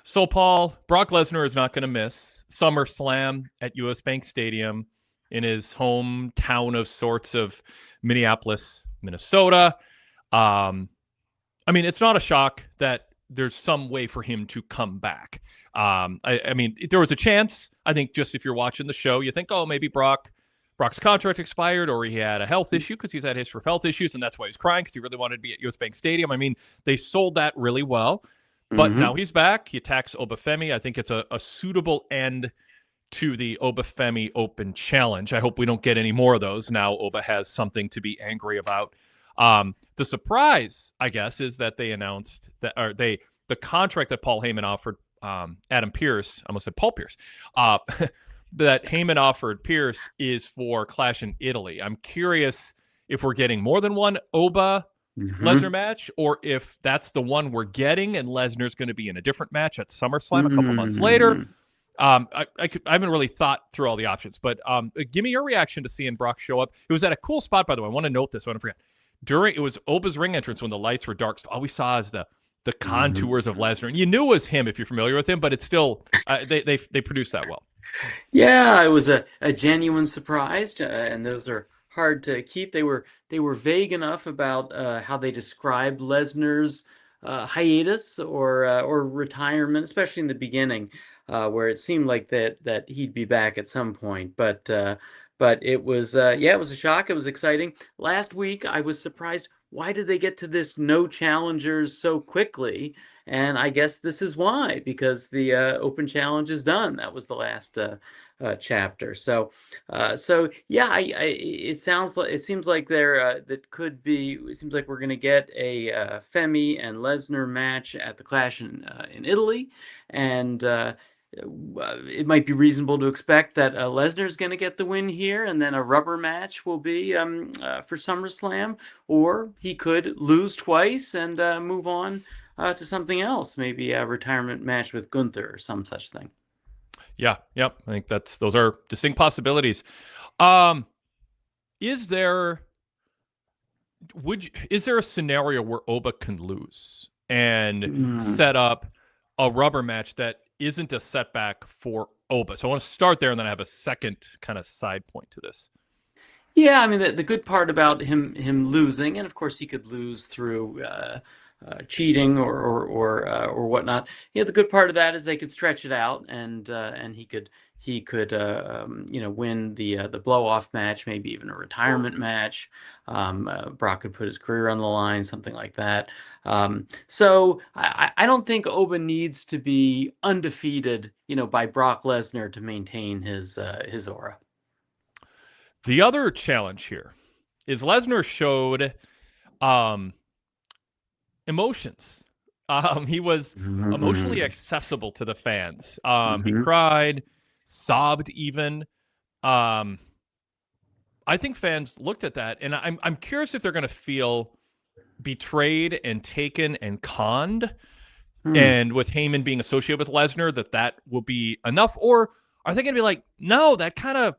So, Paul, Brock Lesnar is not going to miss SummerSlam at US Bank Stadium in his hometown of sorts of Minneapolis, Minnesota. I mean, it's not a shock that there's some way for him to come back. I mean, there was a chance. I think just if you're watching the show, you think, oh, maybe Brock's contract expired or he had a health issue because he's had a history of health issues, and that's why he's crying because he really wanted to be at US Bank Stadium. I mean, they sold that really well. But now he's back. He attacks Obafemi. I think it's a suitable end to the Obafemi Open Challenge. I hope we don't get any more of those. Now Oba has something to be angry about. The surprise, I guess, is that they announced that the contract that Paul Heyman offered Adam Pearce, I almost said Paul Pierce, that Heyman offered Pierce is for Clash in Italy. I'm curious if we're getting more than one Oba Lesnar match, or if that's the one we're getting and Lesnar's going to be in a different match at SummerSlam a couple months later. I haven't really thought through all the options, but give me your reaction to seeing Brock show up. It was at a cool spot, by the way. I want to note this. I want to forget. It was Oba's ring entrance when the lights were dark. So all we saw is the contours of Lesnar, and you knew it was him if you're familiar with him. But it's still they produced that well. Yeah, it was a genuine surprise, and those are hard to keep. They were vague enough about how they described Lesnar's hiatus or retirement, especially in the beginning, where it seemed like that he'd be back at some point. But it was it was a shock. It was exciting. Last week I was surprised. Why did they get to this no challengers so quickly? And I guess this is why, because the Open Challenge is done. That was the last chapter. So yeah, it seems like that could be. It seems like we're going to get a Femi and Lesnar match at the Clash in Italy, and it might be reasonable to expect that Lesnar's going to get the win here, and then a rubber match will be for SummerSlam, or he could lose twice and move on to something else, maybe a retirement match with Gunther or some such thing. Yeah, yep. I think those are distinct possibilities. Is there a scenario where Oba can lose and set up a rubber match that isn't a setback for Oba? So I want to start there, and then I have a second kind of side point to this. Yeah, I mean, the good part about him losing, and of course he could lose through cheating or whatnot. Yeah, the good part of that is they could stretch it out, and he could win the blow off match, maybe even a retirement match. Brock could put his career on the line, something like that. So I don't think Oba needs to be undefeated, by Brock Lesnar to maintain his aura. The other challenge here is Lesnar showed emotions. He was emotionally accessible to the fans. He cried, sobbed even. I think fans looked at that, and I'm curious if they're going to feel betrayed and taken and conned, and with Heyman being associated with Lesnar, that will be enough, or are they going to be like, no, that kind of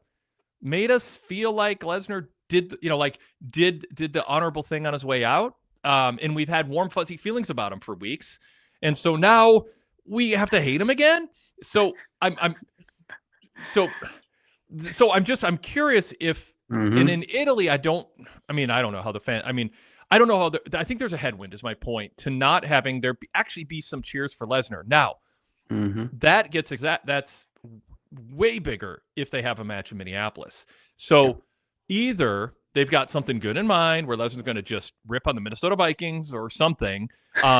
made us feel like Lesnar did the honorable thing on his way out. And we've had warm, fuzzy feelings about him for weeks. And so now we have to hate him again. So I'm curious if, and in Italy, I don't know how I think there's a headwind is my point to not having there actually be some cheers for Lesnar. Now that's way bigger if they have a match in Minneapolis. So either they've got something good in mind where Lesnar's going to just rip on the Minnesota Vikings or something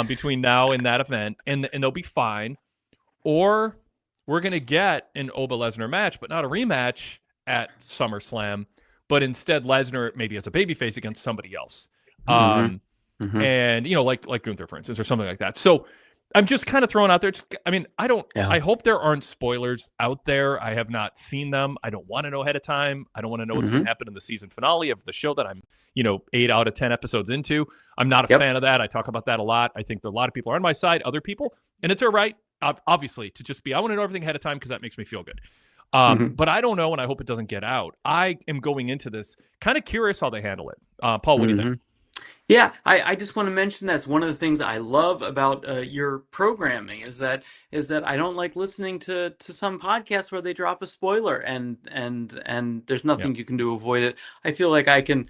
between now and that event, and they'll be fine. Or we're going to get an Oba Lesnar match, but not a rematch at SummerSlam, but instead Lesnar maybe as a babyface against somebody else. And, like Gunther, for instance, or something like that. So I'm just kind of throwing out there. I hope there aren't spoilers out there. I have not seen them. I don't want to know ahead of time. I don't want to know what's going to happen in the season finale of the show that I'm, 8 out of 10 episodes into. I'm not a fan of that. I talk about that a lot. I think that a lot of people are on my side, other people, and it's all right, obviously, to just be, I want to know everything ahead of time because that makes me feel good. But I don't know, and I hope it doesn't get out. I am going into this kind of curious how they handle it. Paul, what do you think? Yeah, I just want to mention that's one of the things I love about your programming is that I don't like listening to some podcasts where they drop a spoiler and there's Yeah. nothing you can do to avoid it. I feel like I can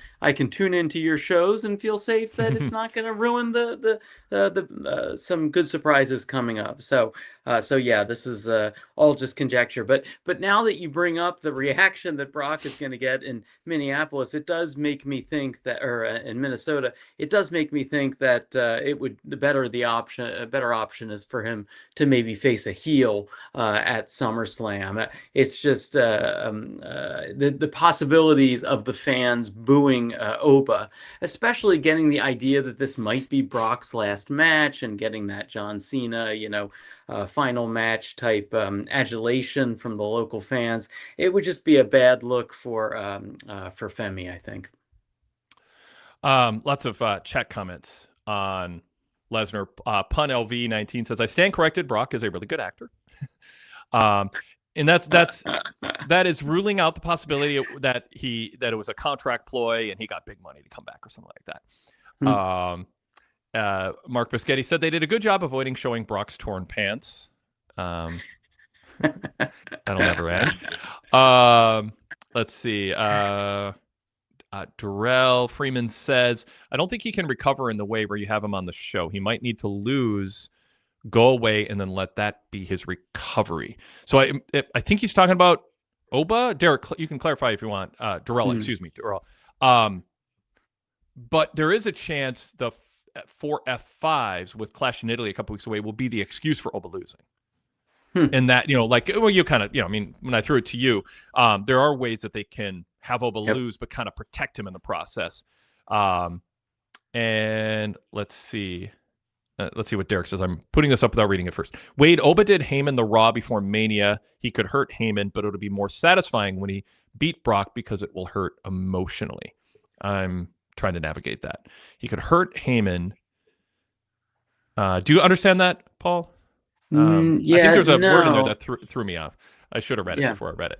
tune into your shows and feel safe that it's not going to ruin the some good surprises coming up. So yeah, this is all just conjecture. But now that you bring up the reaction that Brock is going to get in Minneapolis, it does make me think that, or in Minnesota, it does make me think that it would a better option is for him to maybe face a heel at SummerSlam. It's just the possibilities of the fans booing Oba, especially getting the idea that this might be Brock's last match and getting that John Cena, final match type adulation from the local fans. It would just be a bad look for Femi, I think. Lots of chat comments on Lesnar. Pun LV19 says, "I stand corrected. Brock is a really good actor." um, and that is ruling out the possibility that it was a contract ploy and he got big money to come back or something like that. Hmm. Mark Biscotti said they did a good job avoiding showing Brock's torn pants. That'll never end. Let's see. Darrell Freeman says, I don't think he can recover in the way where you have him on the show. He might need to lose, go away, and then let that be his recovery. So I think he's talking about Oba. Derek, you can clarify if you want. Darrell, excuse me, Darrell. But there is a chance the 4 F5s with Clash in Italy a couple weeks away will be the excuse for Oba losing. And that, you kind of, I mean, when I threw it to you, there are ways that they can have Oba lose, but kind of protect him in the process. And let's see what Derek says. I'm putting this up without reading it first. Wade, Oba did Heyman the Raw before Mania. He could hurt Heyman, but it'll be more satisfying when he beat Brock because it will hurt emotionally. I'm trying to navigate that. He could hurt Heyman. Do you understand that, Paul? Yeah, I think there's a word in there that threw me off. I should have read it before I read it.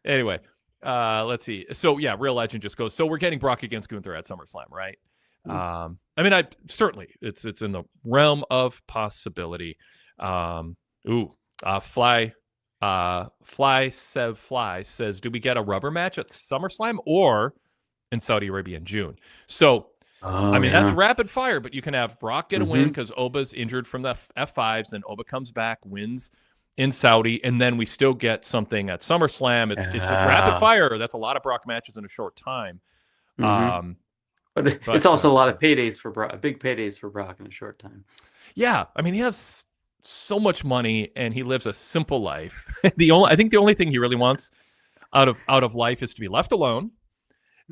Anyway, let's see. So yeah, Real Legend just goes, so we're getting Brock against Gunther at SummerSlam, right? I mean, certainly it's in the realm of possibility. Fly Sev Fly says, do we get a rubber match at SummerSlam or in Saudi Arabia in June? So that's rapid fire, but you can have Brock get a win because Oba's injured from the F5s, and Oba comes back, wins in Saudi, and then we still get something at SummerSlam. It's a rapid fire. That's a lot of Brock matches in a short time. But it's also a lot of paydays for Brock, big paydays for Brock in a short time. Yeah, I mean, he has so much money and he lives a simple life. I think the only thing he really wants out of life is to be left alone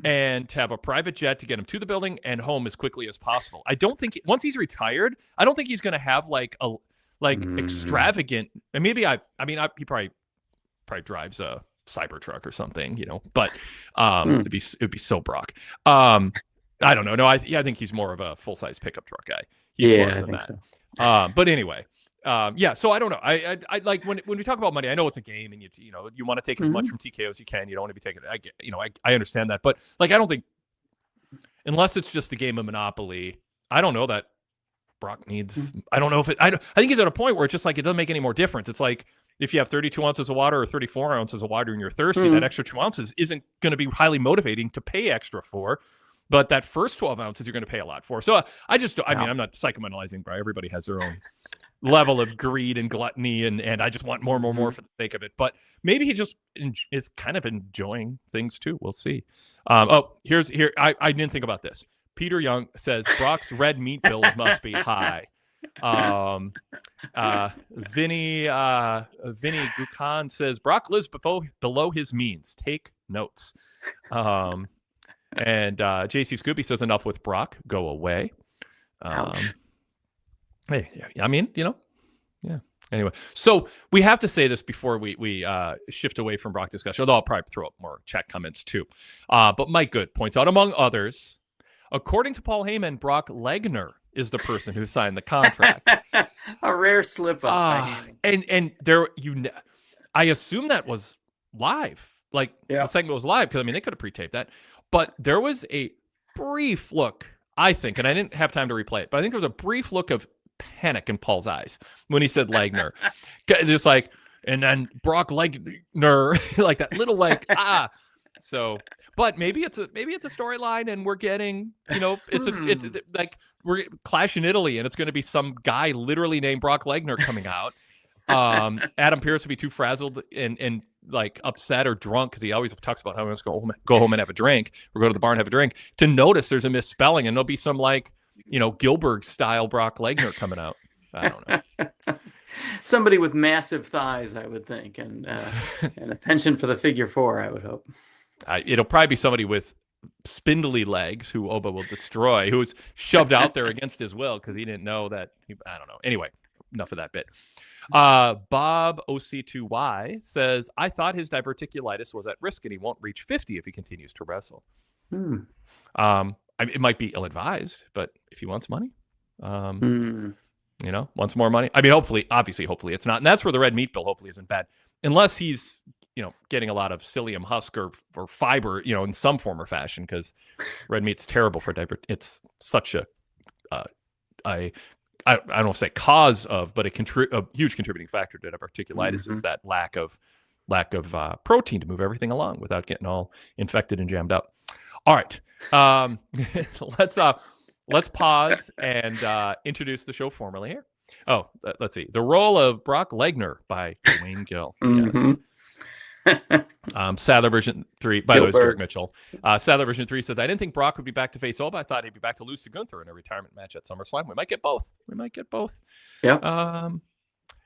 and to have a private jet to get him to the building and home as quickly as possible. I don't think once he's retired, I don't think he's going to have extravagant. And maybe he probably drives a Cybertruck or something, But it'd be so Brock. I don't know. No, I think he's more of a full size pickup truck guy. He's I think so. But anyway. So I don't know. I like when we talk about money, I know it's a game and you want to take as much from TKO as you can. You don't want to be taking I understand that. But I don't think, unless it's just a game of Monopoly, I don't know that Brock needs, I don't know if I think he's at a point where it's just it doesn't make any more difference. It's like if you have 32 ounces of water or 34 ounces of water and you're thirsty, that extra 2 ounces isn't going to be highly motivating to pay extra for. But that first 12 ounces, you're going to pay a lot for. So I mean, I'm not psychoanalyzing, bro. Everybody has their own level of greed and gluttony, and I just want more for the sake of it. But maybe he just is kind of enjoying things too. We'll see. I didn't think about this. Peter Young says Brock's red meat bills must be high. Vinny Gukan says Brock lives below his means. Take notes. And JC Scoopy says enough with Brock. Go away. Hey, I mean, yeah. Anyway, so we have to say this before we shift away from Brock discussion, although I'll probably throw up more chat comments too. But Mike Good points out, among others, according to Paul Heyman, Brock Lesnar is the person who signed the contract. A rare slip up. And there, I assume that was live. The segment was live because they could have pre-taped that. But there was a brief look, I think, and I didn't have time to replay it, but I think there was a brief look of panic in Paul's eyes when he said Lesnar. Just like, and then Brock Lesnar, like that little like, ah. So, but maybe it's a storyline, and we're getting, it's like we're Clash in Italy, and it's going to be some guy literally named Brock Lesnar coming out. Adam Pearce would be too frazzled and like upset or drunk, because he always talks about how he wants to go home and have a drink, or go to the bar and have a drink, to notice there's a misspelling, and there'll be some like, Gilbert style Brock Lesnar coming out. I don't know. Somebody with massive thighs, I would think, and a penchant for the figure four, I would hope. It'll probably be somebody with spindly legs who Oba will destroy, who's shoved out there against his will because he didn't know that. I don't know. Anyway, enough of that bit. Bob OC2Y says, I thought his diverticulitis was at risk and he won't reach 50 if he continues to wrestle. It might be ill-advised, but if he wants money, wants more money. I mean, hopefully it's not. And that's where the red meat bill hopefully isn't bad, unless he's, getting a lot of psyllium husk or fiber, in some form or fashion, because red meat's terrible for it's such a, I don't want to say cause of, but a huge contributing factor to diverticulitis is that lack of protein to move everything along without getting all infected and jammed up. All right. Let's pause and introduce the show formally here. Oh, let's see. The Role of Brock Lesnar by Dwayne Gill. Yes. Sadler version 3, by the way, it's Dirk Mitchell. Sadler version 3 says, I didn't think Brock would be back to face Oba. I thought he'd be back to lose to Gunther in a retirement match at SummerSlam. We might get both. Yeah.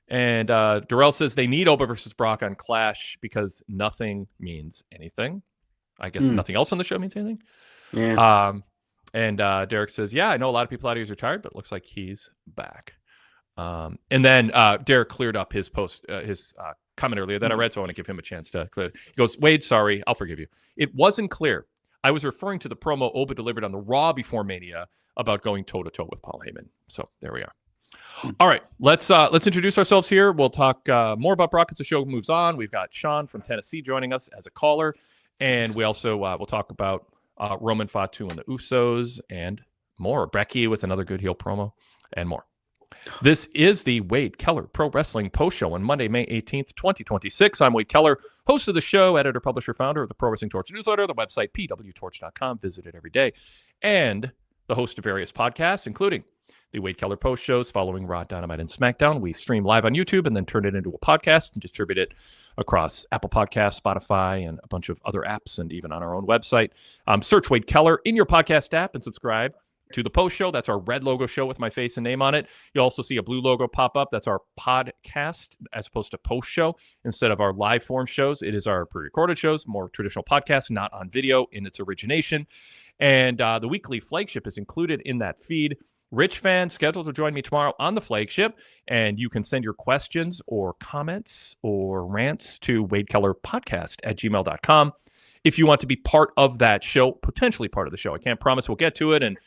And Darrell says they need Oba versus Brock on Clash because nothing means anything. I guess nothing else on the show means anything. Yeah. And Derek says, yeah, I know a lot of people out here is retired, but it looks like he's back. And then Derek cleared up his comment earlier that I read, so I want to give him a chance to clear. He goes, Wade, sorry, I'll forgive you. It wasn't clear. I was referring to the promo Oba delivered on the Raw before Mania about going toe-to-toe with Paul Heyman. So there we are. All right, let's introduce ourselves here. We'll talk more about Brock as the show moves on. We've got Sean from Tennessee joining us as a caller, and we also we'll talk about Roman Fatu and the Usos and more. Becky with another good heel promo and more. This is the Wade Keller Pro Wrestling Post Show on Monday, May 18th, 2026. I'm Wade Keller, host of the show, editor, publisher, founder of the Pro Wrestling Torch newsletter, the website PWTorch.com, visit it every day, and the host of various podcasts, including the Wade Keller Post Shows following Raw, Dynamite, and SmackDown. We stream live on YouTube and then turn it into a podcast and distribute it across Apple Podcasts, Spotify, and a bunch of other apps, and even on our own website. Search Wade Keller in your podcast app and subscribe to the Post Show. That's our red logo show with my face and name on it. You'll also see a blue logo pop up. That's our podcast as opposed to Post Show. Instead of our live form shows, it is our pre-recorded shows, more traditional podcasts, not on video in its origination. And the weekly flagship is included in that feed. Rich Fan scheduled to join me tomorrow on the flagship, and you can send your questions or comments or rants to wadekellerpodcast@gmail.com if you want to be part of that show, potentially part of the show. I can't promise we'll get to it, and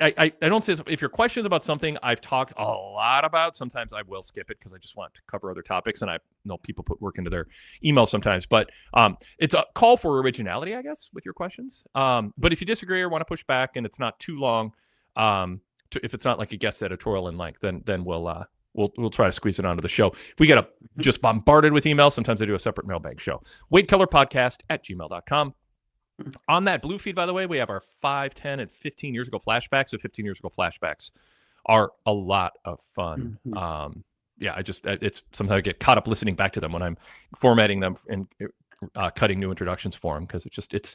I don't say if your questions about something I've talked a lot about, sometimes I will skip it because I just want to cover other topics, and I know people put work into their emails sometimes. But it's a call for originality, I guess, with your questions. But if you disagree or want to push back, and it's not too long, if it's not like a guest editorial in length, then we'll try to squeeze it onto the show. If we get just bombarded with emails, sometimes I do a separate mailbag show. WadeKellerPodcast@gmail.com. On that blue feed, by the way, we have our 5, 10, and 15 years ago flashbacks. So 15 years ago flashbacks are a lot of fun. It's sometimes I get caught up listening back to them when I'm formatting them and cutting new introductions for them, because it's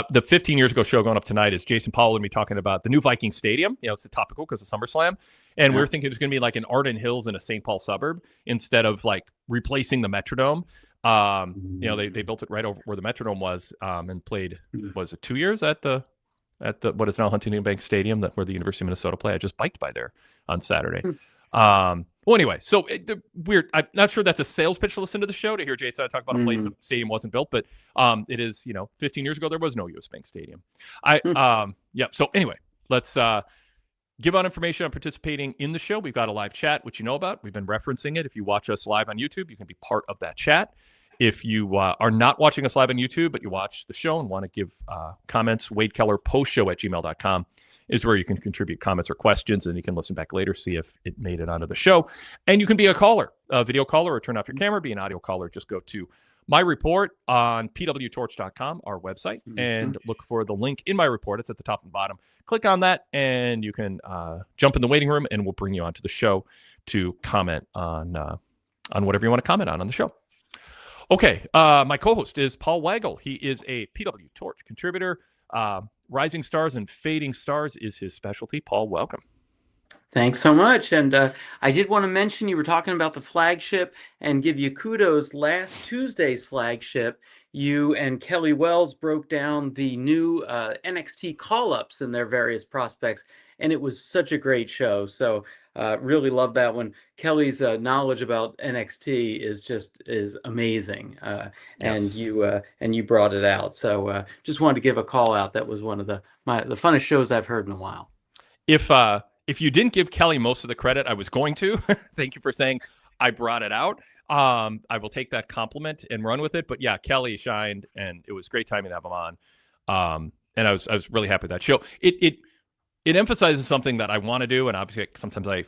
the 15 years ago show going up tonight is Jason Powell and me talking about the new Viking Stadium. It's topical because of SummerSlam, and we were thinking it was going to be like an Arden Hills in a St. Paul suburb instead of like replacing the Metrodome. They built it right over where the Metrodome was, and played, was it 2 years at the what is now Huntington Bank Stadium, where the University of Minnesota play. I just biked by there on Saturday. Well, anyway, so weird. I'm not sure that's a sales pitch to listen to the show to hear Jason talk about a place the stadium wasn't built, but it is, 15 years ago there was no US Bank Stadium. So anyway, let's give out information on participating in the show. We've got a live chat, which you know about. We've been referencing it. If you watch us live on YouTube, you can be part of that chat. If you are not watching us live on YouTube, but you watch the show and want to give comments, Wade Keller postshow at gmail.com is where you can contribute comments or questions, and you can listen back later, see if it made it onto the show. And you can be a caller, a video caller, or turn off your camera, be an audio caller. Just go to my report on PWTorch.com, our website, and look for the link in my report. It's at the top and bottom. Click on that, and you can jump in the waiting room, and we'll bring you onto the show to comment on whatever you want to comment on the show. Okay, my co-host is Paul Weigle. He is a PWTorch contributor. Rising Stars and Fading Stars is his specialty. Paul, welcome. Thanks so much. And I did want to mention, you were talking about the flagship, and give you kudos. Last Tuesday's flagship, you and Kelly Wells broke down the new NXT call-ups and their various prospects, and it was such a great show. So really love that one. Kelly's knowledge about NXT is amazing, and you brought it out. So just wanted to give a call out. That was one of the funnest shows I've heard in a while. If you didn't give Kelly most of the credit, I was going to. Thank you for saying I brought it out. I will take that compliment and run with it. But yeah, Kelly shined, and it was great timing to have him on. And I was really happy with that show. It emphasizes something that I want to do, and obviously sometimes I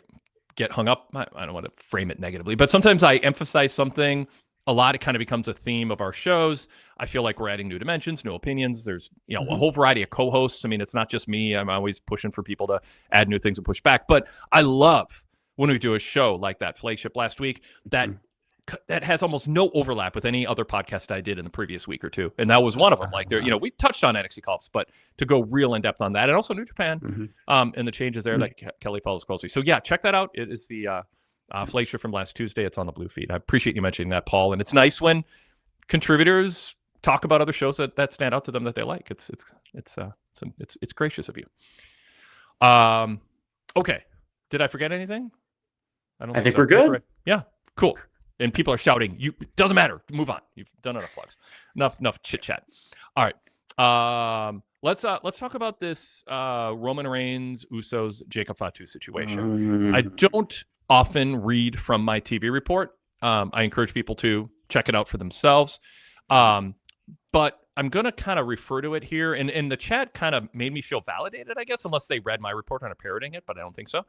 get hung up. I don't want to frame it negatively, but sometimes I emphasize something a lot. It kind of becomes a theme of our shows. I feel like we're adding new dimensions, new opinions. There's a whole variety of co-hosts. I mean, it's not just me. I'm always pushing for people to add new things and push back. But I love when we do a show like that flagship last week that has almost no overlap with any other podcast I did in the previous week or two. And that was one of them. Like we touched on NXT calls, but to go real in depth on that, and also New Japan and the changes there that Kelly follows closely. So yeah, check that out. It is the flagship from last Tuesday. It's on the blue feed. I appreciate you mentioning that, Paul. And it's nice when contributors talk about other shows that stand out to them that they like. It's gracious of you. Okay. Did I forget anything? I think we're good. Right. Yeah. Cool. And people are shouting. It doesn't matter. Move on. You've done enough plugs. Enough chit chat. All right. Let's talk about this Roman Reigns, Usos, Jacob Fatu situation. I don't often read from my TV report. I encourage people to check it out for themselves. But I'm going to kind of refer to it here. And the chat kind of made me feel validated, I guess, unless they read my report and are parroting it, but I don't think so.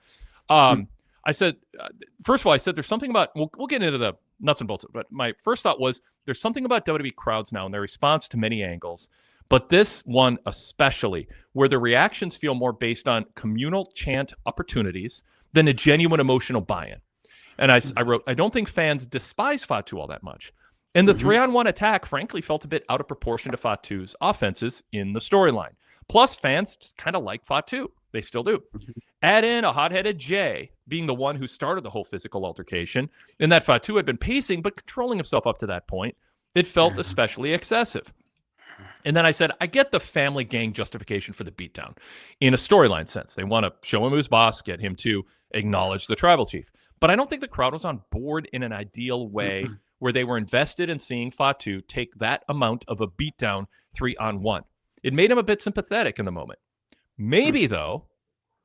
I said, first of all, there's something about, we'll get into the nuts and bolts, but my first thought was there's something about WWE crowds now and their response to many angles, but this one especially, where the reactions feel more based on communal chant opportunities than a genuine emotional buy-in. And I wrote, I don't think fans despise Fatu all that much. And the 3-on-1 attack, frankly, felt a bit out of proportion to Fatu's offenses in the storyline. Plus, fans just kind of like Fatu. They still do. Add in a hot-headed Jay being the one who started the whole physical altercation, and that Fatu had been pacing but controlling himself up to that point. It felt especially excessive. And then I said, I get the family gang justification for the beatdown in a storyline sense. They want to show him who's boss, get him to acknowledge the tribal chief. But I don't think the crowd was on board in an ideal way where they were invested in seeing Fatu take that amount of a beatdown 3-on-1. It made him a bit sympathetic in the moment. Maybe, though,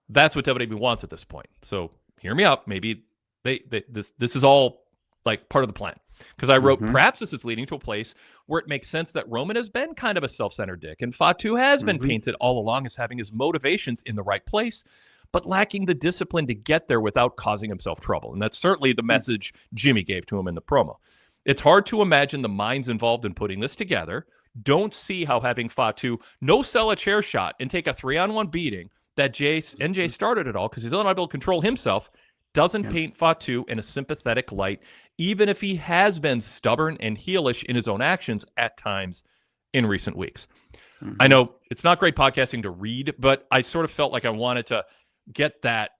that's what WWE wants at this point. So hear me out. Maybe this is all like part of the plan. Because I wrote, perhaps this is leading to a place where it makes sense that Roman has been kind of a self-centered dick, and Fatu has been painted all along as having his motivations in the right place, but lacking the discipline to get there without causing himself trouble. And that's certainly the message Jimmy gave to him in the promo. It's hard to imagine the minds involved in putting this together don't see how having Fatu no-sell a chair shot and take a 3-on-1 beating that NJ started it all because he's unable to control himself doesn't paint Fatu in a sympathetic light, even if he has been stubborn and heelish in his own actions at times in recent weeks. I know it's not great podcasting to read, but I sort of felt like I wanted to get that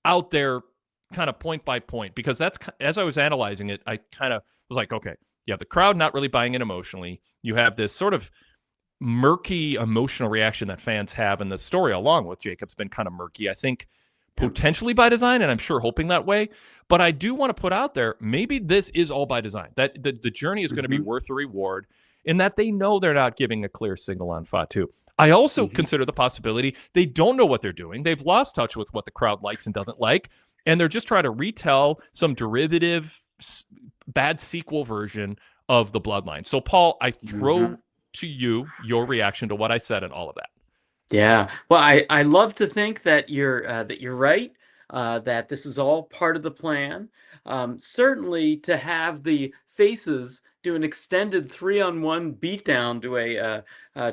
out there kind of point by point, because that's, as I was analyzing it, I kind of was like, okay, you have the crowd not really buying it emotionally. You have this sort of murky emotional reaction that fans have, and the story along with Jacob's been kind of murky, I think, potentially by design, and I'm sure hoping that way. But I do want to put out there, maybe this is all by design, that the journey is going to be worth the reward, in that they know they're not giving a clear signal on Fatu. I also consider the possibility they don't know what they're doing. They've lost touch with what the crowd likes and doesn't like, and they're just trying to retell some derivative, bad sequel version of the Bloodline. So, Paul, I throw Mhm. to you your reaction to what I said and all of that. Yeah. Well, I love to think that you're right, that this is all part of the plan. Certainly to have the faces do an extended 3-on-1 beatdown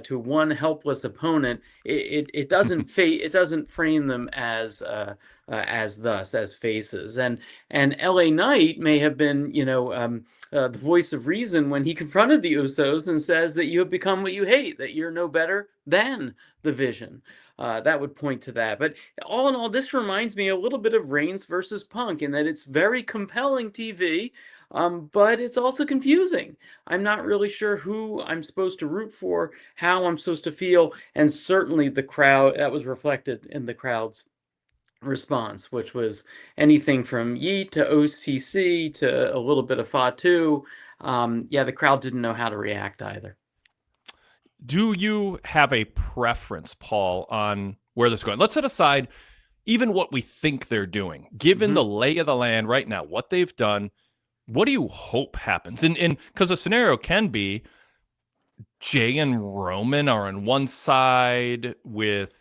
to one helpless opponent, it doesn't it doesn't frame them as thus as faces. And LA Knight may have been, the voice of reason when he confronted the Usos and says that you have become what you hate, that you're no better than the Vision. That would point to that. But all in all, this reminds me a little bit of Reigns versus Punk in that it's very compelling TV, but it's also confusing. I'm not really sure who I'm supposed to root for, how I'm supposed to feel, and certainly the crowd, that was reflected in the crowd's response, which was anything from Yeet to OCC to a little bit of Fatu. Yeah, the crowd didn't know how to react either. Do you have a preference, Paul, on where this is going? Let's set aside even what we think they're doing. Given the lay of the land right now, what they've done, what do you hope happens? And because a scenario can be Jay and Roman are on one side with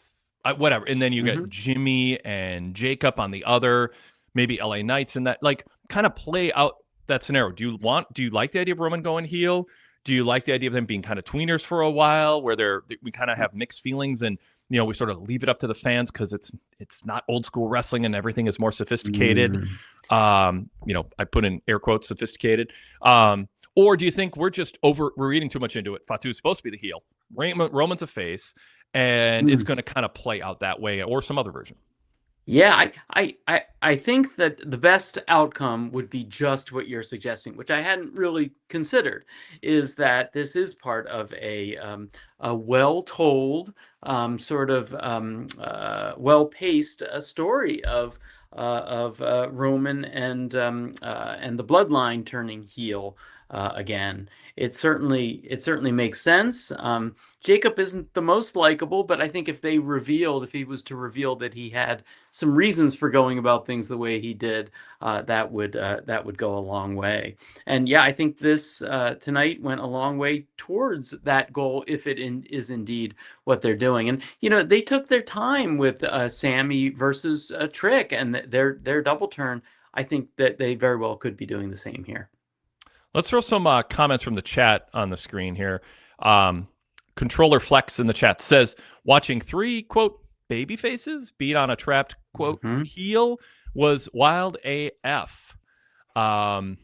whatever, and then you get Jimmy and Jacob on the other, maybe LA Knights in that, like, kind of play out that scenario. Do you like the idea of Roman going heel? Do you like the idea of them being kind of tweeners for a while, where we kind of have mixed feelings, and we sort of leave it up to the fans because it's not old school wrestling and everything is more sophisticated. I put in air quotes sophisticated. Or do you think we're reading too much into it? Fatu's supposed to be the heel, Roman's a face, and it's going to kind of play out that way, or some other version? Yeah, I think that the best outcome would be just what you're suggesting, which I hadn't really considered, is that this is part of a well-told, well-paced story of Roman and the Bloodline turning heel again. It certainly makes sense. Jacob isn't the most likable, but I think if he was to reveal that he had some reasons for going about things the way he did, that would go a long way. And yeah, I think this tonight went a long way towards that goal, if it is indeed what they're doing. And they took their time with Sammy versus Trick and their double turn. I think that they very well could be doing the same here. Let's throw some comments from the chat on the screen here. Controller Flex in the chat says, watching 3, quote, baby faces beat on a trapped, quote, heel was wild AF. Real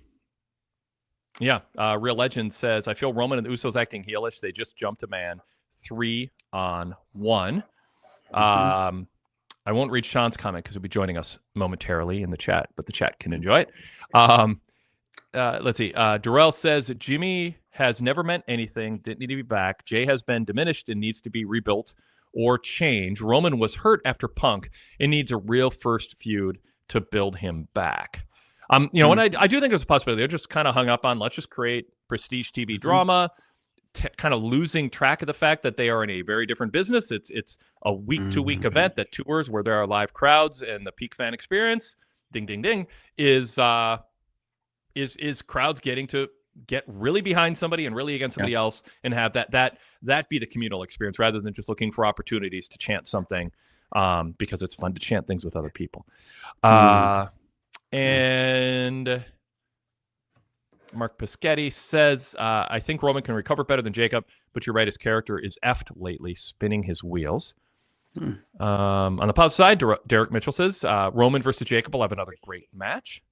Legend says, I feel Roman and the Usos acting heelish. They just jumped a man 3-on-1. I won't read Sean's comment because he'll be joining us momentarily in the chat, but the chat can enjoy it. Let's see. Durrell says, Jimmy has never meant anything, didn't need to be back. Jay has been diminished and needs to be rebuilt or change. Roman was hurt after Punk and needs a real first feud to build him back. And I do think there's a possibility they're just kind of hung up on, let's just create prestige TV drama, kind of losing track of the fact that they are in a very different business. It's a week-to-week event that tours where there are live crowds, and the peak fan experience, ding, ding, ding, is crowds getting to get really behind somebody and really against somebody else, and have that be the communal experience, rather than just looking for opportunities to chant something, because it's fun to chant things with other people. And Mark Pischetti says, I think Roman can recover better than Jacob, but you're right, his character is effed lately, spinning his wheels. On the positive side, Derek Mitchell says, Roman versus Jacob will have another great match.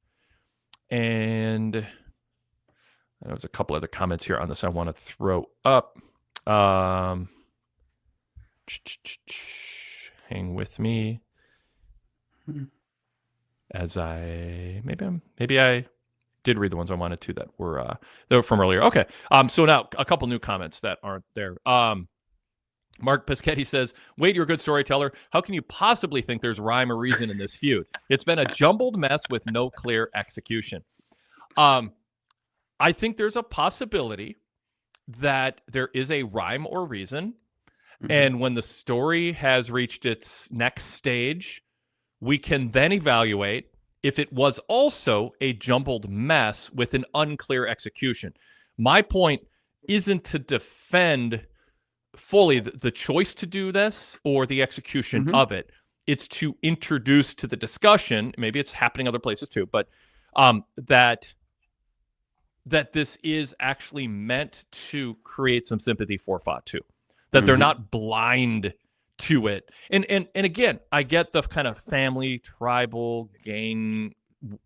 And there's a couple other comments here on this I want to throw up. Hang with me as maybe I did read the ones I wanted to that were from earlier. Okay. So now a couple new comments that aren't there. Mark Pischetti says, Wade, you're a good storyteller. How can you possibly think there's rhyme or reason in this feud? It's been a jumbled mess with no clear execution. I think there's a possibility that there is a rhyme or reason. And when the story has reached its next stage, we can then evaluate if it was also a jumbled mess with an unclear execution. My point isn't to defend fully the choice to do this or the execution of it. It's to introduce to the discussion, maybe it's happening other places too, but that this is actually meant to create some sympathy for Fatu, that they're not blind to it. And again, I get the kind of family, tribal, gang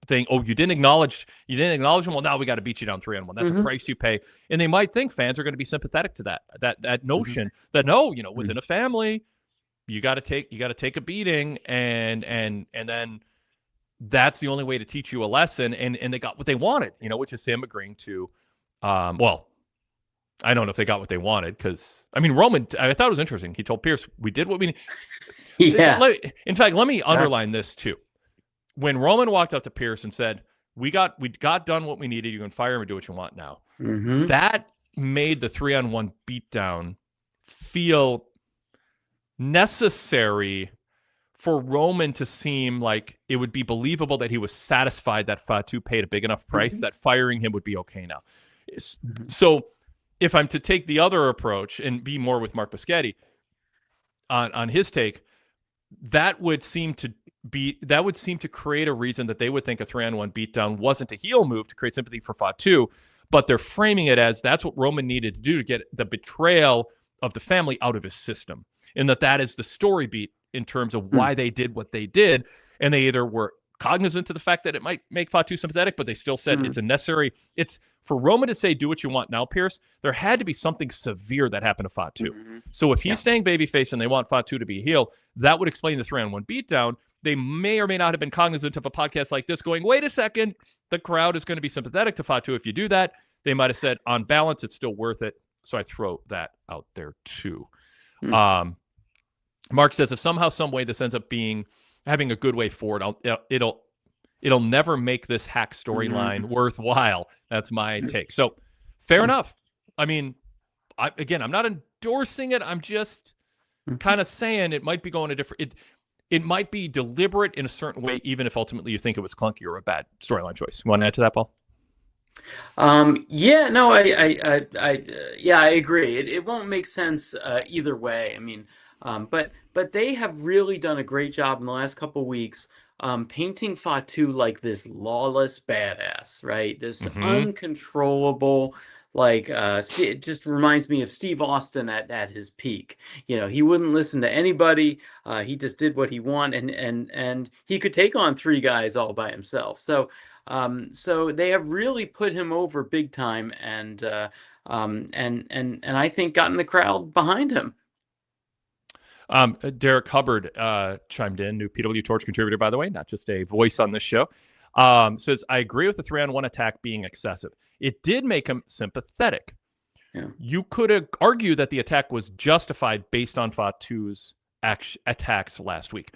thing. Oh, you didn't acknowledge him. Well, now we got to beat you down 3-on-1. That's a price you pay. And they might think fans are going to be sympathetic to that notion that no, within a family, you got to take a beating, and then that's the only way to teach you a lesson. And they got what they wanted, which is Sam agreeing to, well, I don't know if they got what they wanted, because I mean, Roman, I thought it was interesting. He told Pierce, we did what we need. Yeah. In fact, let me underline this too. When Roman walked up to Pierce and said, we got done what we needed, you can fire him and do what you want now. That made the 3-on-1 beatdown feel necessary for Roman to seem like it would be believable that he was satisfied that Fatu paid a big enough price that firing him would be okay now. So if I'm to take the other approach and be more with Mark Biscotti on his take, that would seem to create a reason that they would think a 3-on-1 beatdown wasn't a heel move to create sympathy for Fatu, but they're framing it as that's what Roman needed to do to get the betrayal of the family out of his system, and that is the story beat in terms of why they did what they did. And they either were cognizant to the fact that it might make Fatu sympathetic, but they still said it's a necessary. It's for Roman to say, do what you want now, Pierce. There had to be something severe that happened to Fatu. So if he's staying babyface and they want Fatu to be a heel, that would explain the 3-on-1 beatdown. They may or may not have been cognizant of a podcast like this going, wait a second, the crowd is going to be sympathetic to Fatu if you do that. They might have said, on balance, it's still worth it. So I throw that out there too. Mark says, if somehow, some way this ends up having a good way forward, it'll never make this hack storyline worthwhile. That's my take. So fair enough. I mean, I'm not endorsing it. I'm just kind of saying it might be going a different. It might be deliberate in a certain way, even if ultimately you think it was clunky or a bad storyline choice. You want to add to that, Paul? Yeah, no, I agree. It won't make sense either way. I mean, but they have really done a great job in the last couple of weeks painting Fatu like this lawless badass, right? This uncontrollable, like it just reminds me of Steve Austin at his peak. He wouldn't listen to anybody. He just did what he wanted, and he could take on 3 guys all by himself. So they have really put him over big time, and I think gotten the crowd behind him. Derek Hubbard chimed in, new PWTorch contributor, by the way, not just a voice on this show. Says, I agree with the 3-on-1 attack being excessive. It did make him sympathetic. Yeah. You could argue that the attack was justified based on Fatu's attacks last week.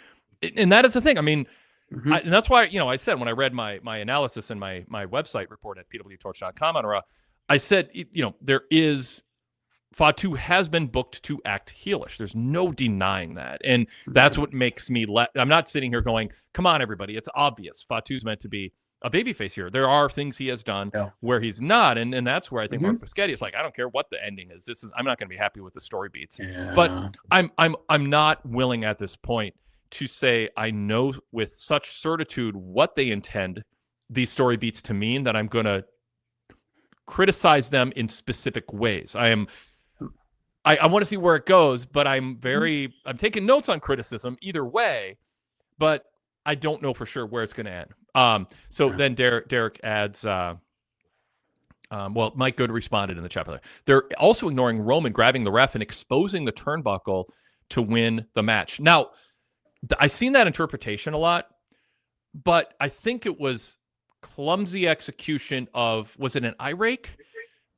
And that is the thing. I mean, and that's why, I said when I read my analysis in my website report at PWTorch.com on Raw, I said, Fatu has been booked to act heelish. There's no denying that. And that's what makes me I'm not sitting here going, come on, everybody. It's obvious. Fatu's meant to be a babyface here. There are things he has done where he's not. And that's where I think Mark Biscotti is like, I don't care what the ending is. I'm not going to be happy with the story beats. Yeah. But I'm not willing at this point to say I know with such certitude what they intend these story beats to mean that I'm going to criticize them in specific ways. I want to see where it goes, but I'm taking notes on criticism either way, but I don't know for sure where it's going to end. Then Derek adds, Mike Good responded in the chat. They're also ignoring Roman grabbing the ref and exposing the turnbuckle to win the match. Now, I've seen that interpretation a lot, but I think it was clumsy execution of, was it an eye rake?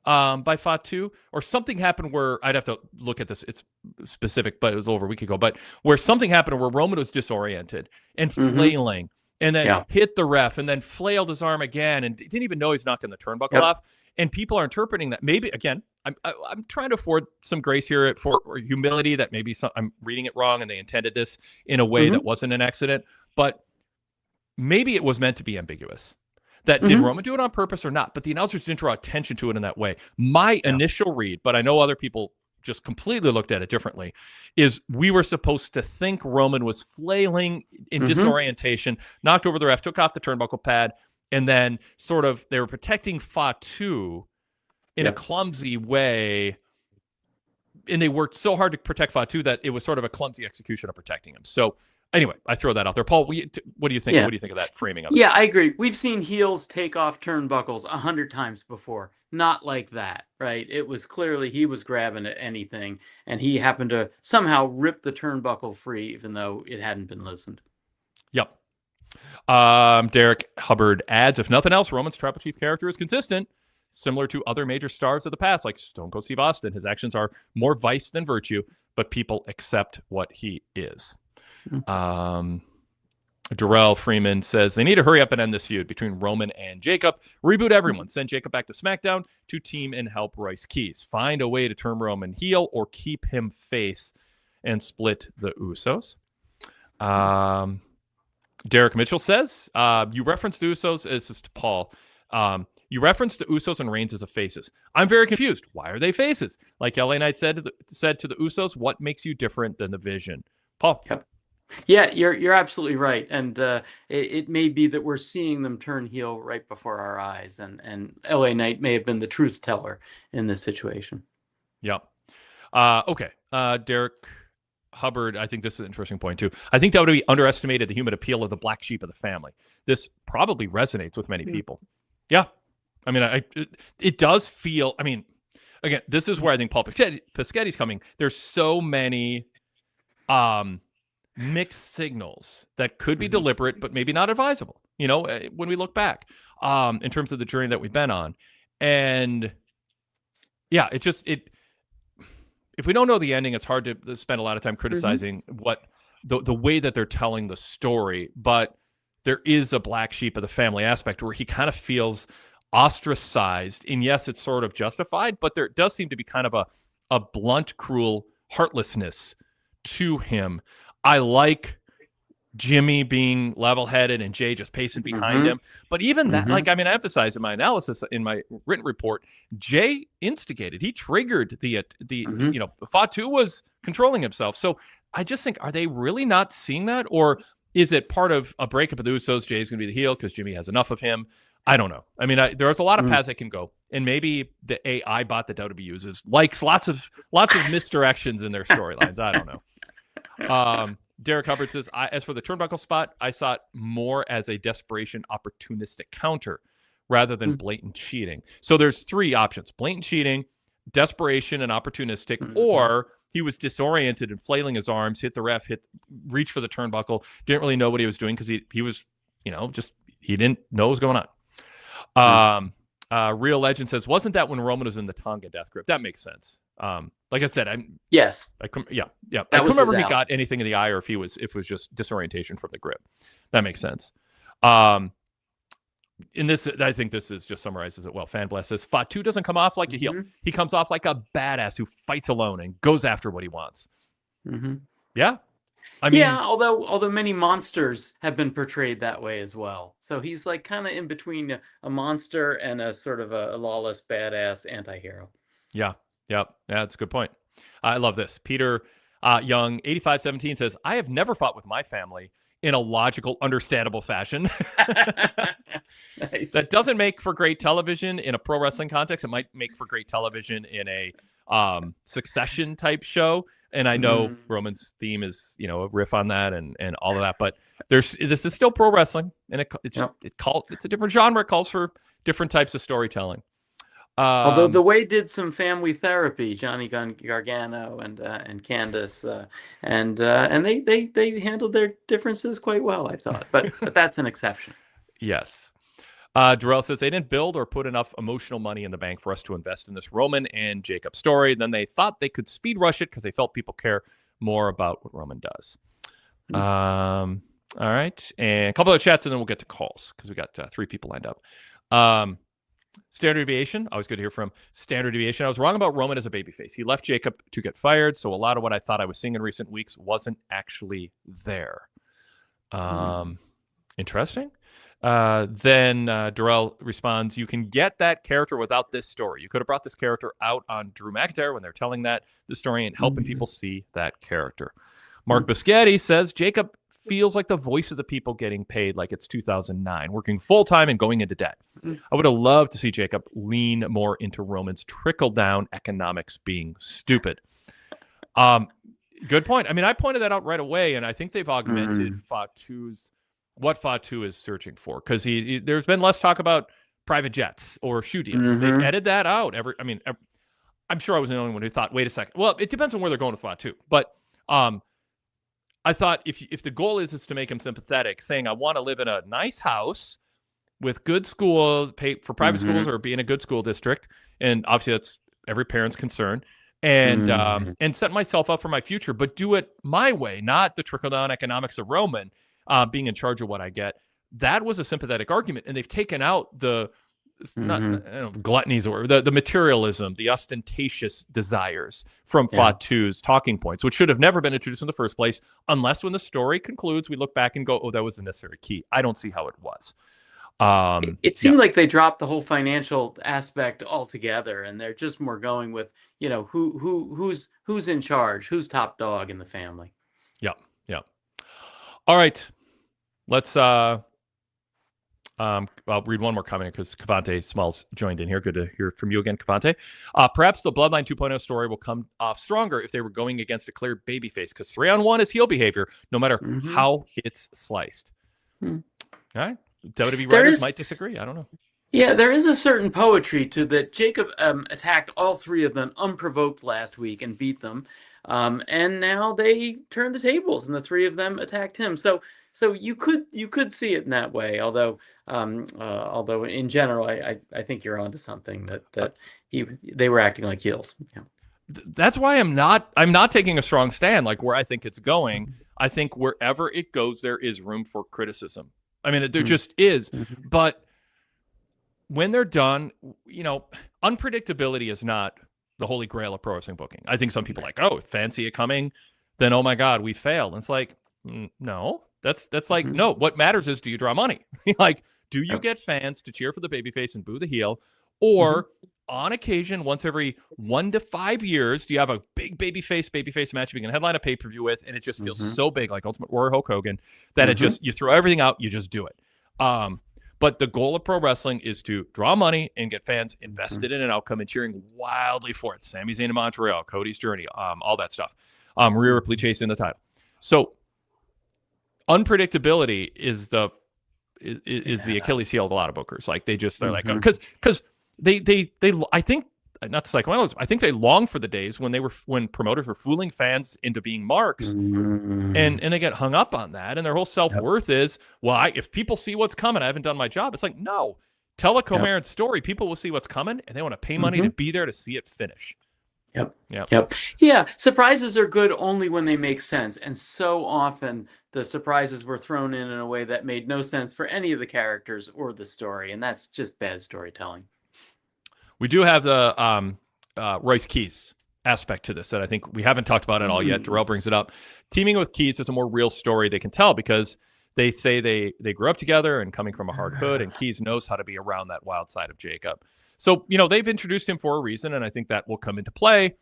By Fatu, or something happened where I'd have to look at this. It's specific, but it was over a week ago. But where something happened where Roman was disoriented and flailing, and then hit the ref, and then flailed his arm again, and didn't even know he's knocking the turnbuckle off. And people are interpreting that. Maybe again, I'm trying to afford some grace here for humility that maybe I'm reading it wrong, and they intended this in a way that wasn't an accident. But maybe it was meant to be ambiguous. that did Roman do it on purpose or not? But the announcers didn't draw attention to it in that way. My initial read, but I know other people just completely looked at it differently, is we were supposed to think Roman was flailing in disorientation, knocked over the ref, took off the turnbuckle pad, and then sort of they were protecting Fatu in a clumsy way. And they worked so hard to protect Fatu that it was sort of a clumsy execution of protecting him. So anyway, I throw that out there. Paul, what do you think? Yeah. What do you think of that framing of it? Yeah, I agree. We've seen heels take off turnbuckles 100 times before. Not like that, right? It was clearly he was grabbing at anything, and he happened to somehow rip the turnbuckle free, even though it hadn't been loosened. Yep. Derek Hubbard adds, if nothing else, Roman's tribal chief character is consistent, similar to other major stars of the past, like Stone Cold Steve Austin. His actions are more vice than virtue, but people accept what he is. Darrell Freeman says they need to hurry up and end this feud between Roman and Jacob. Reboot everyone. Send Jacob back to SmackDown to team and help Royce Keys. Find a way to turn Roman heel or keep him face and split the Usos. Derek Mitchell says, you referenced the Usos, this is to Paul, you referenced the Usos and Reigns as the faces. I'm very confused. Why are they faces? Like LA Knight said to the Usos, what makes you different than the Vision? Paul. Yep. Yeah, you're absolutely right. And it may be that we're seeing them turn heel right before our eyes. And LA Knight may have been the truth teller in this situation. Yeah. Okay. Derek Hubbard, I think this is an interesting point too. I think WWE underestimated the human appeal of the black sheep of the family. This probably resonates with many people. Yeah. I mean, it does feel, I mean, again, this is where I think Paul Pischetti's coming. There's so many mixed signals that could be deliberate, but maybe not advisable, you know, when we look back in terms of the journey that we've been on. And yeah, if we don't know the ending, it's hard to spend a lot of time criticizing what the way that they're telling the story. But there is a black sheep of the family aspect where he kind of feels ostracized. And yes, it's sort of justified, but there does seem to be kind of a blunt, cruel heartlessness to him. I like Jimmy being level-headed and Jay just pacing behind him. But even that, like, I mean, I emphasize in my analysis in my written report, Jay instigated. He triggered the you know, Fatu was controlling himself. So I just think, are they really not seeing that? Or is it part of a breakup of the Usos? Jay's going to be the heel because Jimmy has enough of him. I don't know. I mean, there's a lot of paths that can go. And maybe the AI bot that WWE uses likes lots of misdirections in their storylines. I don't know. Derek Hubbard says, as for the turnbuckle spot, I saw it more as a desperation opportunistic counter rather than blatant cheating. So there's three options: blatant cheating, desperation, and opportunistic, or he was disoriented and flailing his arms, hit the ref, reach for the turnbuckle, didn't really know what he was doing because he was, you know, just he didn't know what was going on. Real Legend says, wasn't that when Roman was in the Tonga death grip? That makes sense. Like I said, yes. I couldn't remember if he got anything in the eye or if it was just disorientation from the grip. That makes sense. In this, I think this just summarizes it well. Fan Blast says, Fatu doesn't come off like a heel. He comes off like a badass who fights alone and goes after what he wants. Yeah. I mean, yeah, although many monsters have been portrayed that way as well. So he's like kind of in between a monster and a sort of a lawless badass anti-hero. Yeah. Yep. Yeah, that's a good point. I love this. Peter Young, 8517 says, I have never fought with my family in a logical, understandable fashion. Nice. That doesn't make for great television in a pro wrestling context. It might make for great television in a Succession type show. And I know Roman's theme is, you know, a riff on that and all of that, but this is still pro wrestling, and it's a different genre. It calls for different types of storytelling. Although the Wade did some family therapy, Johnny Gargano and Candice, and they handled their differences quite well, I thought. But that's an exception. Yes. Darrell says they didn't build or put enough emotional money in the bank for us to invest in this Roman and Jacob story. Then they thought they could speed rush it because they felt people care more about what Roman does. All right. And a couple of chats, and then we'll get to calls because we got 3 people lined up. Standard Deviation. Always good to hear from Standard Deviation. I was wrong about Roman as a babyface. He left Jacob to get fired, so a lot of what I thought I was seeing in recent weeks wasn't actually there. Interesting. Then Darrell responds, you can get that character without this story. You could have brought this character out on Drew McIntyre when they're telling the story and helping people see that character. Mark Biscotti says, Jacob feels like the voice of the people getting paid like it's 2009, working full-time and going into debt. I would have loved to see Jacob lean more into Roman's trickle-down economics being stupid. Good point. I mean, I pointed that out right away, and I think they've augmented what Fatu is searching for, because there's been less talk about private jets or shoe deals. They edited that out. I'm sure I was the only one who thought, wait a second. Well, it depends on where they're going with Fatu, but I thought if the goal is to make him sympathetic, saying I want to live in a nice house with good schools, pay for private schools, or be in a good school district, and obviously that's every parent's concern, and set myself up for my future, but do it my way, not the trickle-down economics of Roman, being in charge of what I get. That was a sympathetic argument, and they've taken out the gluttonies or the materialism, the ostentatious desires from Fatu's talking points, which should have never been introduced in the first place, unless when the story concludes, we look back and go, oh, that was a necessary key. I don't see how it was. It seemed like they dropped the whole financial aspect altogether, and they're just more going with, who's in charge, who's top dog in the family. Yeah. All right, let's I'll read one more comment because Cavante Smalls joined in here. Good to hear from you again, Cavante. Perhaps the Bloodline 2.0 story will come off stronger if they were going against a clear babyface, because 3-on-1 is heel behavior, no matter how it's sliced. All right. WWE writers might disagree. I don't know. Yeah, there is a certain poetry to that. Jacob attacked all three of them unprovoked last week and beat them. And now they turned the tables and the three of them attacked him. So you could see it in that way. Although in general, I think you're onto something that they were acting like heels. Yeah. That's why I'm not taking a strong stand like where I think it's going. I think wherever it goes, there is room for criticism. I mean, there just is. But when they're done, unpredictability is not the holy grail of pro wrestling booking. I think some people are like, oh, fancy it coming, then oh my God, we failed. And it's like, no, that's like, no, what matters is, do you draw money? Like, do you get fans to cheer for the babyface and boo the heel? Or on occasion, once every 1 to 5 years, do you have a big babyface match you can headline a pay-per-view with, and it just feels so big, like Ultimate Warrior Hulk Hogan, that it just, you throw everything out, you just do it. But the goal of pro wrestling is to draw money and get fans invested in an outcome and cheering wildly for it. Sami Zayn in Montreal, Cody's journey, all that stuff. Rhea Ripley chasing the title. So unpredictability is the Achilles heel of a lot of bookers. Like they're like, because they I think, not the psychoanalysts, I think they long for the days when promoters were fooling fans into being marks, and they get hung up on that, and their whole self-worth is, well, if people see what's coming, I haven't done my job. It's like, no, tell a coherent story. People will see what's coming, and they want to pay money to be there to see it finish. Yeah, surprises are good only when they make sense, and so often the surprises were thrown in a way that made no sense for any of the characters or the story, and that's just bad storytelling. We do have the Royce Keys aspect to this that I think we haven't talked about at all yet. Darrell brings it up. Teaming with Keys is a more real story they can tell, because they say they grew up together and coming from a hard hood, and Keys knows how to be around that wild side of Jacob. So, they've introduced him for a reason, and I think that will come into play.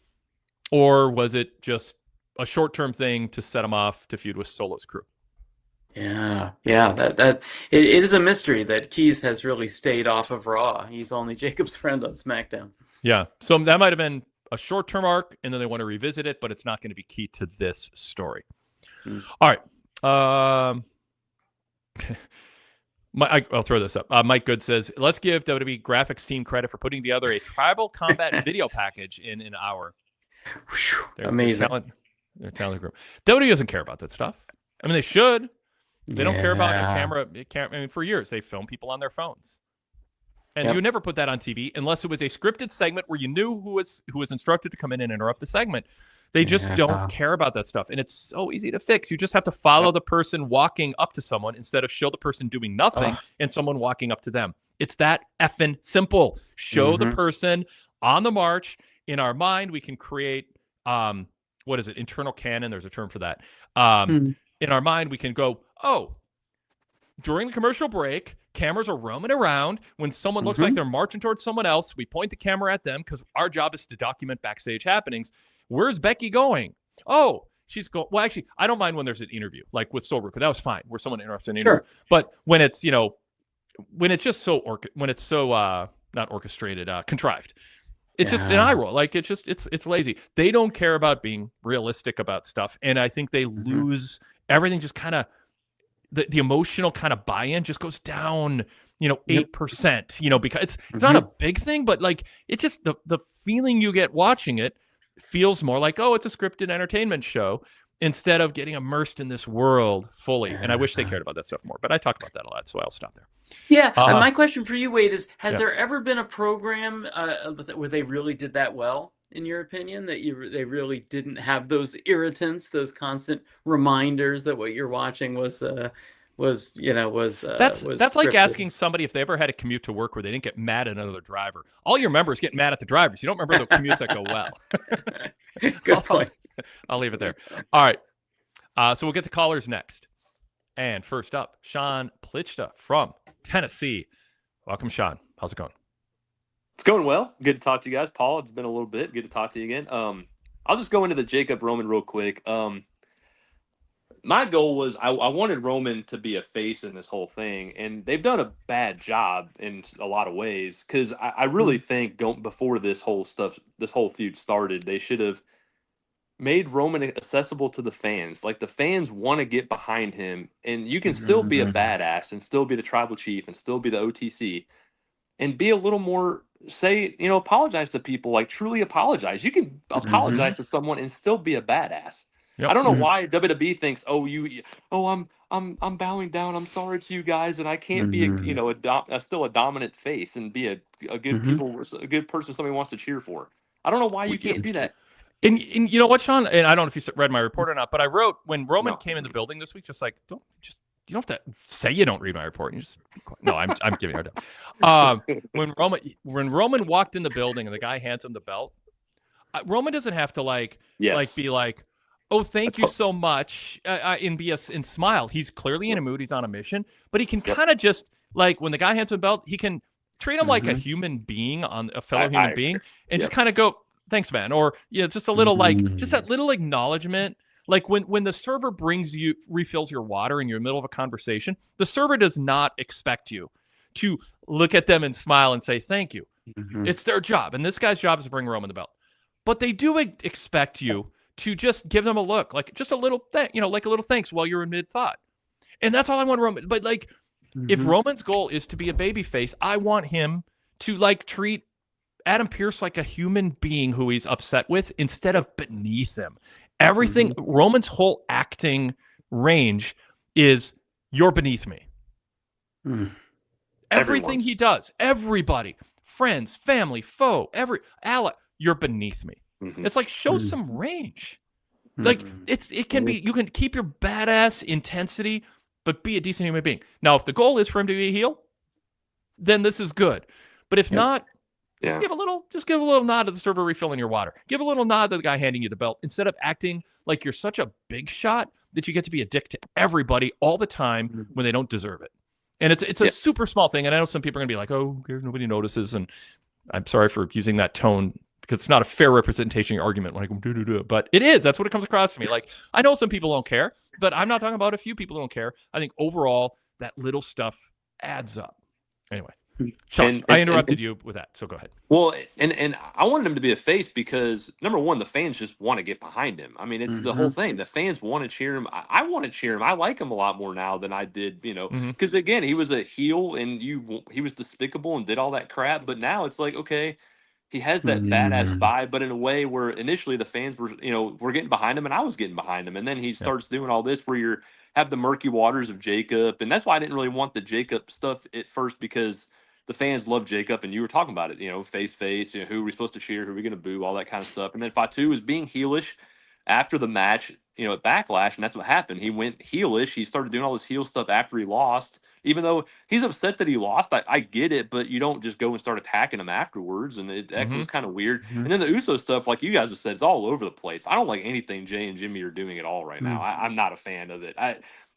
Or was it just a short-term thing to set him off to feud with Solo's crew? Yeah, that it is a mystery that Keys has really stayed off of Raw. He's only Jacob's friend on SmackDown. Yeah, so that might have been a short-term arc, and then they want to revisit it, but it's not going to be key to this story. All right. I'll throw this up. Mike Good says, let's give WWE graphics team credit for putting together a tribal combat video package in an hour. Amazing. Their talent group. WWE doesn't care about that stuff. I mean, they should. They don't care about camera. I mean, for years, they film people on their phones. And you would never put that on TV unless it was a scripted segment where you knew who was instructed to come in and interrupt the segment. They just don't care about that stuff. And it's so easy to fix. You just have to follow the person walking up to someone instead of show the person doing nothing and someone walking up to them. It's that effing simple. Show the person on the march. In our mind, we can create, what is it? Internal canon. There's a term for that. In our mind, we can go, oh, during the commercial break, Cameras are roaming around. When someone looks like they're marching towards someone else, we point the camera at them because our job is to document backstage happenings. Where's Becky going? Oh, she's going. Well, actually, I don't mind when there's an interview, like with Soul Ruka. That was fine. Where someone interrupts an interview. But when it's, when it's just so not orchestrated, contrived. It's just an eye roll. Like it's lazy. They don't care about being realistic about stuff, and I think they lose everything. Just kind of the emotional kind of buy-in just goes down. 8%. Because it's not a big thing, but like it just the feeling you get watching it feels more like, oh, it's a scripted entertainment show instead of getting immersed in this world fully. And I wish they cared about that stuff more, but I talk about that a lot, so I'll stop there. Yeah, and my question for you, Wade, is has there ever been a program where they really did that well, in your opinion, that they really didn't have those irritants, those constant reminders that what you're watching was that's scripted? like asking somebody if they ever had a commute to work where they didn't get mad at another driver. All you remember is getting mad at the drivers. You don't remember the commutes that go well. Good point. I'll leave it there. All right. So we'll get to callers next. And first up, Sean Plichta from Tennessee. Welcome, Sean. How's it going? It's going well. Good to talk to you guys. Paul, it's been a little bit. Good to talk to you again. I'll just go into the Jacob Roman real quick. My goal was I wanted Roman to be a face in this whole thing, and they've done a bad job in a lot of ways, because I really think before this whole feud started, they should have made Roman accessible to the fans. Like, the fans want to get behind him, and you can still be a badass and still be the tribal chief and still be the OTC and be a little more, apologize to people, like truly apologize. You can apologize to someone and still be a badass. Yep. I don't know why WWE thinks, I'm bowing down. I'm sorry to you guys, and I can't be still a dominant face and be a good good person somebody wants to cheer for. I don't know why you can't do that. And you know what, Sean? And I don't know if you read my report or not, but I wrote when Roman came in the building this week, you don't have to say you don't read my report. You just I'm giving it a when Roman walked in the building and the guy hands him the belt, Roman doesn't have to be like, oh, thank you so much, and smile. He's clearly in a mood. He's on a mission, but he can kind of just, like, when the guy hands him the belt, he can treat him like a human being, on a fellow human being, and just kind of go, thanks, man. Or, just a little, just that little acknowledgement. Like when the server refills your water and you're in the middle of a conversation, the server does not expect you to look at them and smile and say, thank you. It's their job. And this guy's job is to bring Roman the belt. But they do expect you to just give them a look, like just a little thing, like a little thanks while you're in mid-thought. And that's all I want Roman. But if Roman's goal is to be a babyface, I want him to treat Adam Pearce like a human being who he's upset with instead of beneath him. Everything, Roman's whole acting range is, you're beneath me. Everything he does, everybody, friends, family, foe, ally, you're beneath me. It's like, show some range. It can be, you can keep your badass intensity, but be a decent human being. Now, if the goal is for him to be a heel, then this is good. But if not, just give a little nod to the server refilling your water. Give a little nod to the guy handing you the belt, instead of acting like you're such a big shot that you get to be a dick to everybody all the time when they don't deserve it. And it's a super small thing. And I know some people are going to be like, oh, nobody notices. And I'm sorry for using that tone, because it's not a fair representation of your argument when I go, but it is. That's what it comes across to me. Like, I know some people don't care, but I'm not talking about a few people who don't care. I think overall, that little stuff adds up. Anyway, Sean, I interrupted you with that, so go ahead. Well, and I wanted him to be a face because, number one, the fans just want to get behind him. I mean, it's the whole thing. The fans want to cheer him. I want to cheer him. I like him a lot more now than I did, because, again, he was a heel and he was despicable and did all that crap. But now it's like, okay, he has that badass vibe, but in a way where initially the fans were, were getting behind him, and I was getting behind him. And then he starts doing all this where have the murky waters of Jacob. And that's why I didn't really want the Jacob stuff at first, because the fans love Jacob, and you were talking about it, face, who are we supposed to cheer, who are we going to boo, all that kind of stuff. And then Fatu was being heelish after the match, at Backlash, and that's what happened. He went heelish. He started doing all this heel stuff after he lost, even though he's upset that he lost. I get it, but you don't just go and start attacking him afterwards, and that was kind of weird. And then the Uso stuff, like you guys have said, it's all over the place. I don't like anything Jay and Jimmy are doing at all right now. I'm not a fan of it.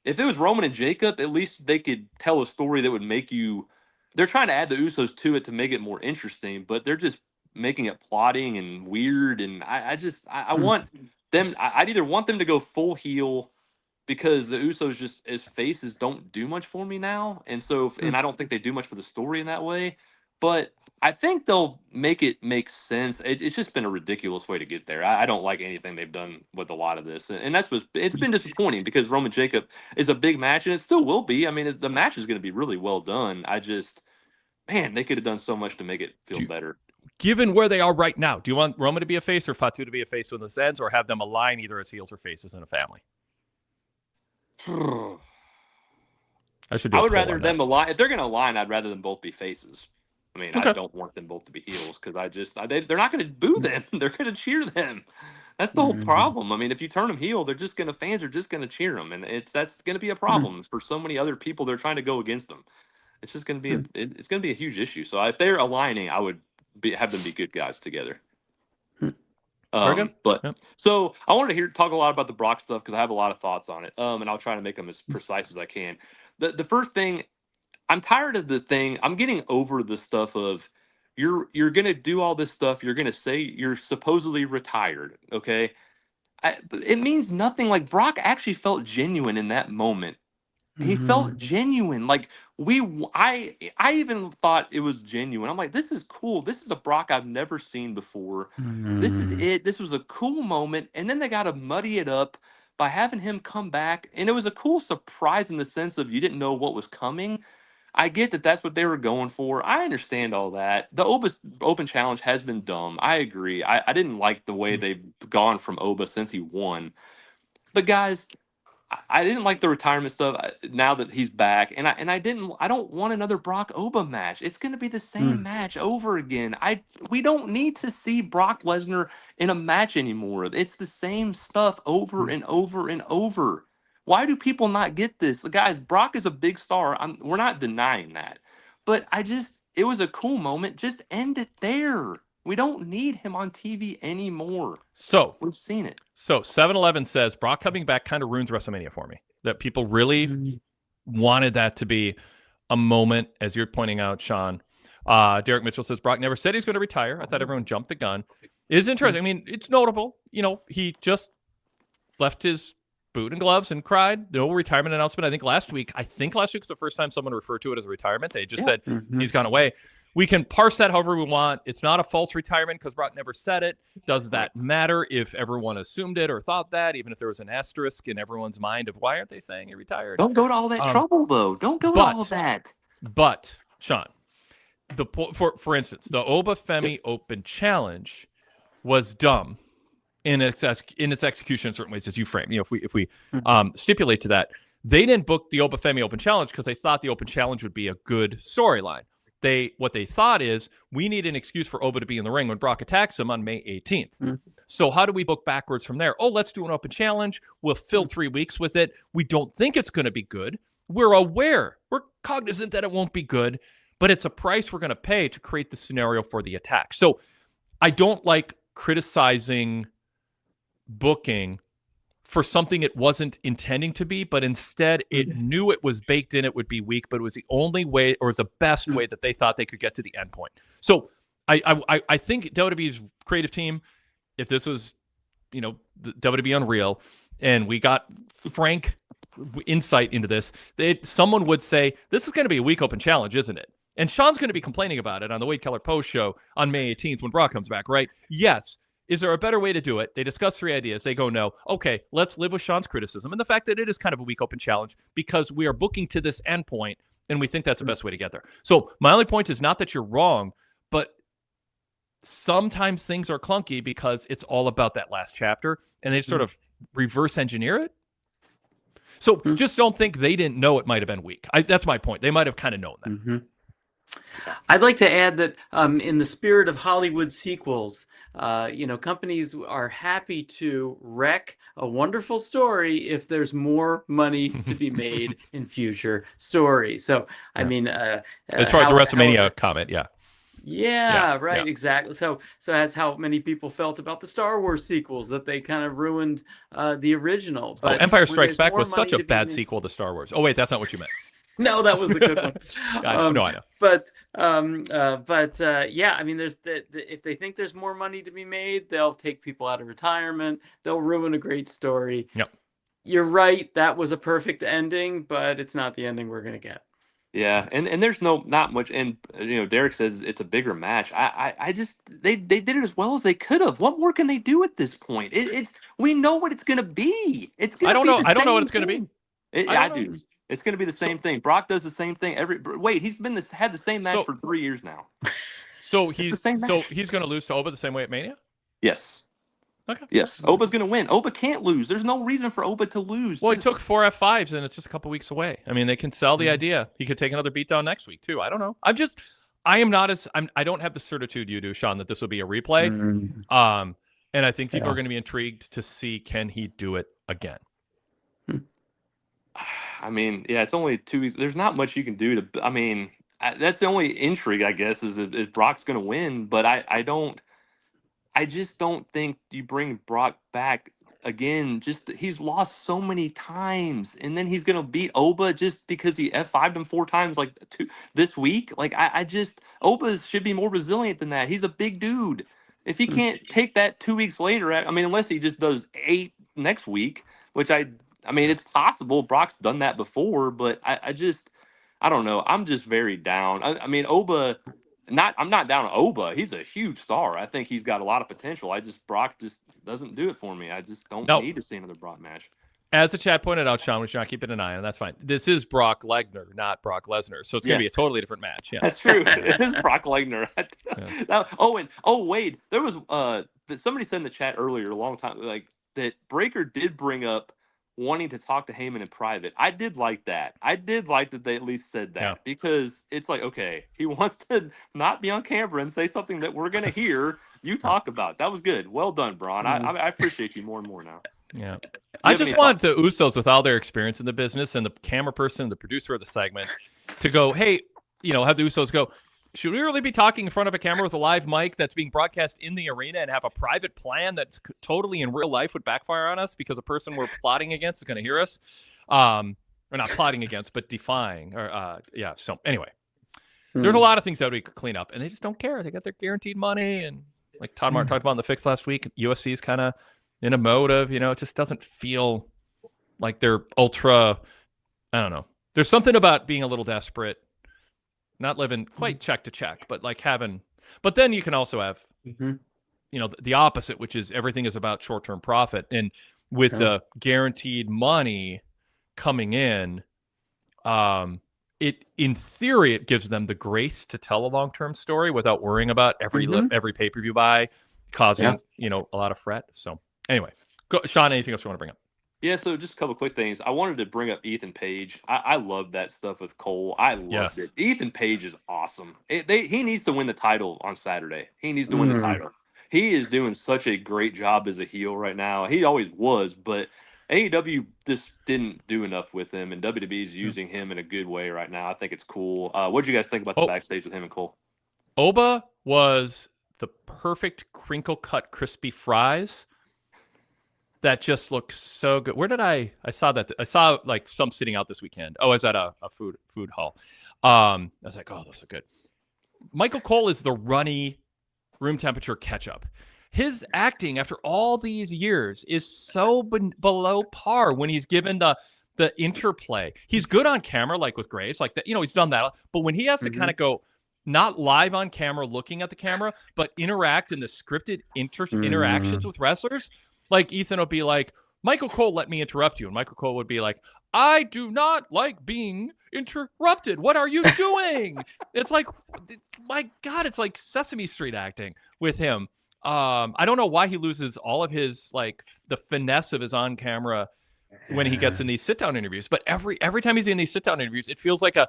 If it was Roman and Jacob, at least they could tell a story that would make you. They're trying to add the Usos to it to make it more interesting, but they're just making it plotting and weird. And I want them. I'd either want them to go full heel because the Usos just as faces don't do much for me now, and so and I don't think they do much for the story in that way. But I think they'll make it make sense. It's just been a ridiculous way to get there. I don't like anything they've done with a lot of this, and that's what's it's been disappointing because Roman Jacob is a big match, and it still will be. I mean, the match is going to be really well done. Man, they could have done so much to make it feel better. Given where they are right now, do you want Roman to be a face or Fatu to be a face when this ends, or have them align either as heels or faces in a family? I would rather them align. If they're going to align, I'd rather them both be faces. I mean, I don't want them both to be heels because they're not going to boo them. They're going to cheer them. That's the whole problem. I mean, if you turn them heel, fans are just going to cheer them, and that's going to be a problem for so many other people. They're trying to go against them. It's just going to be it's going to be a huge issue. So if they're aligning, I would have them be good guys together. So I wanted to talk a lot about the Brock stuff because I have a lot of thoughts on it. And I'll try to make them as precise as I can. The first thing, I'm tired of the thing. I'm getting over the stuff of you're gonna do all this stuff. You're gonna say you're supposedly retired. Okay, it means nothing. Like Brock actually felt genuine in that moment. He felt genuine. Like I even thought it was genuine. I'm like, this is cool. This is a Brock I've never seen before. This is it. This was a cool moment. And then they got to muddy it up by having him come back. And it was a cool surprise in the sense of you didn't know what was coming. I get that that's what they were going for. I understand all that. The Open Challenge has been dumb. I agree. I didn't like the way they've gone from Oba since he won. But guys, I didn't like the retirement stuff now that he's back, and I don't want another Brock Oba match. It's going to be the same match over again. We don't need to see Brock Lesnar in a match anymore. It's the same stuff over and over and over. Why do people not get this? Guys, Brock is a big star. We're not denying that, but it was a cool moment. Just end it there. We don't need him on TV anymore. So we've seen it. So 7-Eleven says Brock coming back kind of ruins WrestleMania for me. That people really wanted that to be a moment, as you're pointing out, Sean. Derek Mitchell says Brock never said he's going to retire. I thought everyone jumped the gun. It is interesting. I mean, it's notable. You know, he just left his boot and gloves and cried. No retirement announcement. I think last week was the first time someone referred to it as a retirement. They just said he's gone away. We can parse that however we want. It's not a false retirement because Brock never said it. Does that matter if everyone assumed it or thought that, even if there was an asterisk in everyone's mind of why aren't they saying he retired? Don't go to all that trouble, though. Don't go to all that. But, Sean, for instance, the Oba Femi Open Challenge was dumb in its execution in certain ways, as you frame. You know, if we stipulate to that, they didn't book the Oba Femi Open Challenge because they thought the Open Challenge would be a good storyline. What they thought is we need an excuse for Oba to be in the ring when Brock attacks him on May 18th. So how do we book backwards from there? Oh, let's do an Open Challenge. We'll fill 3 weeks with it. We don't think it's going to be good. We're cognizant that it won't be good, but it's a price we're going to pay to create the scenario for the attack. So I don't like criticizing booking for something it wasn't intending to be, but instead it knew it was baked in, it would be weak, but it was the only way, or it was the best way that they thought they could get to the end point. So I think WWE's creative team, if this was, you know, the WWE Unreal, and we got frank insight into this, someone would say, this is going to be a weak Open Challenge, isn't it? And Sean's going to be complaining about it on the Wade Keller post show on May 18th when Brock comes back, right? Yes. Is there a better way to do it? They discuss 3 ideas. They go, no. Okay, let's live with Sean's criticism and the fact that it is kind of a weak Open Challenge because we are booking to this endpoint and we think that's the best way to get there. So my only point is not that you're wrong, but sometimes things are clunky because it's all about that last chapter and they sort of reverse engineer it. So just don't think they didn't know it might have been weak. That's my point. They might have kind of known that. I'd like to add that in the spirit of Hollywood sequels, companies are happy to wreck a wonderful story if there's more money to be made in future stories. So, I mean, as far as the WrestleMania comment, Yeah, Yeah, right, yeah. exactly. So that's how many people felt about the Star Wars sequels, that they kind of ruined the original. Oh, But Empire when Strikes there's Back more was such money a to be bad made, sequel to Star Wars. Oh wait, that's not what you meant. no, that was the good one. I know. No, I know. Yeah, I mean, there's if they think there's more money to be made, they'll take people out of retirement. They'll ruin a great story. Yep. You're right. That was a perfect ending, but it's not the ending we're gonna get. Yeah, and there's not much, and Derek says it's a bigger match. I just they did it as well as they could have. What more can they do at this point? It's we know what it's gonna be. It's I gonna don't be know. the I don't know what same it's going to be. thing. I I don't know. do. It's gonna be the So same thing. Brock does the same thing wait. He's had the same match so for 3 years now. so It's the same match. he's going to lose to Oba the same way at Mania. Yes. Okay. Yes. Oba's gonna win. Oba can't lose. There's no reason for Oba to lose. Well, he Just- took 4 F5s and it's just a couple weeks away. I mean, they can sell the idea. He could take another beatdown next week too. I don't know. I don't have the certitude you do, Sean, that this will be a replay. And I think people are going to be intrigued to see, can he do it again? I mean, yeah, it's only 2 weeks. There's not much you can do to. I mean, that's the only intrigue, I guess, is if Brock's going to win. But I just don't think you bring Brock back again. Just he's lost so many times, and then he's going to beat Oba just because he F5'd him 4 times like this week. Like I just Oba should be more resilient than that. He's a big dude. If he can't take that 2 weeks later, I mean, unless he just does 8 next week, which I mean, it's possible. Brock's done that before, but I don't know. I'm just very down. I mean, Oba. I'm not down on Oba. He's a huge star. I think he's got a lot of potential. Brock just doesn't do it for me. I just don't need to see another Brock match. As the chat pointed out, Sean, we should not keep an eye on. That's fine. This is Brock Lesnar, not Brock Lesnar. So it's going to be a totally different match. Yeah, that's true. It is Brock Lesnar. Wade, there was somebody said in the chat earlier a long time that Breaker did bring up wanting to talk to Heyman in private. I did like that. I did like that they at least said that because it's like, okay, he wants to not be on camera and say something that we're going to hear you talk about. That was good. Well done, Braun. I appreciate you more and more now. Yeah. I just want the Usos, with all their experience in the business and the camera person, the producer of the segment, to go, hey, have the Usos go, should we really be talking in front of a camera with a live mic that's being broadcast in the arena and have a private plan that's totally in real life would backfire on us because a person we're plotting against is going to hear us? Or not plotting against, but defying. So anyway, there's a lot of things that we could clean up, and they just don't care. They got their guaranteed money. And like Todd Martin talked about in the fix last week, UFC is kind of in a mode of, it just doesn't feel like they're ultra, I don't know. There's something about being a little desperate. Not living quite check to check, but but then you can also have, the opposite, which is everything is about short-term profit. And with the guaranteed money coming in, in theory, it gives them the grace to tell a long-term story without worrying about every pay-per-view buy causing, a lot of fret. So anyway, Sean, anything else you want to bring up? Yeah, so just a couple quick things. I wanted to bring up Ethan Page. I love that stuff with Cole. I loved it. Ethan Page is awesome. He needs to win the title on Saturday. He needs to win the title. He is doing such a great job as a heel right now. He always was, but AEW just didn't do enough with him, and WWE is using him in a good way right now. I think it's cool. What do you guys think about the backstage with him and Cole? Oba was the perfect crinkle-cut crispy fries. That just looks so good. Where did I saw that? I saw like some sitting out this weekend. Oh, I was at a food hall. I was like, oh, those are good. Michael Cole is the runny room temperature ketchup. His acting after all these years is so below par when he's given the interplay. He's good on camera, like with Graves, like that. He's done that. But when he has to kind of go, not live on camera looking at the camera, but interact in the scripted interactions with wrestlers. Like Ethan will be like, Michael Cole, let me interrupt you. And Michael Cole would be like, I do not like being interrupted. What are you doing? It's like, my God, it's like Sesame Street acting with him. I don't know why he loses all of his, like, the finesse of his on camera when he gets in these sit down interviews. But every time he's in these sit down interviews, it feels like a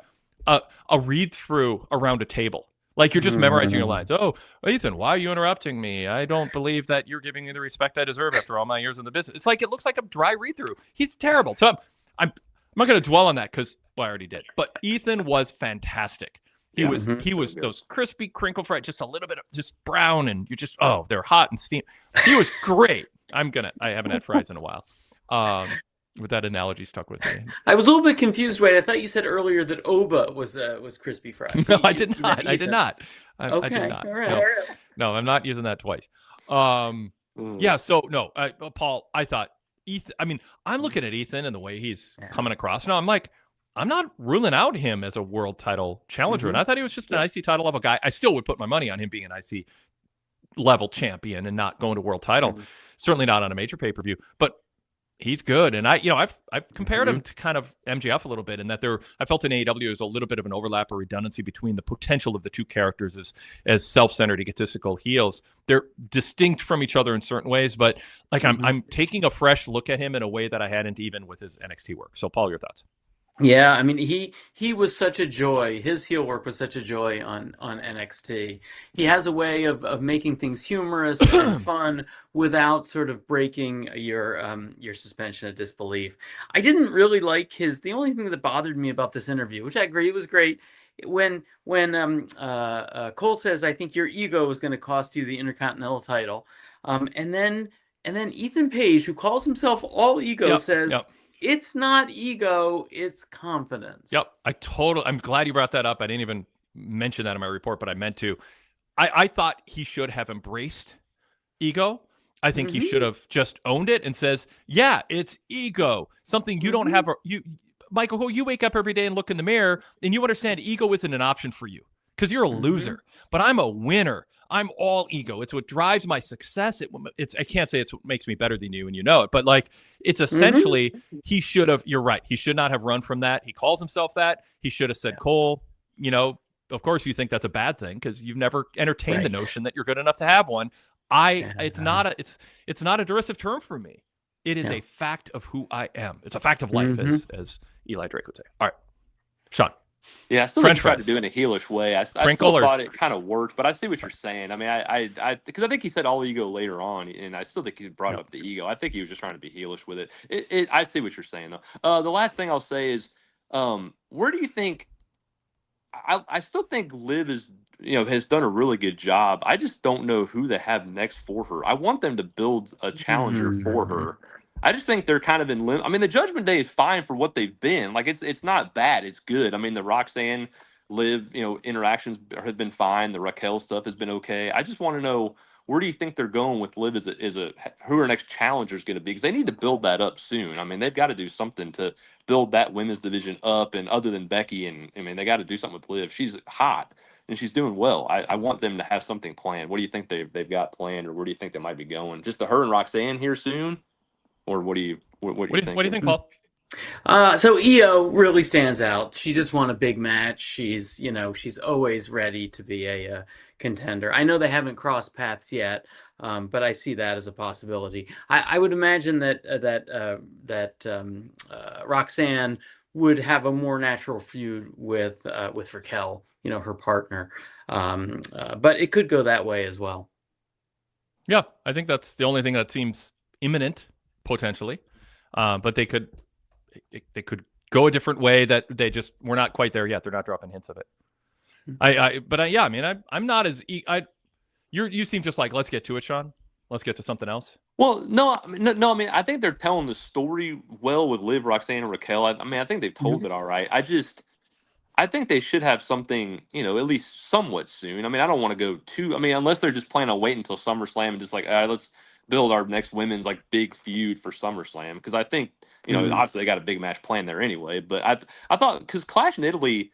read through around a table. Like you're just memorizing your lines. Oh, Ethan, why are you interrupting me? I don't believe that you're giving me the respect I deserve after all my years in the business. It's like, it looks like a dry read through. He's terrible. So I'm not going to dwell on that because I already did. But Ethan was fantastic. He Yeah. was Mhm. he So was good. those crispy crinkle fries, just a little bit of just brown, and you just they're hot and steam. He was great. I haven't had fries in a while. With that analogy stuck with me. I was a little bit confused, Wade. I thought you said earlier that Oba was crispy fries. No, I did You meant not. I did Ethan. not. I did Okay, not. all right. No, no, I'm not using that twice. Yeah. So no, Paul. I thought Ethan. I mean, I'm looking at Ethan and the way he's Yeah. coming across now. I'm like, I'm not ruling out him as a world title challenger. And I thought he was just an IC title level guy. I still would put my money on him being an IC level champion and not going to world title. Certainly not on a major pay per view, but he's good. And I've compared him to kind of MJF a little bit in that I felt in AEW there's a little bit of an overlap or redundancy between the potential of the two characters as self-centered, egotistical heels. They're distinct from each other in certain ways, but like I'm taking a fresh look at him in a way that I hadn't even with his NXT work. So Paul, your thoughts? Yeah, I mean he was such a joy. His heel work was such a joy on NXT. He has a way of making things humorous and fun without sort of breaking your suspension of disbelief. I didn't really like the only thing that bothered me about this interview, which I agree was great, when Cole says, "I think your ego is going to cost you the Intercontinental title," and then Ethan Page, who calls himself all ego, says. Yep. It's not ego, it's confidence. Yep. I'm glad you brought that up. I didn't even mention that in my report, but I meant to. I thought he should have embraced ego. I think he should have just owned it and says, yeah, it's ego. Something you don't have. Michael, you wake up every day and look in the mirror and you understand ego isn't an option for you because you're a loser, but I'm a winner. I'm all ego. It's what drives my success. I can't say it's what makes me better than you, and you know it, but like it's essentially he should have. You're right. He should not have run from that. He calls himself that. He should have said, Cole, of course you think that's a bad thing because you've never entertained the notion that you're good enough to have one. It's not a derisive term for me. It is a fact of who I am. It's a fact of life, as Eli Drake would say. All right, Sean. Yeah, I still French tried fries. to do it in a heelish way. I still thought it kind of worked, but I see what you're saying. I mean, because I think he said all ego later on, and I still think he brought up the ego. I think he was just trying to be heelish with it. I see what you're saying though. The last thing I'll say is, where do you think? I still think Liv has done a really good job. I just don't know who they have next for her. I want them to build a challenger for her. I just think they're kind of in limbo. I mean, the Judgment Day is fine for what they've been. Like it's not bad. It's good. I mean, the Roxanne Liv interactions have been fine. The Raquel stuff has been okay. I just want to know, where do you think they're going with Liv who her next challenger is going to be? Because they need to build that up soon. I mean, they've got to do something to build that women's division up. And other than Becky, and I mean, they got to do something with Liv. She's hot and she's doing well. I want them to have something planned. What do you think they've got planned, or where do you think they might be going? Just her and Roxanne here soon? Or what do you think? What do you think, Paul? So Io really stands out. She just won a big match. She's always ready to be a contender. I know they haven't crossed paths yet, but I see that as a possibility. I would imagine that Roxanne would have a more natural feud with Raquel, her partner. But it could go that way as well. Yeah, I think that's the only thing that seems imminent. Potentially, but they could go a different way that we're not quite there yet. They're not dropping hints of it. I'm not as you seem just like, let's get to it, Sean. Let's get to something else. Well, no. I mean, I think they're telling the story well with Liv, Roxanne, and Raquel. I think they've told it all right. I think they should have something, at least somewhat soon. I mean, I don't want to go unless they're just planning on waiting until SummerSlam and just like, all right, let's build our next women's like big feud for SummerSlam, because I think obviously they got a big match planned there anyway. But I thought, because Clash in Italy,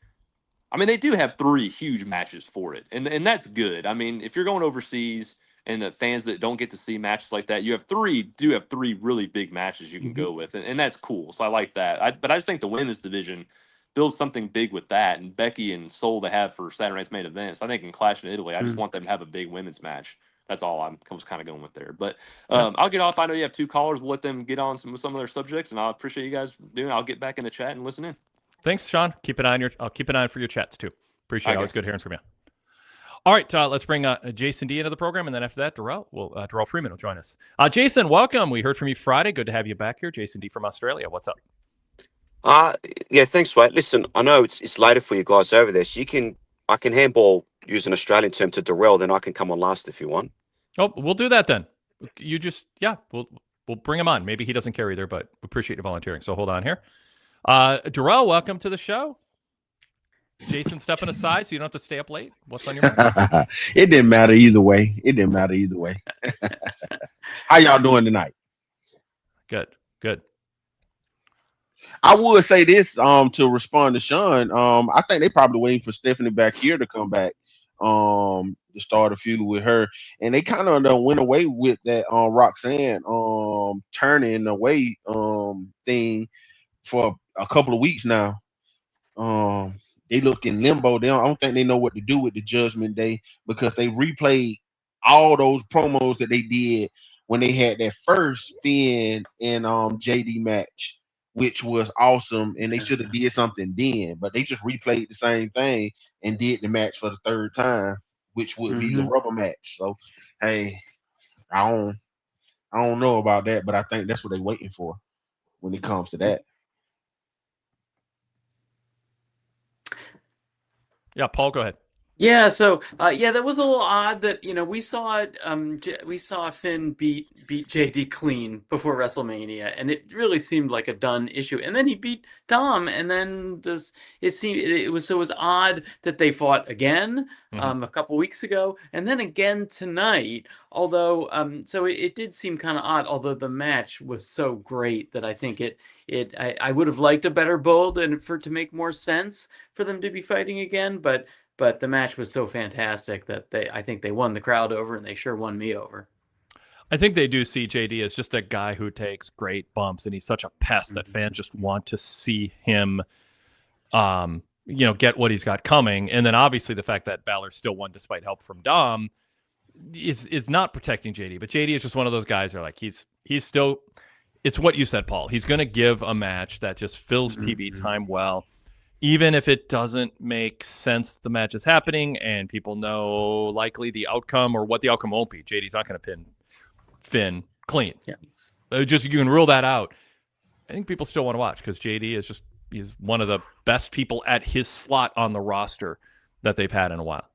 I mean, they do have 3 huge matches for it, and that's good. I mean, if you're going overseas and the fans that don't get to see matches like that, you have 3 really big matches you can go with, and that's cool. So I like that. But I just think the women's division builds something big with that, and Becky and Sol they have for Saturday night's main event. So I think in Clash in Italy, I just want them to have a big women's match. That's all I was kind of going with there. But I'll get off. I know you have 2 callers. We'll let them get on some of their subjects, and I appreciate you guys doing it. I'll get back in the chat and listen in. Thanks, Sean. I'll keep an eye for your chats too. Appreciate it. Always good hearing from you. All right, let's bring Jason D into the program, and then after that, Darrell Freeman will join us. Jason, welcome. We heard from you Friday. Good to have you back here. Jason D from Australia. What's up? Yeah, thanks, Wade. Listen, I know it's later for you guys over there, so you can I can handball, use an Australian term, to Darrell, then I can come on last if you want. Oh, we'll do that then. You just, yeah, we'll bring him on. Maybe he doesn't care either, but we appreciate you volunteering. So hold on here. Darrell, welcome to the show. Jason stepping aside so you don't have to stay up late. What's on your mind? It didn't matter either way. How y'all doing tonight? Good. I would say this to respond to Sean. I think they probably waiting for Stephanie back here to come back to start a feud with her, and they kind of went away with that Roxanne turning away thing for a couple of weeks now. They look in limbo. I don't think they know what to do with the Judgment Day, because they replayed all those promos that they did when they had that first Finn and JD match, which was awesome, and they should have did something then, but they just replayed the same thing and did the match for the third time, which would be the rubber match. So, hey, I don't know about that, but I think that's what they're waiting for when it comes to that. Yeah, Paul, go ahead. Yeah, so that was a little odd that we saw it. We saw Finn beat JD clean before WrestleMania, and it really seemed like a done issue. And then he beat Dom, and then it was odd that they fought again a couple weeks ago, and then again tonight. Although so it did seem kind of odd. Although the match was so great that I think I would have liked a better build and to make more sense for them to be fighting again, but the match was so fantastic that I think they won the crowd over, and they sure won me over. I think they do see JD as just a guy who takes great bumps, and he's such a pest that fans just want to see him, get what he's got coming. And then obviously the fact that Balor still won despite help from Dom is not protecting JD. But JD is just one of those guys that are like, he's still, it's what you said, Paul. He's going to give a match that just fills TV time well. Even if it doesn't make sense the match is happening and people know likely the outcome or what the outcome won't be. JD's not going to pin Finn clean. Yeah. Just you can rule that out. I think people still want to watch because JD he's one of the best people at his slot on the roster that they've had in a while.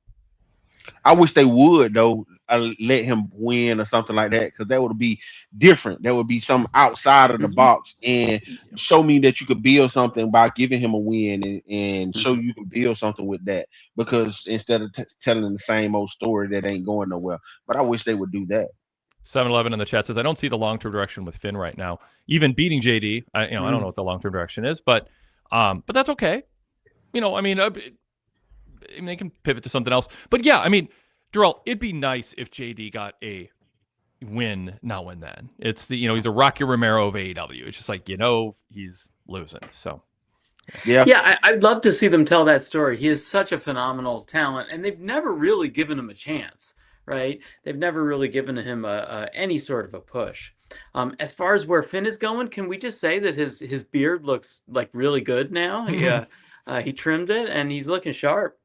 I wish they would, though, let him win or something like that, because that would be different. That would be something outside of the box and show me that you could build something by giving him a win and show you can build something with that, because instead of telling the same old story that ain't going nowhere. But I wish they would do that. 7-Eleven in the chat says, I don't see the long-term direction with Finn right now. Even beating JD, I don't know what the long-term direction is, but that's okay. They can pivot to something else. But yeah, Darrell, it'd be nice if JD got a win now and then. It's he's a Rocky Romero of AEW. It's just like, he's losing. So yeah, I'd love to see them tell that story. He is such a phenomenal talent, and they've never really given him a chance, right? They've never really given him any sort of a push. As far as where Finn is going, can we just say that his beard looks like really good now? He trimmed it and he's looking sharp.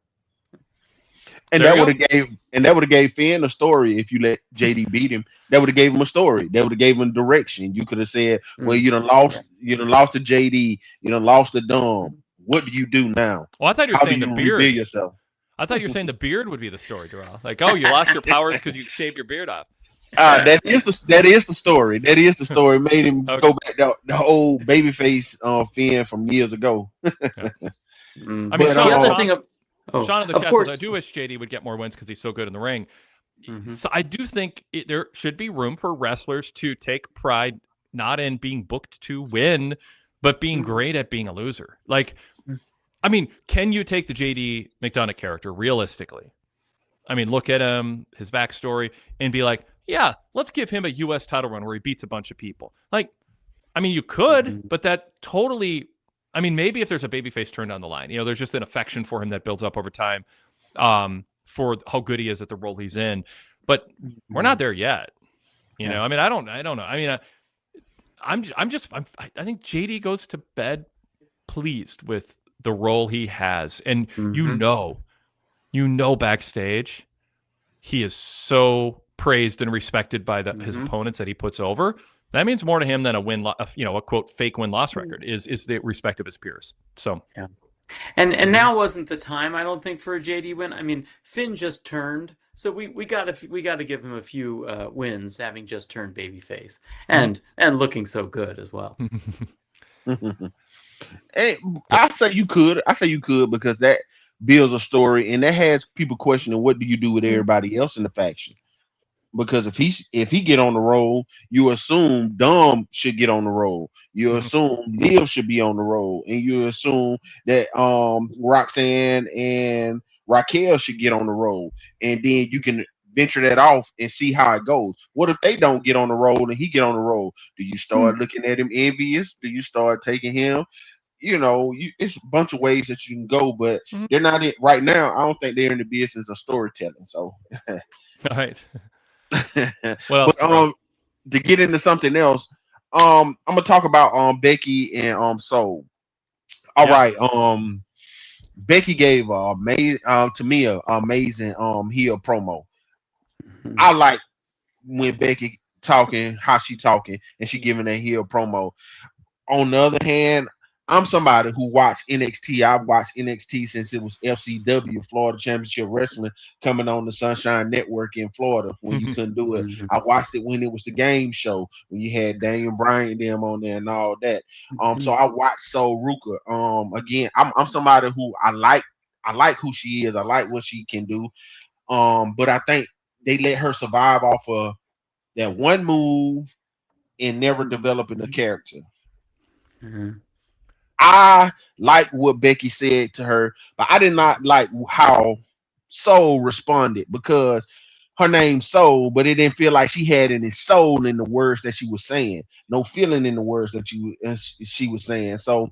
And that would have gave Finn a story if you let JD beat him. That would have gave him a story. That would have gave him direction. You could have said, "Well, you done lost to JD. You done lost to Dom. What do you do now?" Well, I thought you were saying the beard. Yourself? I thought you were saying the beard would be the story, Darrell. Like, oh, you lost your powers because you shaved your beard off. That is the story. That is the story. Made him go back to the old babyface Finn from years ago. The other thing. Sean in the chat says, I do wish JD would get more wins because he's so good in the ring. So I do think there should be room for wrestlers to take pride not in being booked to win, but being great at being a loser. Like, can you take the JD McDonough character realistically? Look at him, his backstory, and be like, yeah, let's give him a U.S. title run where he beats a bunch of people. Like, you could, but that totally... maybe if there's a babyface turn down the line, there's just an affection for him that builds up over time for how good he is at the role he's in. But we're not there yet. I don't know. I think JD goes to bed pleased with the role he has. And backstage, he is so praised and respected by his opponents that he puts over. That means more to him than a win, a quote fake win-loss record is the respect of his peers. So And now wasn't the time, I don't think, for a JD win. I mean, Finn just turned, so we got to give him a few wins, having just turned babyface and looking so good as well. And I say you could. I say you could because that builds a story and that has people questioning what do you do with everybody else in the faction. Because if he get on the roll, you assume Dom should get on the roll. You assume Liv should be on the roll, and you assume that Roxanne and Raquel should get on the roll, and then you can venture that off and see how it goes. What if they don't get on the roll and he get on the roll? Do you start looking at him envious? Do you start taking him? It's a bunch of ways that you can go, but they're not in right now. I don't think they're in the business of storytelling. So, All right. What else? But to get into something else, I'm gonna talk about Becky and Soul. All right. Becky gave to me a amazing heel promo. I like when Becky talking, how she talking, and she giving a heel promo. On the other hand, I'm somebody who watched NXT. I've watched NXT since it was FCW, Florida Championship Wrestling, coming on the Sunshine Network in Florida when you couldn't do it. I watched it when it was the game show, when you had Daniel Bryan and them on there and all that. So I watched Soul Ruka. Again, I'm somebody who I like who she is. I like what she can do. But I think they let her survive off of that one move and never developing the character. I like what Becky said to her, but I did not like how Soul responded because her name's Soul, but it didn't feel like she had any soul in the words that she was saying, no feeling in the words that she was saying. So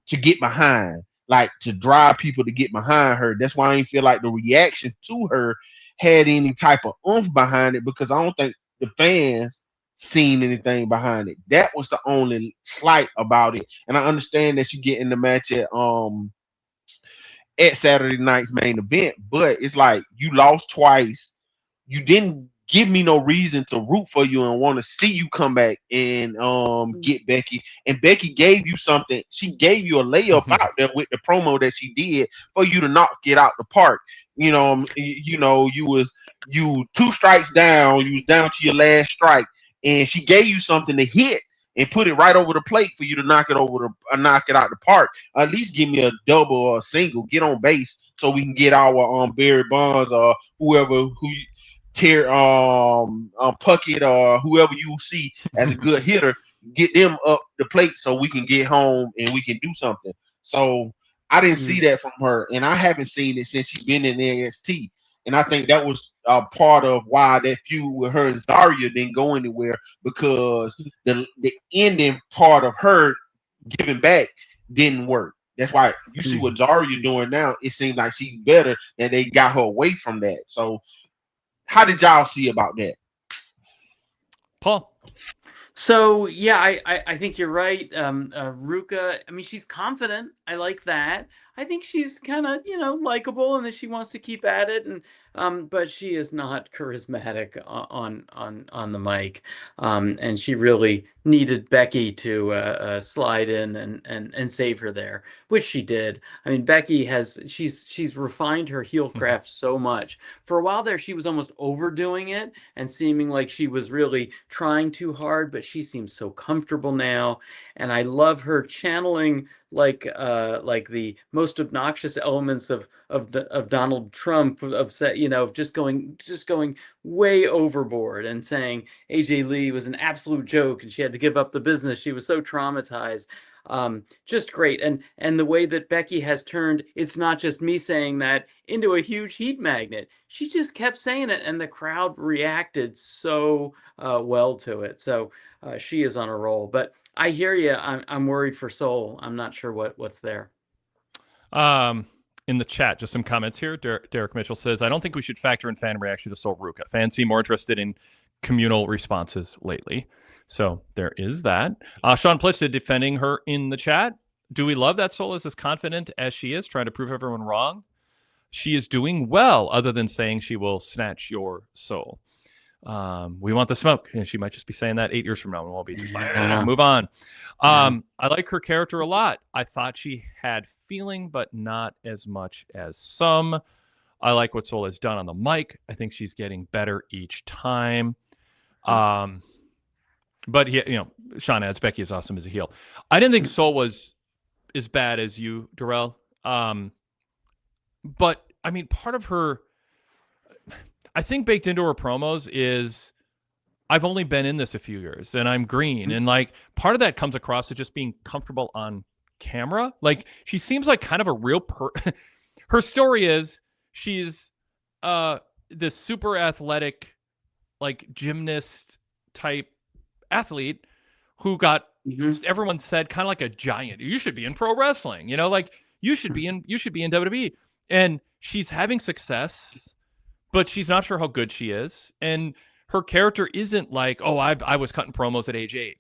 to get behind, like to drive people to get behind her, that's why I didn't feel like the reaction to her had any type of oomph behind it because I don't think the fans seen anything behind it. That was the only slight about it. And I understand that you get in the match at Saturday night's main event, but it's like you lost twice. You didn't give me no reason to root for you and want to see you come back and get Becky. And Becky gave you something. She gave you a layup out there with the promo that she did for you to knock it out the park. You was 2 strikes down. You was down to your last strike. And she gave you something to hit and put it right over the plate for you to knock it out the park. At least give me a double or a single. Get on base so we can get our Barry Bonds or whoever Puckett or whoever you see as a good hitter. Get them up the plate so we can get home and we can do something. So I didn't see that from her, and I haven't seen it since she's been in NXT. And I think that was part of why that feud with her and Zarya didn't go anywhere because the ending part of her giving back didn't work. That's why you see what Zarya doing now. It seems like she's better, and they got her away from that. So, how did y'all see about that, Paul? So yeah, I think you're right. Ruka, I mean, she's confident. I like that. I think she's kind of likable, and that she wants to keep at it. And but she is not charismatic on the mic. And she really needed Becky to slide in and save her there, which she did. I mean, Becky she's refined her heel craft so much. For a while there, she was almost overdoing it and seeming like she was really trying too hard, but she seems so comfortable now, and I love her channeling like the most obnoxious elements of Donald Trump, of just going way overboard and saying AJ Lee was an absolute joke and she had to give up the business. She was so traumatized. Just great. And the way that Becky has turned, it's not just me saying that, into a huge heat magnet. She just kept saying it, and the crowd reacted so well to it. So she is on a roll. But I hear you. I'm worried for Soul. I'm not sure what's there. In the chat, just some comments here. Derek Mitchell says, I don't think we should factor in fan reaction to Soul Ruka. Fans seem more interested in communal responses lately. So there is that. Sean Plitchett defending her in the chat. Do we love that Soul is as confident as she is, trying to prove everyone wrong? She is doing well, other than saying she will snatch your soul. We want the smoke. And she might just be saying that 8 years from now, and we'll be just like, Yeah. move on. Yeah. I like her character a lot. I thought she had feeling, but not as much as some. I like what Soul has done on the mic. I think she's getting better each time. But Sean adds Becky is awesome as a heel. I didn't think Soul was as bad as you, Darrell. But I mean, part of her, I think baked into her promos is, I've only been in this a few years and I'm green. And like part of that comes across as just being comfortable on camera. Like she seems like kind of a real her story is she's this super athletic, like gymnast type athlete who got everyone said kind of like a giant. You should be in pro wrestling, like you should be in WWE. And she's having success, but she's not sure how good she is. And her character isn't like, oh, I was cutting promos at age 8,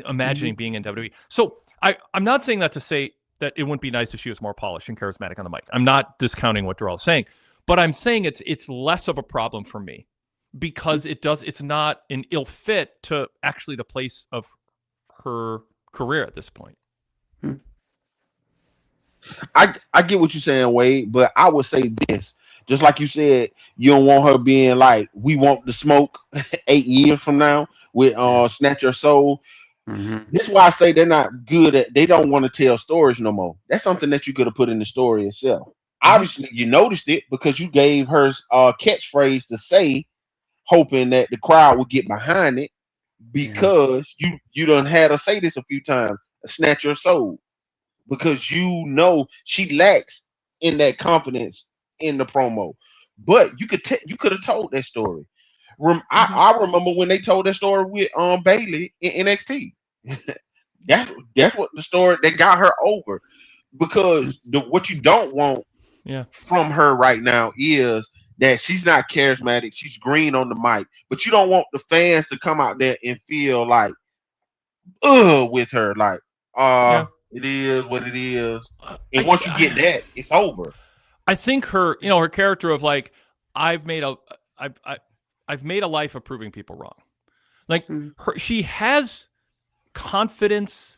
imagining being in WWE. So I'm not saying that to say that it wouldn't be nice if she was more polished and charismatic on the mic. I'm not discounting what Darrell's saying, but I'm saying it's less of a problem for me because it's not an ill fit to actually the place of her career at this point. I get what you're saying, Wade, but I would say this. Just like you said, you don't want her being like, we want the smoke 8 years from now with Snatch Your Soul. This is why I say they're not good at, they don't want to tell stories no more. That's something that you could have put in the story itself. Obviously, you noticed it because you gave her catchphrase to say, hoping that the crowd would get behind it because you done had her say this a few times, Snatch Your Soul. Because she lacks in that confidence in the promo, but you could have told that story. I remember when they told that story with Bailey in NXT. that's what the story that got her over. Because what you don't want from her right now is that she's not charismatic. She's green on the mic, but you don't want the fans to come out there and feel like with her, like it is what it is. And once you get that, it's over. I think her character of like, I've made a life of proving people wrong. Like she has confidence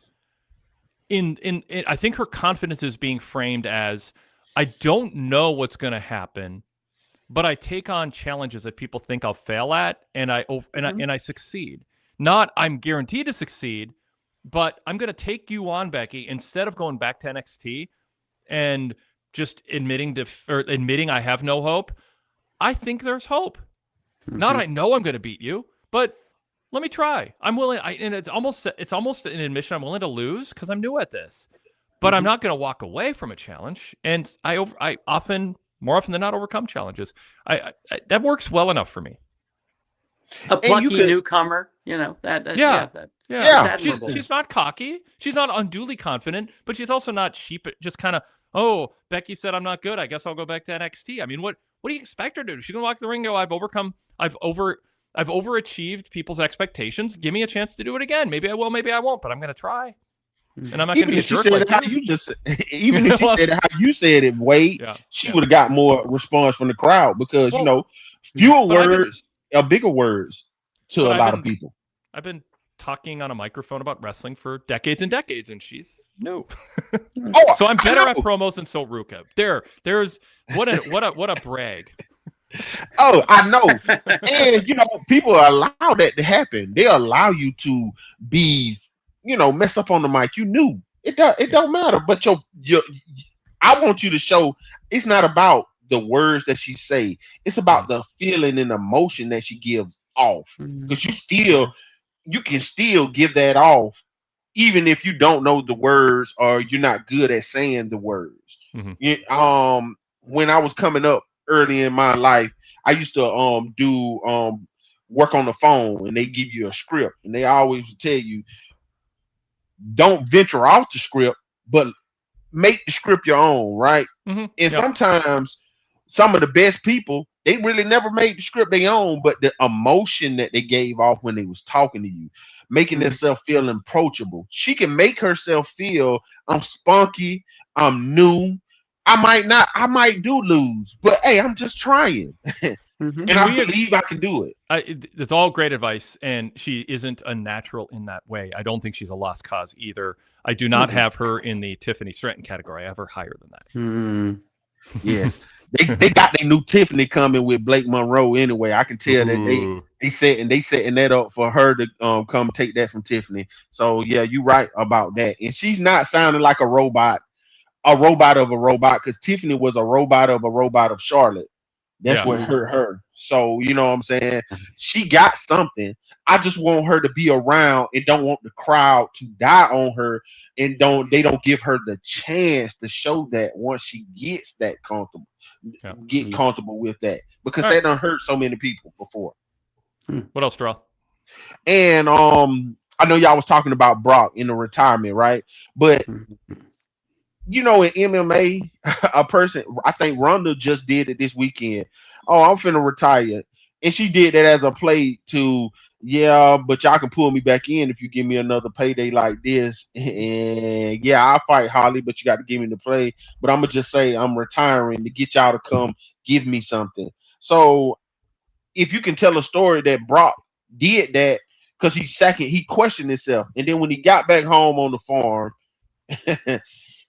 in I think her confidence is being framed as, I don't know what's going to happen, but I take on challenges that people think I'll fail at, and I succeed. Not I'm guaranteed to succeed, but I'm going to take you on, Becky, instead of going back to NXT and just admitting I have no hope. I think there's hope. Not I know I'm going to beat you, but let me try. I'm willing. And it's almost an admission. I'm willing to lose because I'm new at this, but I'm not going to walk away from a challenge. And I more often than not, overcome challenges. That works well enough for me. A plucky newcomer, She's not cocky. She's not unduly confident, but she's also not cheap. Just kind of, oh, Becky said I'm not good. I guess I'll go back to NXT. I mean, what do you expect her to do? She's gonna walk the ring and go, I've overachieved people's expectations. Give me a chance to do it again. Maybe I will, maybe I won't, but I'm gonna try. And I'm not gonna be a jerk. Even if she said it how you said it, Wade, she would have got more response from the crowd because fewer words are bigger words to a lot of people. I've been talking on a microphone about wrestling for decades and decades, and she's new. So I'm better at promos than Sol Ruca. There's what a brag. Oh, I know. And people allow that to happen. They allow you to be, mess up on the mic. You knew it don't matter. But I want you to show it's not about the words that she say. It's about the feeling and emotion that she gives off. Because you can still give that off, even if you don't know the words or you're not good at saying the words. When I was coming up early in my life, I used to do work on the phone, and they give you a script, and they always tell you don't venture off the script, but make the script your own, right? And sometimes some of the best people, they really never made the script their own, but the emotion that they gave off when they was talking to you, making themselves feel approachable. She can make herself feel, I'm spunky, I'm new. I might do lose, but hey, I'm just trying. Mhm. And I believe I can do it. It's all great advice, and she isn't a natural in that way. I don't think she's a lost cause either. I do not have her in the Tiffany Stratton category. I have her higher than that. Mm. Yes. They got their new Tiffany coming with Blake Monroe anyway. I can tell that they setting that up for her to come take that from Tiffany. So yeah, you're right about that. And she's not sounding like a robot of a robot, because Tiffany was a robot of Charlotte. That's what hurt her. So you know what I'm saying? She got something. I just want her to be around and don't want the crowd to die on her, and they don't give her the chance to show that once she gets that comfortable. Get comfortable with that, because that done hurt so many people before. What else, Terrell? And I know y'all was talking about Brock in the retirement, right? But you know, in MMA, a person, I think Ronda just did it this weekend. Oh, I'm finna retire. And she did that as a play to, yeah, but y'all can pull me back in if you give me another payday like this. And yeah, I'll fight Holly, but you got to give me the play. But I'm going to just say I'm retiring to get y'all to come give me something. So if you can tell a story that Brock did that, because he questioned himself. And then when he got back home on the farm,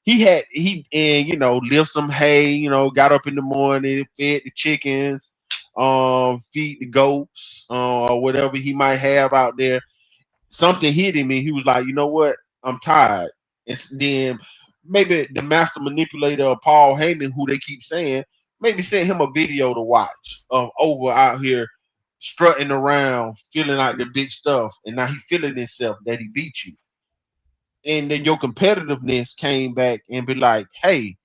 he lived some hay, got up in the morning, fed the chickens, feed the goats, or whatever he might have out there. Something hit him and he was like, you know what? I'm tired. And then maybe the master manipulator of Paul Heyman, who they keep saying, maybe sent him a video to watch of Over out here strutting around, feeling like the big stuff. And now he feeling himself that he beat you. And then your competitiveness came back and be like, hey,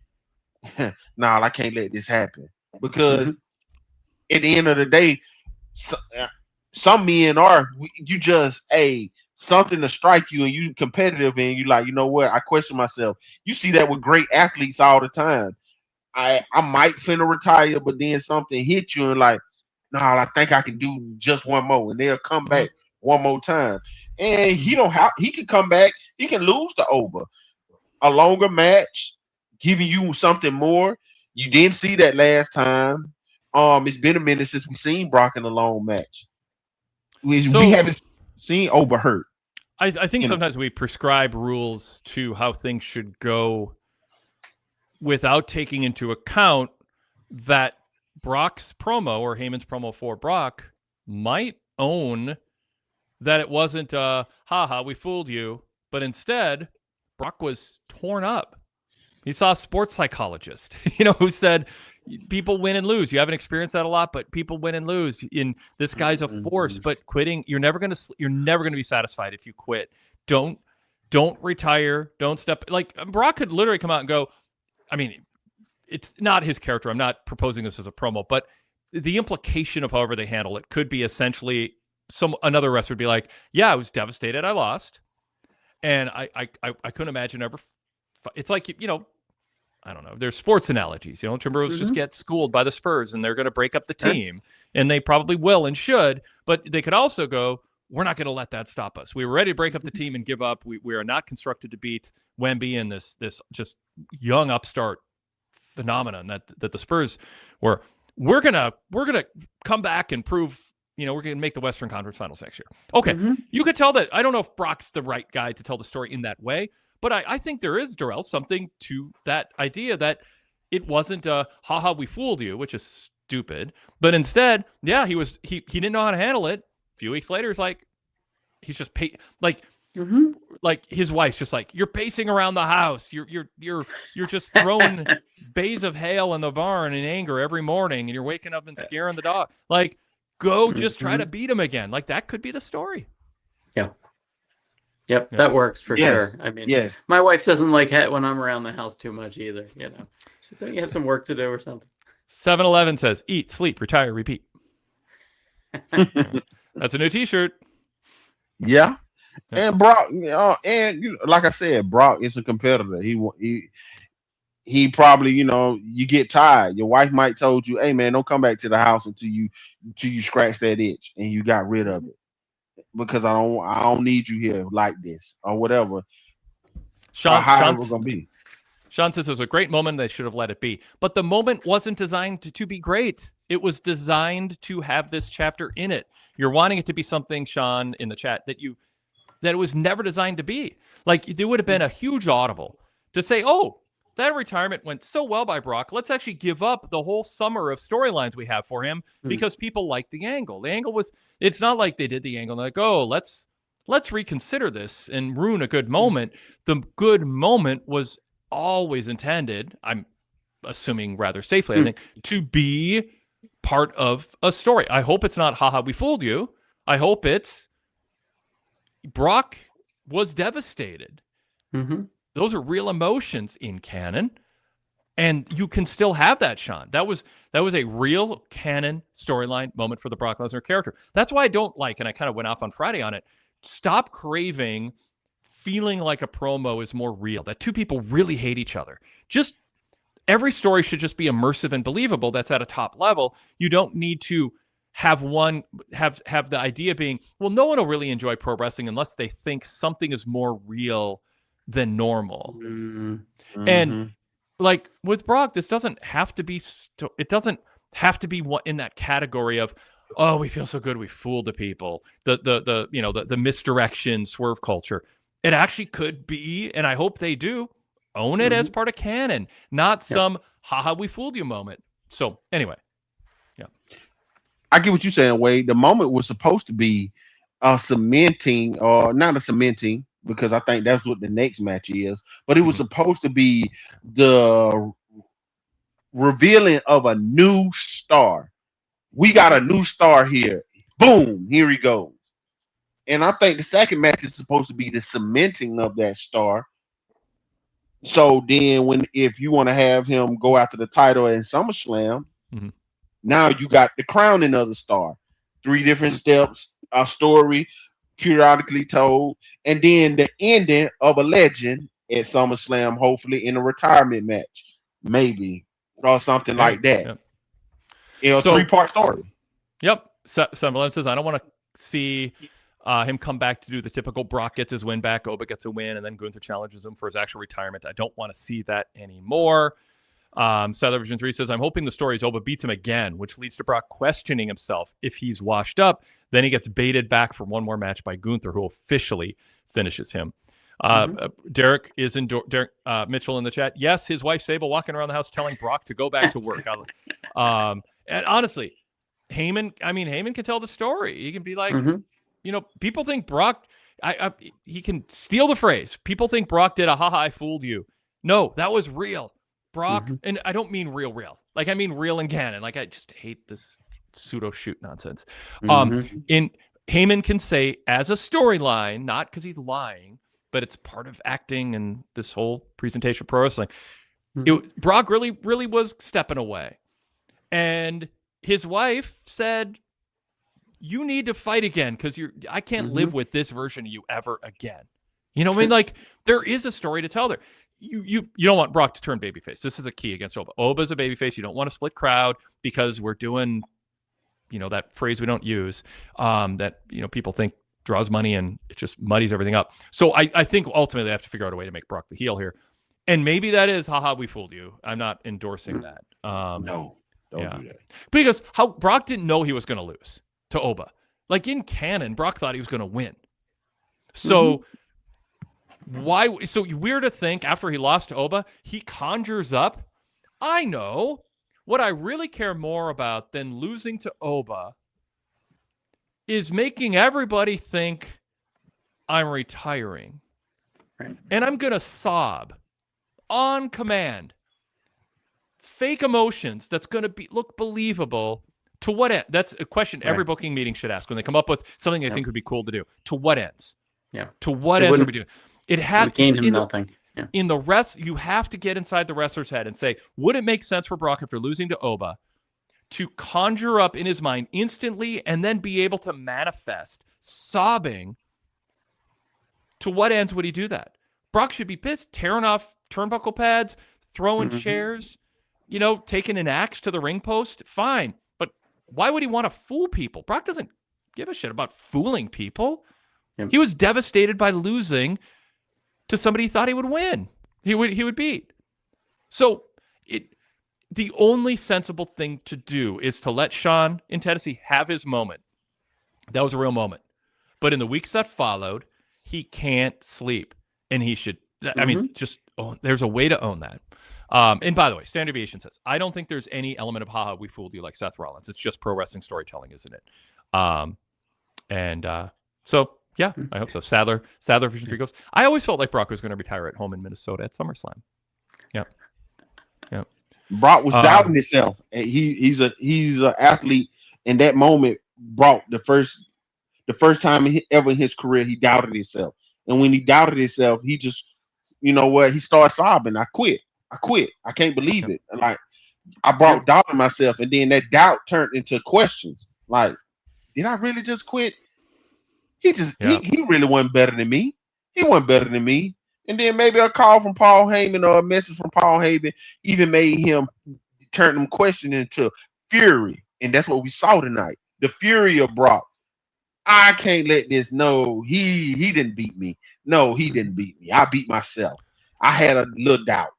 nah, I can't let this happen. Because at the end of the day, some men are, you just, something to strike you and you competitive and you like, you know what, I question myself. You see that with great athletes all the time. I might finna retire, but then something hit you and like, nah, I think I can do just one more. And they'll come back one more time. And he can come back. He can lose to Oba. A longer match, giving you something more. You didn't see that last time. It's been a minute since we've seen Brock in a long match. We haven't seen Oba hurt. I think sometimes we prescribe rules to how things should go without taking into account that Brock's promo or Heyman's promo for Brock might own that it wasn't haha, we fooled you, but instead Brock was torn up. He saw a sports psychologist, who said people win and lose. You haven't experienced that a lot, but people win and lose. In this guy's a force, but quitting, you're never gonna be satisfied if you quit. Don't retire. Don't step. Like Brock could literally come out and go. I mean, it's not his character. I'm not proposing this as a promo, but the implication of however they handle it could be essentially another wrestler would be like, yeah, I was devastated. I lost. And I couldn't imagine ever. It's like, I don't know. There's sports analogies. Timberwolves just get schooled by the Spurs and they're going to break up the team. And they probably will and should. But they could also go, we're not going to let that stop us. We were ready to break up the team and give up. We are not constructed to beat Wemby and this just young upstart phenomenon that the Spurs were. We're gonna come back and prove. We're going to make the Western Conference Finals next year. Okay, you could tell that. I don't know if Brock's the right guy to tell the story in that way, but I think there is, Darrell, something to that idea that it wasn't a haha, we fooled you, which is stupid. But instead, yeah, he didn't know how to handle it. A few weeks later, it's like he's just like his wife's just like, you're pacing around the house. You're just throwing bays of hail in the barn in anger every morning, and you're waking up and scaring the dog. Like, go just try to beat him again. Like, that could be the story. Yeah. Yep, that works for sure. I mean, my wife doesn't like when I'm around the house too much either. She's don't you have some work to do or something? 7-Eleven says, eat, sleep, retire, repeat. That's a new T-shirt. Yeah. And Brock, like I said, Brock is a competitor. He probably, you get tired. Your wife might told you, hey man, don't come back to the house until you scratch that itch and you got rid of it. Because I don't need you here like this or whatever. Sean says it was a great moment. They should have let it be. But the moment wasn't designed to be great. It was designed to have this chapter in it. You're wanting it to be something, Sean, in the chat, that it was never designed to be. Like, there would have been a huge audible to say, oh, that retirement went so well by Brock. Let's actually give up the whole summer of storylines we have for him because people like the angle. The angle was, it's not like they did the angle like, oh, let's reconsider this and ruin a good moment. The good moment was always intended, I'm assuming rather safely, I think, to be part of a story. I hope it's not, haha, we fooled you. I hope it's Brock was devastated. Those are real emotions in canon, and you can still have that, Sean. That was a real canon storyline moment for the Brock Lesnar character. That's why I don't like, and I kind of went off on Friday on it, stop craving feeling like a promo is more real, that two people really hate each other. Just every story should just be immersive and believable. That's at a top level. You don't need to have the idea being, well, no one will really enjoy pro wrestling unless they think something is more real than normal. And like with Brock, this doesn't have to be it doesn't have to be in that category of, oh, we feel so good we fooled the people, the misdirection, swerve culture. It actually could be, and I hope they do own it as part of canon, not some haha, we fooled you moment. So anyway, I get what you're saying, Wade. The moment was supposed to be a cementing, or not a cementing, because I think that's what the next match is, but it was supposed to be the revealing of a new star. We got a new star here. Boom, here he goes. And I think the second match is supposed to be the cementing of that star. So then if you want to have him go after the title in SummerSlam, now you got the crowning of the star. 3 different steps, a story periodically told, and then the ending of a legend at SummerSlam, hopefully in a retirement match, maybe, or something like that. A 3-part story. Sunderland says, I don't want to see him come back to do the typical Brock gets his win back, Oba gets a win, and then Gunther challenges him for his actual retirement. I don't want to see that anymore. Southern Vision 3 says, I'm hoping the story is Oba beats him again, which leads to Brock questioning himself. If he's washed up, then he gets baited back for one more match by Gunther, who officially finishes him. Derek is in Derek Mitchell in the chat. Yes, his wife Sable walking around the house telling Brock to go back to work. And honestly, Heyman can tell the story. He can be like, people think Brock, he can steal the phrase. People think Brock did a haha, I fooled you. No, that was real. Brock, and I don't mean real. Like, I mean real and canon. Like, I just hate this pseudo shoot nonsense. In Heyman can say as a storyline, not because he's lying, but it's part of acting and this whole presentation of pro wrestling. Brock really was stepping away. And his wife said, you need to fight again because I can't live with this version of you ever again. You know what I mean? Like, there is a story to tell there. You don't want Brock to turn babyface. This is a key against Oba. Oba's a babyface. You don't want to split crowd because we're doing, that phrase we don't use that, people think draws money and it just muddies everything up. So I think ultimately they have to figure out a way to make Brock the heel here. And maybe that is, haha, we fooled you. I'm not endorsing that. No, don't do that. Because Brock didn't know he was going to lose to Oba. Like, in canon, Brock thought he was going to win. So why? So weird to think after he lost to Oba, he conjures up, I know what I really care more about than losing to Oba is making everybody think I'm retiring. Right. And I'm going to sob on command. Fake emotions that's going to look believable. To what end? That's a question every booking meeting should ask when they come up with something they think would be cool to do. To what ends? To what ends are we doing? It had gain him nothing. In the rest, you have to get inside the wrestler's head and say, would it make sense for Brock after losing to Oba to conjure up in his mind instantly and then be able to manifest sobbing? To what ends would he do that? Brock should be pissed, tearing off turnbuckle pads, throwing chairs, taking an axe to the ring post. Fine. But why would he want to fool people? Brock doesn't give a shit about fooling people. He was devastated by losing to somebody he thought he would win. He would beat. So the only sensible thing to do is to let Sean in Tennessee have his moment. That was a real moment. But in the weeks that followed, he can't sleep. And he should, I mean, just, there's a way to own that. And by the way, Standard Deviation says, I don't think there's any element of haha, we fooled you like Seth Rollins. It's just pro wrestling storytelling, isn't it? So, yeah, I hope so. Sadler Vision 3 goes, I always felt like Brock was going to retire at home in Minnesota at SummerSlam. Yep. Brock was doubting himself. And he's an athlete. In that moment, Brock, the first time ever in his career, he doubted himself. And when he doubted himself, he just, you know what, he started sobbing. I quit. I can't believe it. Like, I brought doubting myself, and then that doubt turned into questions. Like, did I really just quit? He really wasn't better than me. He wasn't better than me. And then maybe a call from Paul Heyman or a message from Paul Heyman even made him turn them questions into fury. And that's what we saw tonight. The fury of Brock. I can't let this. No, he didn't beat me. No, he didn't beat me. I beat myself. I had a little doubt.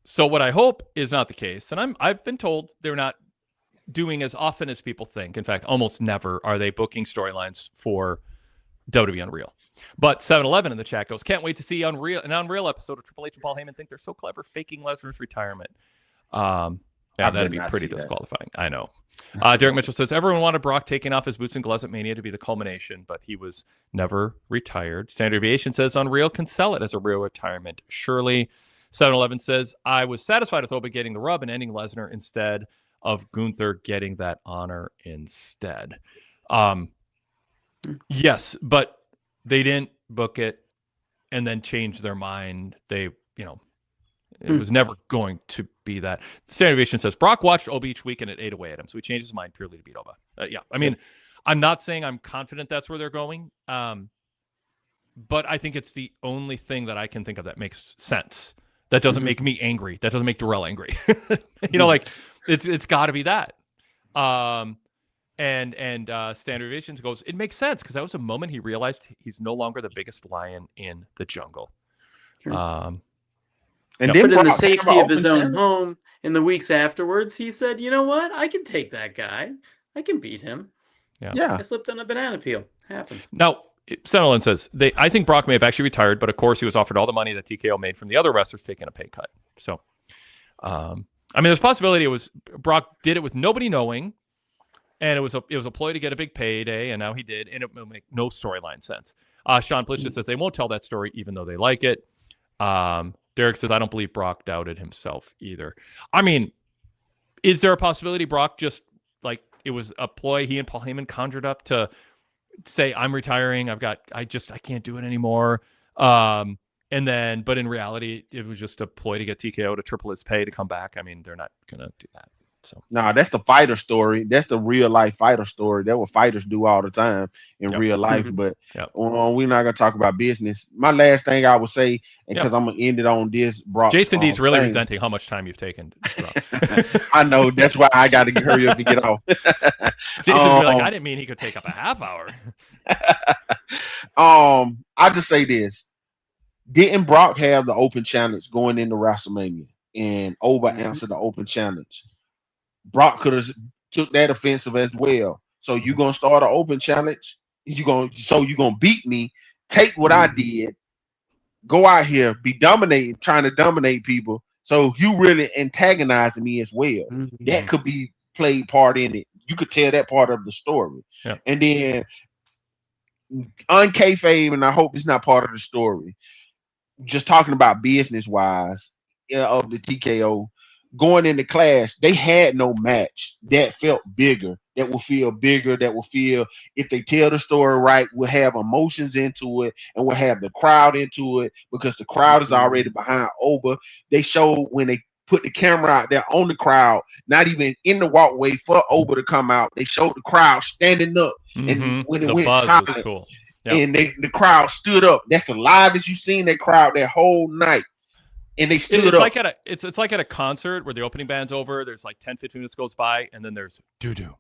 So what I hope is not the case, and I've been told they're not doing as often as people think. In fact, almost never are they booking storylines for WWE Unreal. But 7-Eleven in the chat goes, can't wait to see an Unreal episode of Triple H and Paul Heyman think they're so clever faking Lesnar's retirement. That'd be pretty disqualifying. I know. Derek Mitchell says, everyone wanted Brock taking off his boots and gloves at Mania to be the culmination, but he was never retired. Standard Deviation says Unreal can sell it as a real retirement. Surely. 7-Eleven says, I was satisfied with Oba getting the rub and ending Lesnar instead of Gunther getting that honor instead. Yes, but they didn't book it and then change their mind. It was never going to be that. Standard Deviation says, Brock watched Oba each weekend and ate away at him, so he changed his mind purely to beat Oba. I'm not saying I'm confident that's where they're going, but I think it's the only thing that I can think of that makes sense. That doesn't make me angry. That doesn't make Darrell angry. Like it's got to be that. And Standard Deviation goes, it makes sense because that was a moment he realized he's no longer the biggest lion in the jungle. Sure. And but in the safety of his own home, in the weeks afterwards, he said, you know what? I can take that guy. I can beat him. Yeah. I slipped on a banana peel. Happens. Now, Senelin says, I think Brock may have actually retired, but of course he was offered all the money that TKO made from the other wrestlers taking a pay cut. So, there's a possibility Brock did it with nobody knowing, and it was a ploy to get a big payday, and now he did, and it will make no storyline sense. Sean Plishit says they won't tell that story even though they like it. Derek says, I don't believe Brock doubted himself either. Is there a possibility Brock just, like, it was a ploy he and Paul Heyman conjured up to say, I'm retiring, I can't do it anymore. But in reality, it was just a ploy to get TKO to triple his pay to come back. They're not going to do that. So that's the fighter story. That's the real life fighter story. That's what fighters do all the time in real life. But we're not gonna talk about business. My last thing I would say, because I'm gonna end it on this, Brock. Jason D's really resenting how much time you've taken. I know, that's why I got to hurry up to get off. Jason's like, I didn't mean he could take up a half hour. I just say this: didn't Brock have the open challenge going into WrestleMania, and Oba answered the open challenge? Brock could have took that offensive as well. So you're gonna start an open challenge. You're gonna beat me. Take what I did. Go out here, be dominating, trying to dominate people. So you really antagonizing me as well. That could be played part in it. You could tell that part of the story. And then unkayfabe, and I hope it's not part of the story. Just talking about business wise of the TKO. Going into Clash, they had no match that felt bigger, that will feel bigger, that will feel, if they tell the story right, will have emotions into it and will have the crowd into it, because the crowd is already behind Oba. They showed when they put the camera out there on the crowd, not even in the walkway for Oba to come out. They showed the crowd standing up, and when it went silent, cool. And the crowd stood up. That's the livest you've seen that crowd that whole night. And they stood up. It's like at a concert where the opening band's over. There's like 10, 15 minutes goes by, and then there's doo-doo.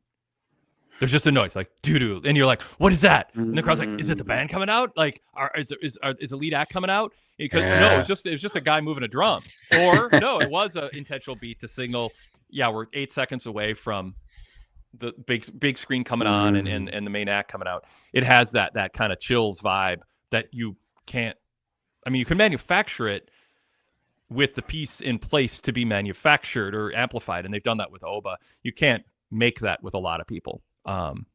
There's just a noise like doo-doo, and you're like, "What is that?" And the crowd's like, "Is it the band coming out? Like, is the lead act coming out?" Because no, it was just a guy moving a drum, or no, it was an intentional beat to signal yeah, we're 8 seconds away from the big screen coming on and the main act coming out. It has that kind of chills vibe that you can't. I mean, you can manufacture it with the piece in place to be manufactured or amplified, and they've done that with Oba. You can't make that with a lot of people. And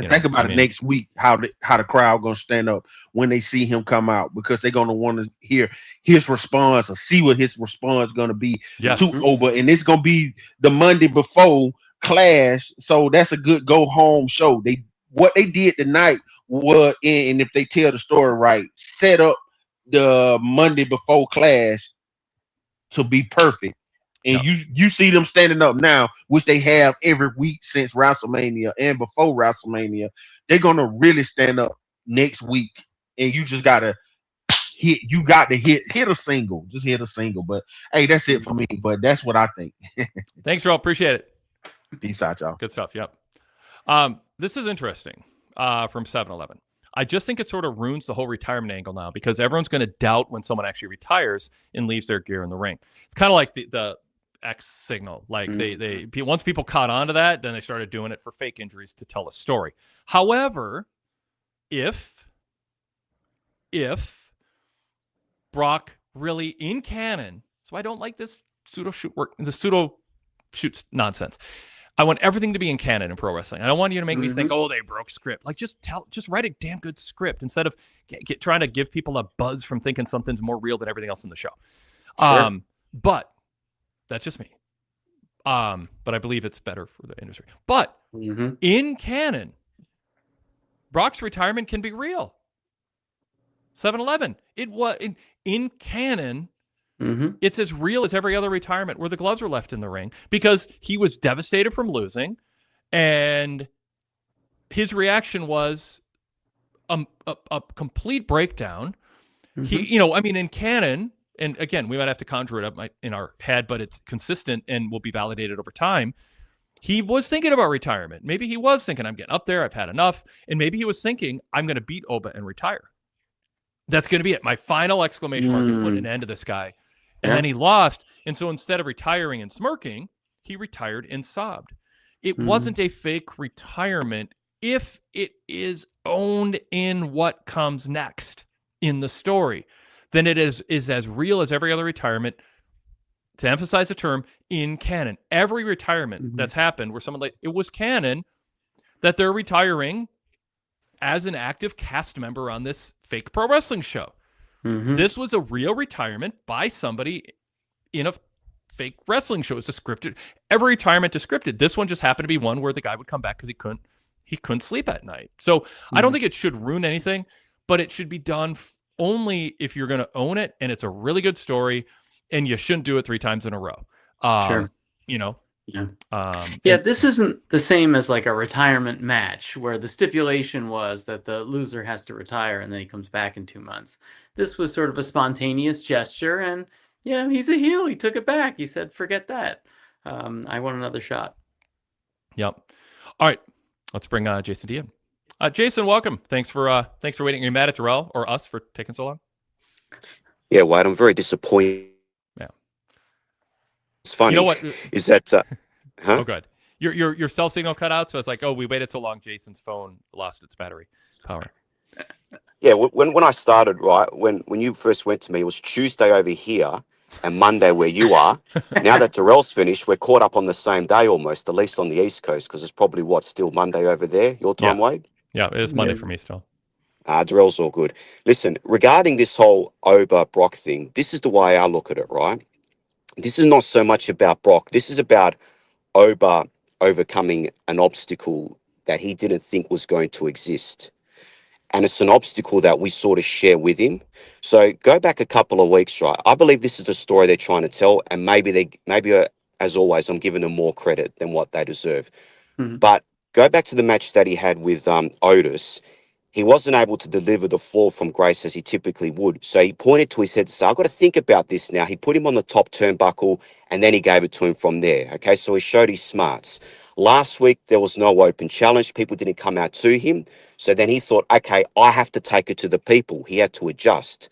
think about it next week, how the crowd gonna stand up when they see him come out, because they're gonna want to hear his response or see what his response gonna be to Oba, and it's gonna be the Monday before Clash, so that's a good go home show. What they did tonight was, and if they tell the story right, set up the Monday before Clash to be perfect. And you see them standing up now, which they have every week since WrestleMania and before WrestleMania. They're gonna really stand up next week, and you just gotta hit. You got to hit a single, just hit a single. But hey, that's it for me. But that's what I think. Thanks, Earl. Appreciate it. Peace out, y'all. Good stuff. Yep. This is interesting. From 7-Eleven. I just think it sort of ruins the whole retirement angle now, because everyone's going to doubt when someone actually retires and leaves their gear in the ring. It's kind of like the X signal. Like they once people caught on to that, then they started doing it for fake injuries to tell a story. However, if Brock really in canon, so I don't like this pseudo shoot nonsense. I want everything to be in canon in pro wrestling. I don't want you to make me think, oh, they broke script. Like, just write a damn good script instead of trying to give people a buzz from thinking something's more real than everything else in the show. Sure. But that's just me. But I believe it's better for the industry. But in canon, Brock's retirement can be real. 7-Eleven. It was in canon. It's as real as every other retirement where the gloves were left in the ring, because he was devastated from losing, and his reaction was a complete breakdown. He, I mean, in canon, and again, we might have to conjure it up in our head, but it's consistent and will be validated over time. He was thinking about retirement. Maybe he was thinking, I'm getting up there, I've had enough. And maybe he was thinking, I'm going to beat Oba and retire. That's going to be it. My final exclamation mark is putting an end to this guy. And then he lost. And so instead of retiring and smirking, he retired and sobbed. It wasn't a fake retirement if it is owned in what comes next in the story. Then it is as real as every other retirement, to emphasize the term, in canon. Every retirement that's happened where someone, like, it was canon that they're retiring as an active cast member on this fake pro wrestling show. This was a real retirement by somebody in a fake wrestling show. It's a scripted. Every retirement is scripted. This one just happened to be one where the guy would come back because he couldn't sleep at night. So I don't think it should ruin anything, but it should be done only if you're going to own it and it's a really good story, and you shouldn't do it 3 times in a row. Sure. Yeah. This isn't the same as like a retirement match where the stipulation was that the loser has to retire and then he comes back in 2 months. This was sort of a spontaneous gesture, and he's a heel. He took it back. He said, "Forget that. I want another shot." Yep. All right, let's bring Jason D in. Jason, welcome. Thanks for waiting. Are you mad at Terrell or us for taking so long? Yeah, Wade, I'm very disappointed. Yeah. It's funny. You know what? Is that huh? Oh, good. Your cell signal cut out, so it's like, oh, we waited so long. Jason's phone lost its battery power. Yeah, when I started, right, when you first went to me, it was Tuesday over here and Monday where you are. Now that Terrell's finished, we're caught up on the same day almost, at least on the East Coast, because it's probably still Monday over there, your time, Wade? Yeah, it is Monday for me still. Terrell's all good. Listen, regarding this whole Oba Brock thing, this is the way I look at it, right? This is not so much about Brock. This is about Oba overcoming an obstacle that he didn't think was going to exist. And it's an obstacle that we sort of share with him. So go back a couple of weeks, right? I believe this is the story they're trying to tell, and maybe as always, I'm giving them more credit than what they deserve. But go back to the match that he had with Otis. He wasn't able to deliver the fall from grace as he typically would. So he pointed to his head and said, I've got to think about this now. He put him on the top turnbuckle, and then he gave it to him from there. Okay, so he showed his smarts. Last week, there was no open challenge. People didn't come out to him. So then he thought, okay, I have to take it to the people. He had to adjust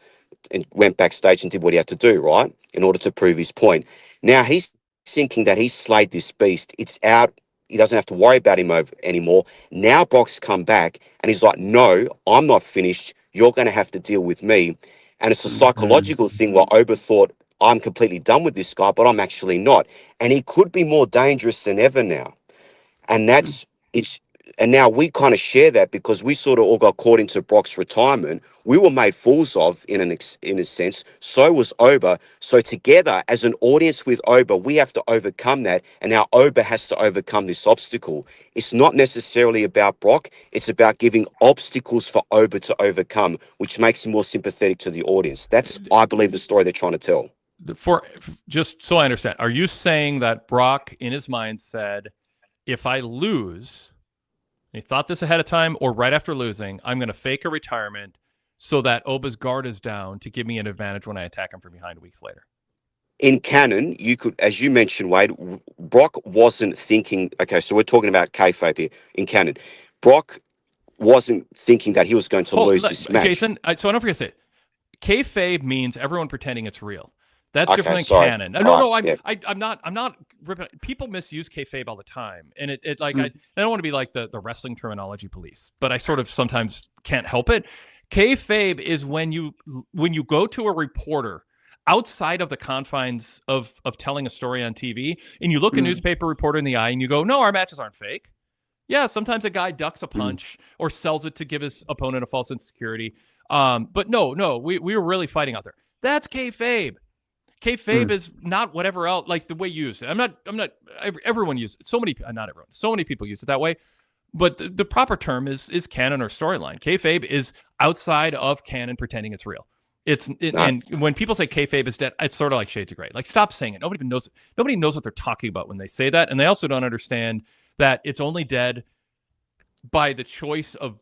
and went backstage and did what he had to do, right, in order to prove his point. Now he's thinking that he's slayed this beast. It's out. He doesn't have to worry about him anymore. Now Brock's come back and he's like, no, I'm not finished. You're going to have to deal with me. And it's a psychological thing where Oba thought, I'm completely done with this guy, but I'm actually not. And he could be more dangerous than ever now. And that's it's. And now we kind of share that because we sort of all got caught into Brock's retirement. We were made fools of in a sense. So was Oba. So together as an audience with Oba, we have to overcome that. And now Oba has to overcome this obstacle. It's not necessarily about Brock. It's about giving obstacles for Oba to overcome, which makes him more sympathetic to the audience. That's, I believe, the story they're trying to tell. For just so I understand, are you saying that Brock in his mind said, if I lose, he thought this ahead of time or right after losing, I'm going to fake a retirement so that Oba's guard is down to give me an advantage when I attack him from behind weeks later? In canon, you could, as you mentioned, Wade, Brock wasn't thinking, okay, so we're talking about kayfabe here. In canon, Brock wasn't thinking that he was going to lose this match. Jason, so I don't forget to say it. Kayfabe means everyone pretending it's real. That's Okay, different than sorry. canon. I'm not ripping. People misuse kayfabe all the time, and it like I don't want to be like the wrestling terminology police, but I sort of sometimes can't help it. Kayfabe is when you go to a reporter outside of the confines of telling a story on TV, and you look a newspaper reporter in the eye and you go, no, our matches aren't fake. Yeah, sometimes a guy ducks a punch or sells it to give his opponent a false insecurity. But no, we were really fighting out there. That's kayfabe. Kayfabe is not whatever else, like the way you use it. I'm not, everyone uses it. Not everyone. So many people use it that way. But the proper term is canon or storyline. Kayfabe is outside of canon pretending it's real. And when people say kayfabe is dead, it's sort of like Shades of Grey. Like, stop saying it. Nobody knows what they're talking about when they say that. And they also don't understand that it's only dead by the choice of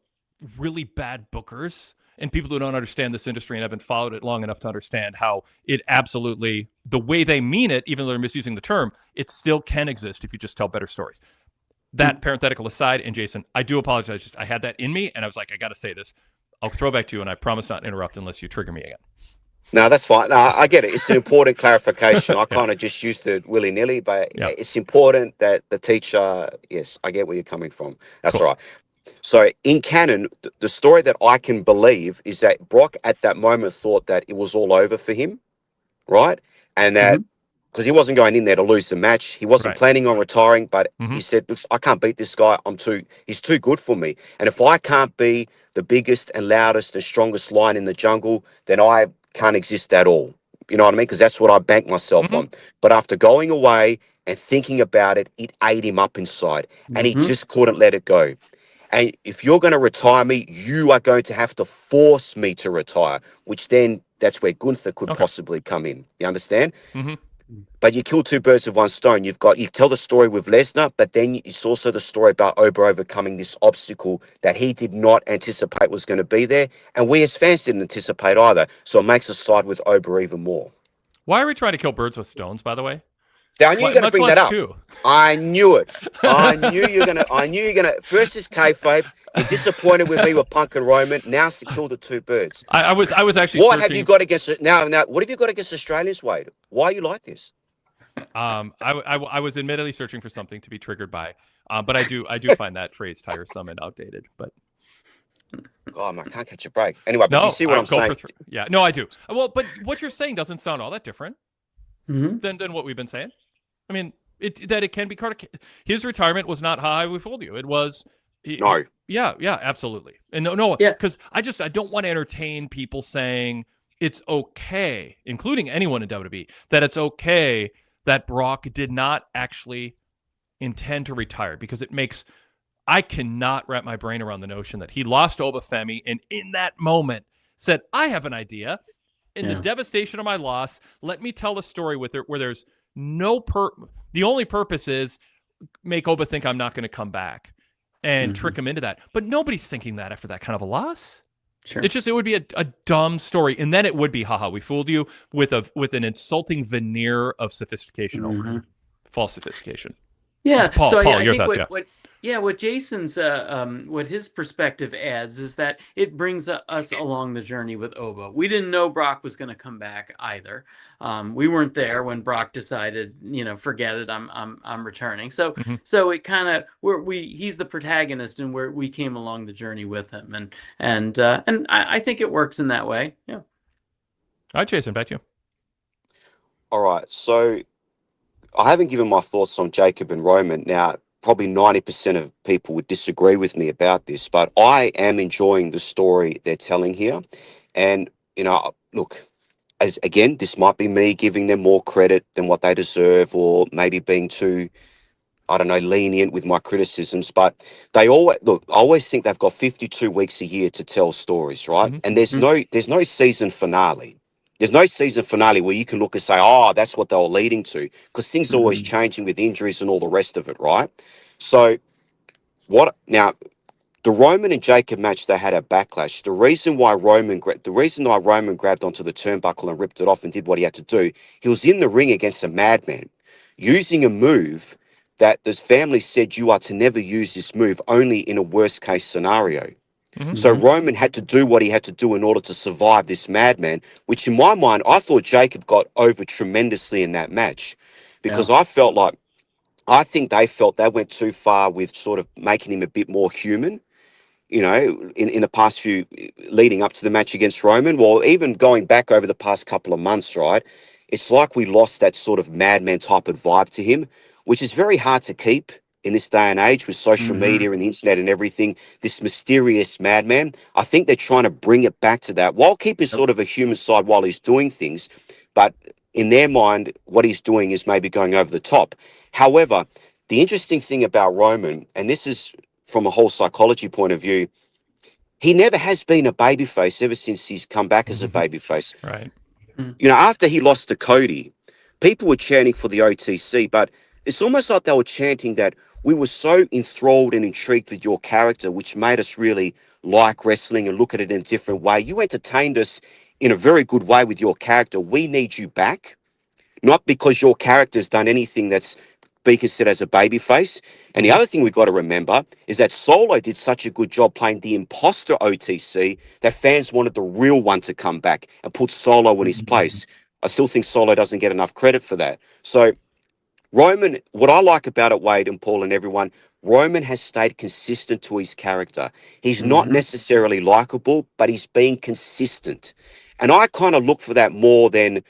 really bad bookers and people who don't understand this industry and haven't followed it long enough to understand how it absolutely, the way they mean it, even though they're misusing the term, it still can exist if you just tell better stories. That parenthetical aside, and Jason, I do apologize. I had that in me, and I was like, I got to say this. I'll throw back to you, and I promise not to interrupt unless you trigger me again. No, that's fine. No, I get it. It's an important clarification. I kind of just used it willy-nilly, but it's important that the teacher, yes, I get where you're coming from. That's Cool. right. So in canon, the story that I can believe is that Brock at that moment thought that it was all over for him, right? And that because he wasn't going in there to lose the match, he wasn't planning on retiring, but he said, "Look, I can't beat this guy. He's too good for me. And if I can't be the biggest and loudest and strongest lion in the jungle, then I can't exist at all." You know what I mean? Because that's what I banked myself on. But after going away and thinking about it, it ate him up inside, and he just couldn't let it go. And if you're going to retire me, you are going to have to force me to retire, which then that's where Gunther could possibly come in. You understand? But you kill two birds with one stone. You tell the story with Lesnar, but then it's also the story about Oba overcoming this obstacle that he did not anticipate was going to be there. And we as fans didn't anticipate either. So it makes us side with Oba even more. Why are we trying to kill birds with stones, by the way? Now, I knew you were going to bring that up. Two. I knew it. I knew you're gonna. First is kayfabe. You're disappointed with me with Punk and Roman. Now it's to kill the two birds. I was actually. What have you got against it now? What have you got against Australians, Wade? Why are you like this? I was admittedly searching for something to be triggered by, but I do find that phrase tiresome and outdated. But oh man, I can't catch a break. Anyway, but you see what I'm saying? Yeah, no, I do. Well, but what you're saying doesn't sound all that different than what we've been saying. I mean, it can be his retirement was not how we fooled you. It was no. Yeah, absolutely. And no, because I don't want to entertain people saying it's okay, including anyone in WWE, that it's okay that Brock did not actually intend to retire, because I cannot wrap my brain around the notion that he lost Oba Femi and in that moment said, I have an idea. In the devastation of my loss, let me tell a story with it where there's the only purpose is make Oba think I'm not going to come back and trick him into that. But nobody's thinking that after that kind of a loss. Sure. It would be a dumb story. And then it would be, haha, we fooled you with an insulting veneer of sophistication over false sophistication. Yeah. Paul, So Paul, I your think thoughts, yeah. what Jason's what his perspective adds is that it brings us along the journey with Oba. We didn't know Brock was going to come back either. We weren't there when Brock decided, forget it, I'm returning. So Mm-hmm. so it kind of he's the protagonist, and we came along the journey with him, and I think it works in that way. Yeah. All right, Jason, back to you. All right, so I haven't given my thoughts on Jacob and Roman. Now, probably 90% of people would disagree with me about this, but I am enjoying the story they're telling here. And, look, as again, this might be me giving them more credit than what they deserve, or maybe being too, I don't know, lenient with my criticisms, but I always think they've got 52 weeks a year to tell stories, right? Mhm. And there's no season finale. There's no season finale where you can look and say, oh, that's what they were leading to, because things are always changing with injuries and all the rest of it, right? So the Roman and Jacob match, they had a backlash. The reason why Roman grabbed onto the turnbuckle and ripped it off and did what he had to do, he was in the ring against a madman, using a move that the family said you are to never use this move, only in a worst case scenario. Mhm. So Roman had to do what he had to do in order to survive this madman, which in my mind, I thought Jacob got over tremendously in that match, because I think they felt they went too far with sort of making him a bit more human, in the past few leading up to the match against Roman. Well, even going back over the past couple of months, right? It's like we lost that sort of madman type of vibe to him, which is very hard to keep in this day and age with social media and the internet and everything. This mysterious madman. I think they're trying to bring it back to that, while keeping sort of a human side while he's doing things. But in their mind, what he's doing is maybe going over the top. However, the interesting thing about Roman, and this is from a whole psychology point of view, he never has been a babyface ever since he's come back as a babyface. Right. After he lost to Cody, people were chanting for the OTC, but it's almost like they were chanting that we were so enthralled and intrigued with your character, which made us really like wrestling and look at it in a different way. You entertained us in a very good way with your character. We need you back, not because your character's done anything that's be considered as a babyface. And the other thing we've got to remember is that Solo did such a good job playing the imposter OTC that fans wanted the real one to come back and put Solo in his place. I still think Solo doesn't get enough credit for that. So Roman, what I like about it, Wade and Paul and everyone, Roman has stayed consistent to his character. He's not necessarily likable, but he's being consistent. And I kind of look for that more than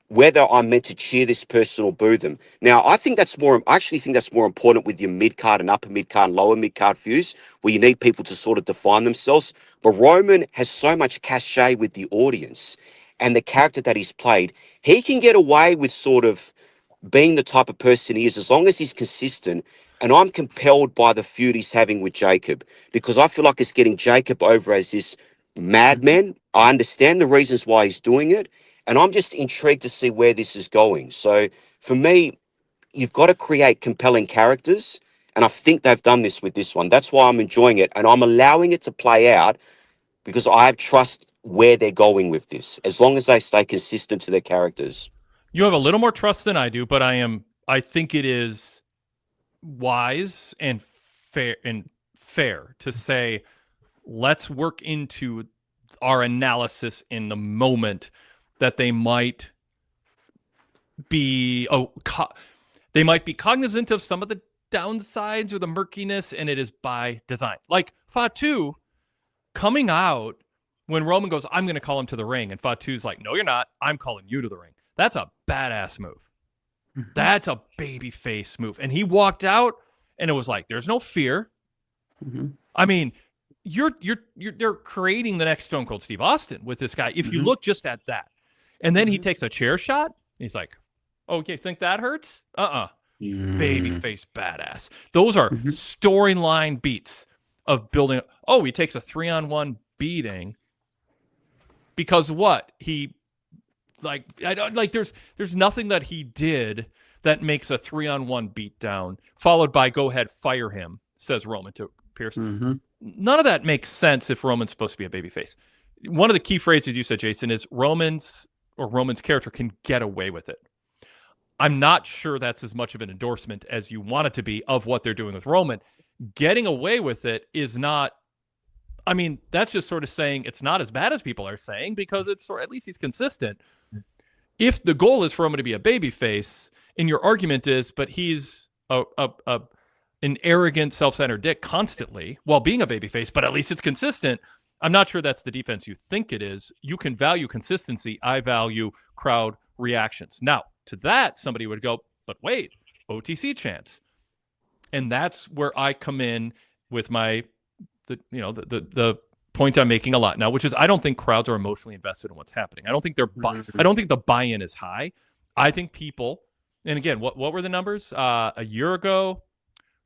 whether I'm meant to cheer this person or boo them. Now, I actually think that's more important with your mid-card and upper mid-card and lower mid-card views, where you need people to sort of define themselves. But Roman has so much cachet with the audience and the character that he's played. He can get away with sort of being the type of person he is, as long as he's consistent. And I'm compelled by the feud he's having with Jacob, because I feel like it's getting Jacob over as this madman. I understand the reasons why he's doing it, and I'm just intrigued to see where this is going. So for me, you've got to create compelling characters, and I think they've done this with this one. That's why I'm enjoying it, and I'm allowing it to play out, because I have trust where they're going with this, as long as they stay consistent to their characters. You have a little more trust than I do, but I think it is wise and fair to say, let's work into our analysis in the moment that they might be they might be cognizant of some of the downsides or the murkiness, and it is by design. Like Fatu coming out when Roman goes, I'm going to call him to the ring, and Fatu's like, no, you're not. I'm calling you to the ring. That's a badass move. That's a babyface move. And he walked out, and it was like, there's no fear. I mean, they're creating the next Stone Cold Steve Austin with this guy. If you look just at that, and then he takes a chair shot, he's like, okay, think that hurts? Babyface badass. Those are storyline beats of building. Oh, he takes a 3-on-1 beating because what? There's nothing that he did that makes a 3-on-1 beatdown followed by go ahead, fire him, says Roman to Pierce. None of that makes sense if Roman's supposed to be a babyface. One of the key phrases you said, Jason, is Roman's character can get away with it. I'm not sure that's as much of an endorsement as you want it to be of what they're doing with Roman. Getting away with it is not, I mean, that's just sort of saying it's not as bad as people are saying, because it's at least he's consistent. If the goal is for Roman to be a babyface, and your argument is, but he's an arrogant, self-centered dick constantly while being a babyface, but at least it's consistent. I'm not sure that's the defense you think it is. You can value consistency. I value crowd reactions. Now, to that, somebody would go, but wait, OTC chance. And that's where I come in with the point I'm making a lot now, which is I don't think crowds are emotionally invested in what's happening. I don't think I don't think the buy-in is high. I think people, and again, what were the numbers? A year ago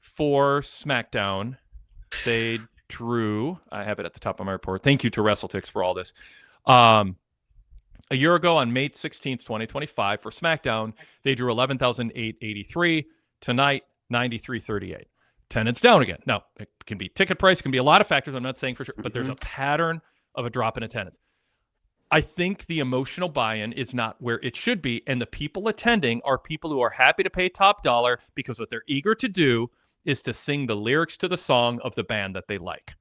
for SmackDown, they drew, I have it at the top of my report. Thank you to WrestleTix for all this. A year ago on May 16th, 2025 for SmackDown, they drew 11,883. Tonight, 93,38. Attendance down again. Now, it can be ticket price, it can be a lot of factors. I'm not saying for sure, but there's a pattern of a drop in attendance. I think the emotional buy-in is not where it should be, and the people attending are people who are happy to pay top dollar because what they're eager to do is to sing the lyrics to the song of the band that they like.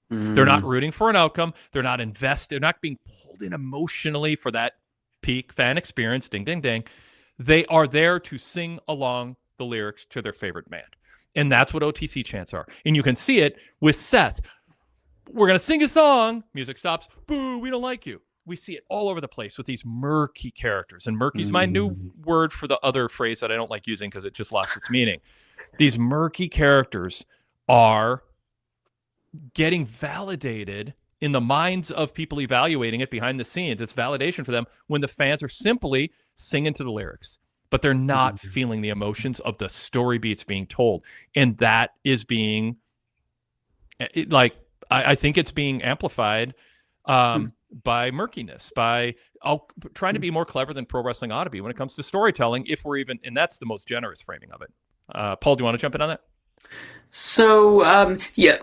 They're not rooting for an outcome. They're not invested. They're not being pulled in emotionally for that peak fan experience. Ding, ding, ding. They are there to sing along the lyrics to their favorite band. And that's what OTC chants are. And you can see it with Seth. We're going to sing a song. Music stops. Boo, we don't like you. We see it all over the place with these murky characters. And murky is my new word for the other phrase that I don't like using because it just lost its meaning. These murky characters are getting validated in the minds of people evaluating it behind the scenes. It's validation for them when the fans are simply singing to the lyrics, but they're not feeling the emotions of the story beats being told. And that is being, I think it's being amplified by murkiness, by trying to be more clever than pro wrestling ought to be when it comes to storytelling, if we're even, and that's the most generous framing of it. Paul, do you want to jump in on that? So, yeah.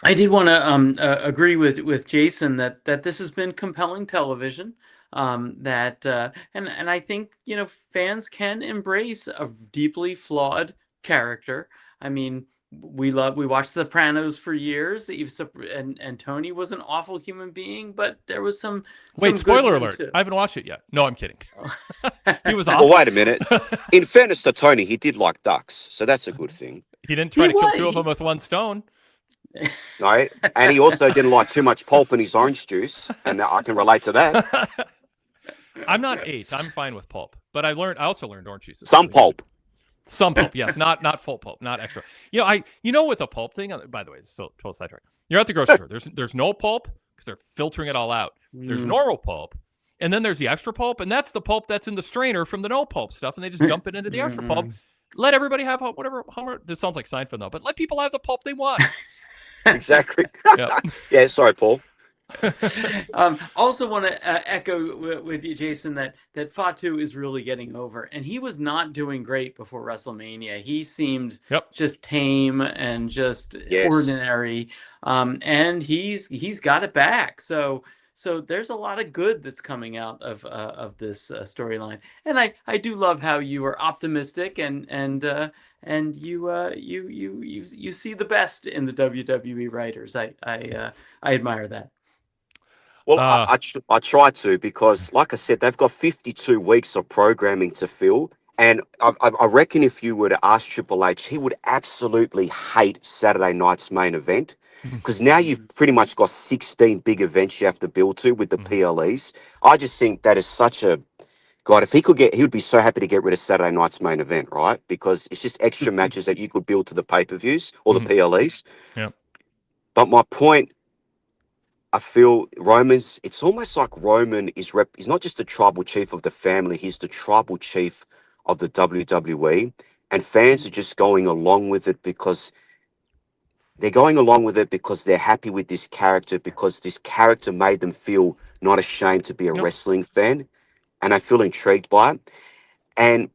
I did want to agree with Jason that this has been compelling television. And I think fans can embrace a deeply flawed character. I mean, we watched The Sopranos for years. And Tony was an awful human being, but there was some. Wait, spoiler alert! I haven't watched it yet. No, I'm kidding. He was awful. Well, wait a minute. In fairness to Tony, he did like ducks, so that's a good thing. He didn't try to kill two of them with one stone. No, and he also didn't like too much pulp in his orange juice, and I can relate to that. I'm not 8. I'm fine with pulp, but I also learned orange juice. Some pulp, yes, not full pulp, not extra. With a pulp thing. By the way, it's so total sidetrack. You're at the grocery store. There's no pulp because they're filtering it all out. There's normal pulp, and then there's the extra pulp, and that's the pulp that's in the strainer from the no pulp stuff, and they just dump it into the extra pulp. Let everybody have whatever. This sounds like Seinfeld though, but let people have the pulp they want. Exactly. Yeah, sorry, Paul. Also want to echo with you, Jason, that Fatu is really getting over, and he was not doing great before WrestleMania. He seemed just tame and just ordinary, and he's got it back. So there's a lot of good that's coming out of this storyline, and I do love how you are optimistic and you see the best in the WWE writers. I admire that. Well, I try to, because, like I said, they've got 52 weeks of programming to fill. And I reckon if you were to ask Triple H, he would absolutely hate Saturday night's main event, because now you've pretty much got 16 big events you have to build to with the PLEs. I just think that is such a... God, if he would be so happy to get rid of Saturday night's main event, right? Because it's just extra matches that you could build to the pay-per-views or the PLEs. Yeah. But my point... I feel it's almost like Roman is he's not just the tribal chief of the family, he's the tribal chief of the WWE, and fans are just going along with it because they're happy with this character, because this character made them feel not ashamed to be a wrestling fan, and I feel intrigued by it. And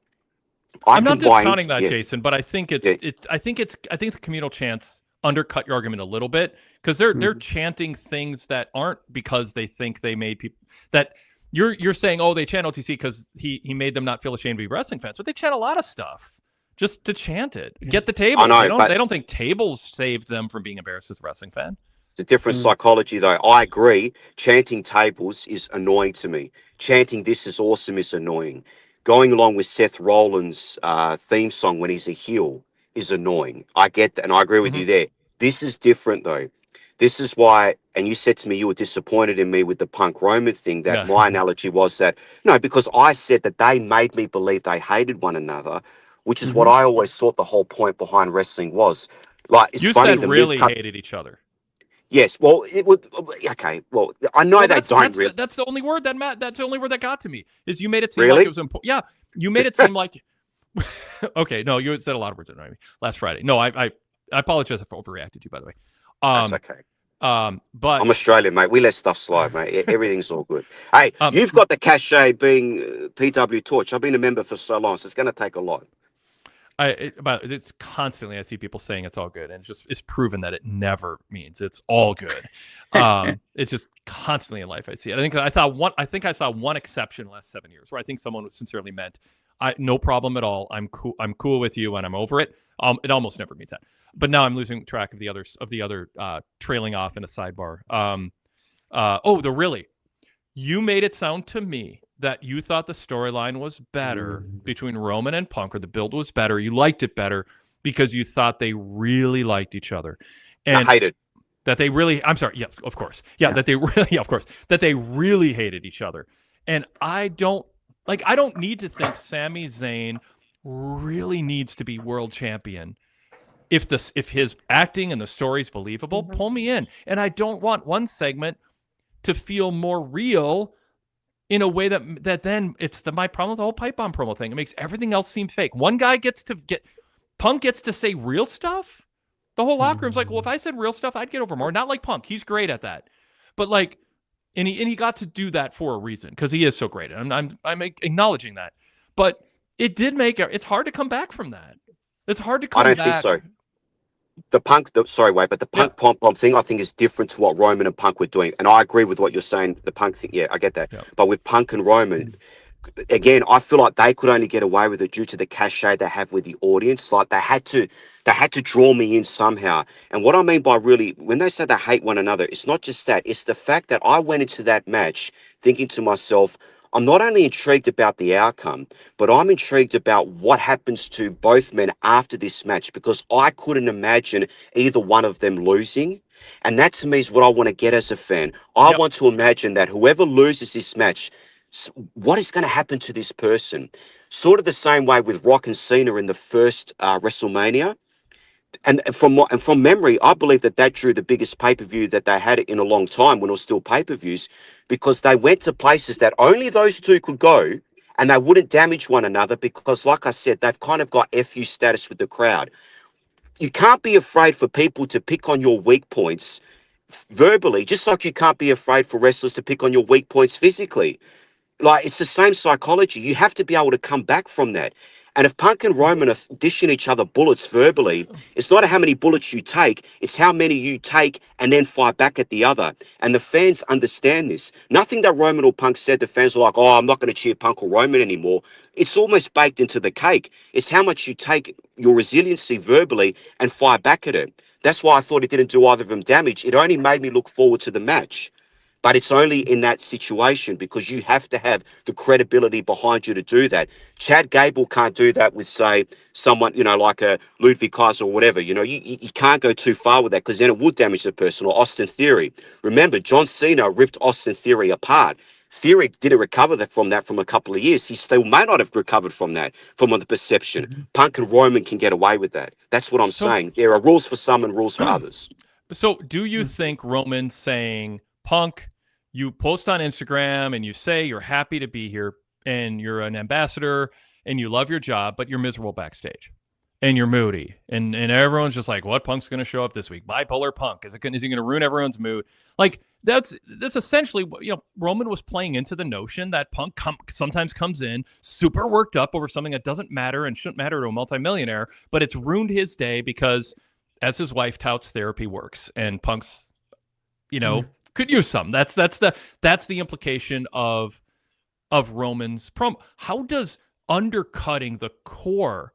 I'm not discounting that, Jason, but I think I think the communal chants undercut your argument a little bit, because they're chanting things that aren't because they think they made people, that you're saying, oh, they chant OTC because he made them not feel ashamed to be wrestling fans, but they chant a lot of stuff just to chant it. Get the tables. I know, They don't think tables saved them from being embarrassed as a wrestling fan. It's a different psychology, though. I agree. Chanting tables is annoying to me. Chanting "This is awesome" is annoying. Going along with Seth Rollins' theme song when he's a heel is annoying. I get that, and I agree with you there. This is different, though. This is why, and you said to me you were disappointed in me with the Punk Roman thing, that my analogy was that, no, because I said that they made me believe they hated one another, which is what I always thought the whole point behind wrestling was. Like, it's You funny, said the really miscut- hated each other. Yes, well, it would. Okay, well, I know they don't really. That's the only word that's the only word that got to me. Is you made it seem Really? like it was important. Yeah, you made it seem like. Okay, no, you said a lot of words that annoyed me last Friday. No, I apologize if I overreacted to you, by the way. That's okay. But I'm Australian, mate. We let stuff slide, mate. Everything's all good. Hey, you've got the cachet being PWTorch. I've been a member for so long, so it's going to take a lot. But it's constantly I see people saying it's all good, and it's proven that it never means it's all good. It's just constantly in life I see it. I think I saw one exception in the last 7 years where I think someone was sincerely meant, no problem at all. I'm cool with you, and I'm over it. It almost never means that. But now I'm losing track of the other trailing off in a sidebar. You made it sound to me that you thought the storyline was better between Roman and Punk, or the build was better. You liked it better because you thought they really liked each other. And I hate it. That they really, I'm sorry. Yes, of course. Yeah. That they really, of course, that they really hated each other. And I don't need to think Sami Zayn really needs to be world champion. If his acting and the story's believable, pull me in. And I don't want one segment to feel more real in a way that then it's my problem with the whole pipe bomb promo thing. It makes everything else seem fake. One guy Punk gets to say real stuff. The whole locker room's like, well, if I said real stuff, I'd get over more. Not like Punk. He's great at that. But like, and he got to do that for a reason, because he is so great. And I'm acknowledging that. But it did it's hard to come back from that. It's hard to come back. I don't think so. Sorry, Wade, but the Punk pom pom thing I think is different to what Roman and Punk were doing. And I agree with what you're saying. The Punk thing, yeah, I get that. Yeah. But with Punk and Roman, again, I feel like they could only get away with it due to the cachet they have with the audience. Like they had to draw me in somehow. And what I mean by really, when they say they hate one another, it's not just that. It's the fact that I went into that match thinking to myself, I'm not only intrigued about the outcome, but I'm intrigued about what happens to both men after this match, because I couldn't imagine either one of them losing. And that to me is what I want to get as a fan. I want to imagine that whoever loses this match, what is going to happen to this person? Sort of the same way with Rock and Cena in the first WrestleMania. And from memory, I believe that drew the biggest pay-per-view that they had in a long time when it was still pay-per-views, because they went to places that only those two could go, and they wouldn't damage one another because, like I said, they've kind of got FU status with the crowd. You can't be afraid for people to pick on your weak points verbally, just like you can't be afraid for wrestlers to pick on your weak points physically. Like, it's the same psychology. You have to be able to come back from that. And if Punk and Roman are dishing each other bullets verbally, it's not how many bullets you take, it's how many you take and then fire back at the other. And the fans understand this. Nothing that Roman or Punk said, the fans are like, oh, I'm not going to cheer Punk or Roman anymore. It's almost baked into the cake. It's how much you take your resiliency verbally and fire back at it. That's why I thought it didn't do either of them damage. It only made me look forward to the match. But it's only in that situation because you have to have the credibility behind you to do that. Chad Gable can't do that with, say, someone, like a Ludwig Kaiser or whatever. You can't go too far with that because then it would damage the person. Or Austin Theory. Remember, John Cena ripped Austin Theory apart. Theory didn't recover from a couple of years. He still may not have recovered from that, from the perception. Punk and Roman can get away with that. That's what I'm saying. There are rules for some and rules for others. So do you think Roman saying, Punk, you post on Instagram and you say you're happy to be here and you're an ambassador and you love your job, but you're miserable backstage and you're moody and everyone's just like, what Punk's going to show up this week? Bipolar Punk. Is he going to ruin everyone's mood? Like that's essentially what, Roman was playing into the notion that Punk sometimes comes in super worked up over something that doesn't matter and shouldn't matter to a multimillionaire, but it's ruined his day because, as his wife touts, therapy works and Punk's, could use some. That's the implication of of Roman's promo. How does undercutting the core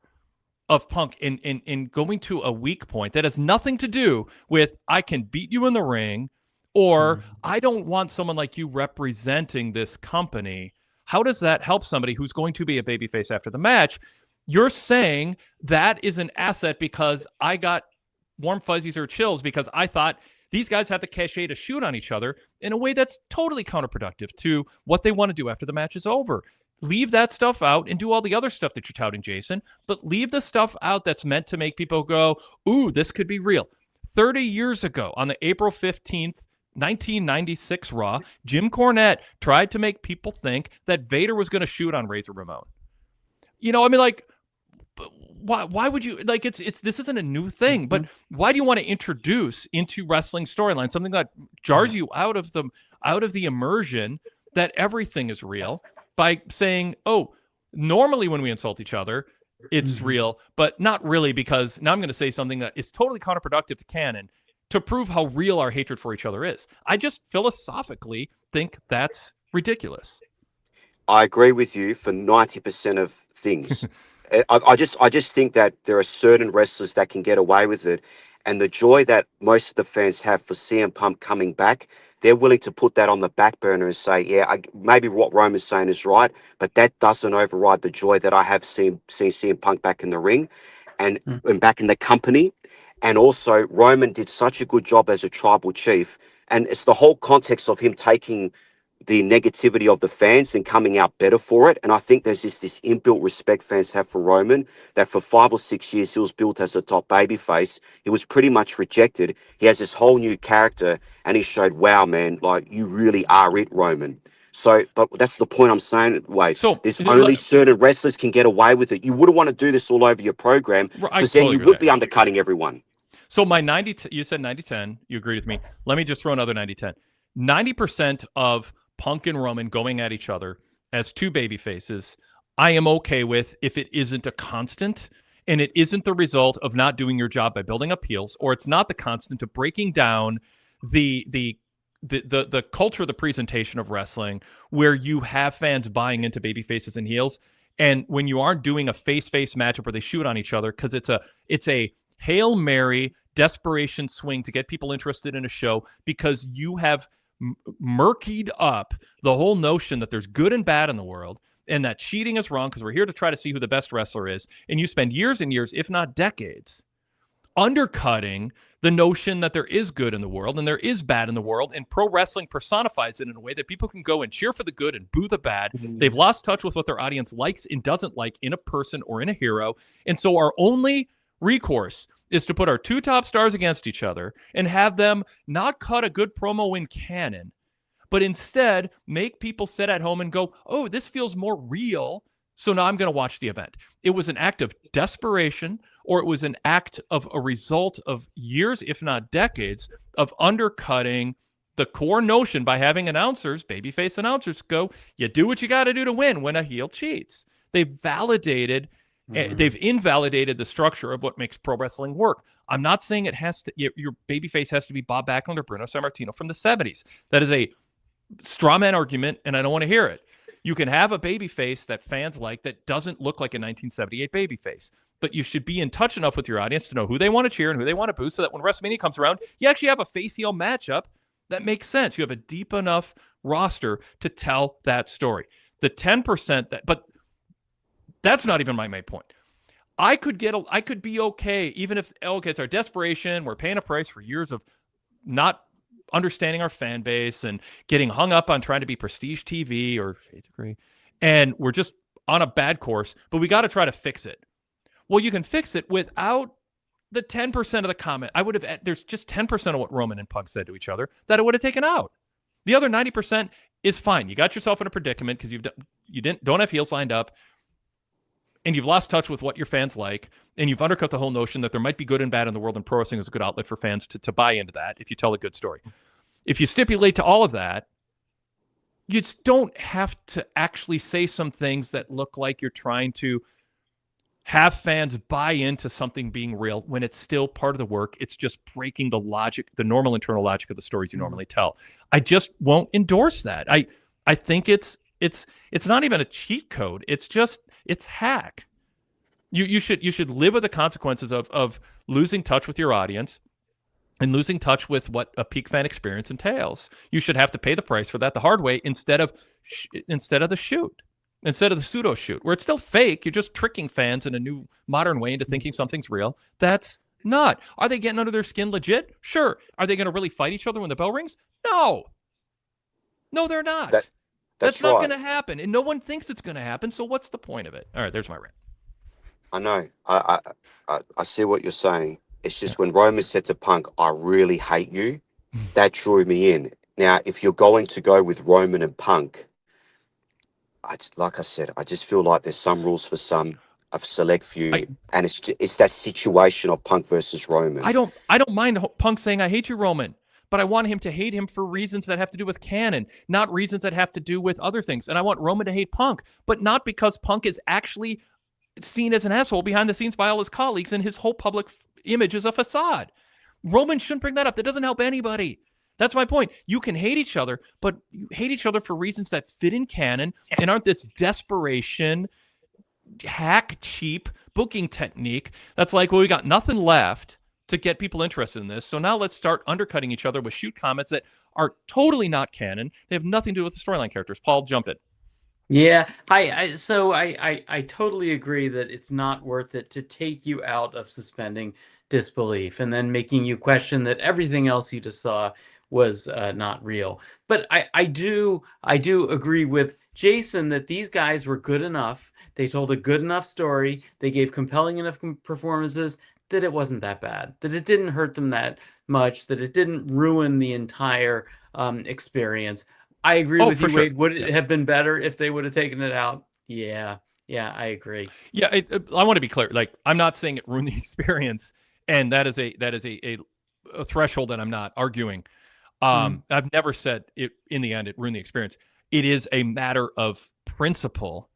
of Punk in going to a weak point that has nothing to do with I can beat you in the ring or I don't want someone like you representing this company, how does that help somebody who's going to be a babyface after the match? You're saying that is an asset because I got warm fuzzies or chills because I thought these guys have the cachet to shoot on each other in a way that's totally counterproductive to what they want to do after the match is over. Leave that stuff out and do all the other stuff that you're touting, Jason, but leave the stuff out that's meant to make people go, ooh, this could be real. 30 years ago on the April 15th, 1996 Raw, Jim Cornette tried to make people think that Vader was going to shoot on Razor Ramon. You know, I mean, like, why would you, like, this isn't a new thing, but why do you want to introduce into wrestling storyline something that jars you out of the immersion that everything is real by saying, oh, normally when we insult each other, it's real, but not really, because now I'm going to say something that is totally counterproductive to canon to prove how real our hatred for each other is. I just philosophically think that's ridiculous. I agree with you for 90% of things. I just think that there are certain wrestlers that can get away with it, and the joy that most of the fans have for CM Punk coming back, they're willing to put that on the back burner and say, yeah, maybe what Roman's saying is right, but that doesn't override the joy that I have seen CM Punk back in the ring and back in the company. And also, Roman did such a good job as a tribal chief, and it's the whole context of him taking the negativity of the fans and coming out better for it. And I think there's just this inbuilt respect fans have for Roman, that for 5 or 6 years he was built as a top babyface. He was pretty much rejected. He has this whole new character, and he showed, wow, man, like, you really are it, Roman. So, but that's the point I'm saying, Wade. So there's only certain wrestlers can get away with it. You wouldn't want to do this all over your program, because then you would be undercutting everyone. So my 90, you said 90-10, you agreed with me. Let me just throw another 90-10. 90% of Punk and Roman going at each other as two baby faces, I am okay with if it isn't a constant and it isn't the result of not doing your job by building up heels, or it's not the constant of breaking down the culture, the presentation of wrestling, where you have fans buying into baby faces and heels, and when you aren't doing a face-face matchup where they shoot on each other because it's a Hail Mary desperation swing to get people interested in a show because you have murkied up the whole notion that there's good and bad in the world and that cheating is wrong because we're here to try to see who the best wrestler is. And you spend years and years, if not decades, undercutting the notion that there is good in the world and there is bad in the world. And pro wrestling personifies it in a way that people can go and cheer for the good and boo the bad. They've lost touch with what their audience likes and doesn't like in a person or in a hero. And so our only recourse is to put our two top stars against each other and have them not cut a good promo in canon, but instead make people sit at home and go, oh, this feels more real, so now I'm going to watch the event. It was an act of desperation, or it was an act of a result of years, if not decades, of undercutting the core notion by having announcers, babyface announcers, go, you do what you got to do to win when a heel cheats. They've invalidated the structure of what makes pro wrestling work. I'm not saying it has to, your babyface has to be Bob Backlund or Bruno Sammartino from the 70s. That is a straw man argument, and I don't want to hear it. You can have a babyface that fans like that doesn't look like a 1978 babyface, but you should be in touch enough with your audience to know who they want to cheer and who they want to boo, so that when WrestleMania comes around, you actually have a face heel matchup that makes sense. You have a deep enough roster to tell that story. The 10% but that's not even my main point. I could be okay, even if, okay, it's our desperation. We're paying a price for years of not understanding our fan base and getting hung up on trying to be prestige TV or shades of gray. And we're just on a bad course, but we got to try to fix it. Well, you can fix it without the 10% of the comment. There's just 10% of what Roman and Punk said to each other that I would have taken out. The other 90% is fine. You got yourself in a predicament because don't have heels lined up, and you've lost touch with what your fans like, and you've undercut the whole notion that there might be good and bad in the world, and pro wrestling is a good outlet for fans to buy into that if you tell a good story. If you stipulate to all of that, you just don't have to actually say some things that look like you're trying to have fans buy into something being real when it's still part of the work. It's just breaking the logic, the normal internal logic of the stories you normally tell. I just won't endorse that. I think it's It's not even a cheat code. It's hack. You should live with the consequences of losing touch with your audience and losing touch with what a peak fan experience entails. You should have to pay the price for that the hard way instead of the shoot. Instead of the pseudo shoot, where it's still fake. You're just tricking fans in a new modern way into thinking something's real. That's not. Are they getting under their skin legit? Sure. Are they going to really fight each other when the bell rings? No, they're not. That's not going to happen, and no one thinks it's going to happen. So what's the point of it? All right, there's my rant. I know. I see what you're saying. It's just when Roman said to Punk, "I really hate you," that drew me in. Now, if you're going to go with Roman and Punk, like I said, I just feel like there's some rules for some, a select few, and it's that situation of Punk versus Roman. I don't mind Punk saying I hate you, Roman, but I want him to hate him for reasons that have to do with canon, not reasons that have to do with other things. And I want Roman to hate Punk, but not because Punk is actually seen as an asshole behind the scenes by all his colleagues, and his whole public image is a facade. Roman shouldn't bring that up. That doesn't help anybody. That's my point. You can hate each other, but you hate each other for reasons that fit in canon and aren't this desperation, hack, cheap booking technique that's like, well, we got nothing left to get people interested in this, so now let's start undercutting each other with shoot comments that are totally not canon. They have nothing to do with the storyline characters. Paul, jump in. Yeah, I totally agree that it's not worth it to take you out of suspending disbelief and then making you question that everything else you just saw was not real. But I do agree with Jason that these guys were good enough. They told a good enough story. They gave compelling enough performances that it wasn't that bad, that it didn't hurt them that much, that it didn't ruin the entire experience. I agree with you, Wade. Would it have been better if they would have taken it out? Yeah, I agree. Yeah, I want to be clear. Like, I'm not saying it ruined the experience, and that is a threshold that I'm not arguing. I've never said it in the end it ruined the experience. It is a matter of principle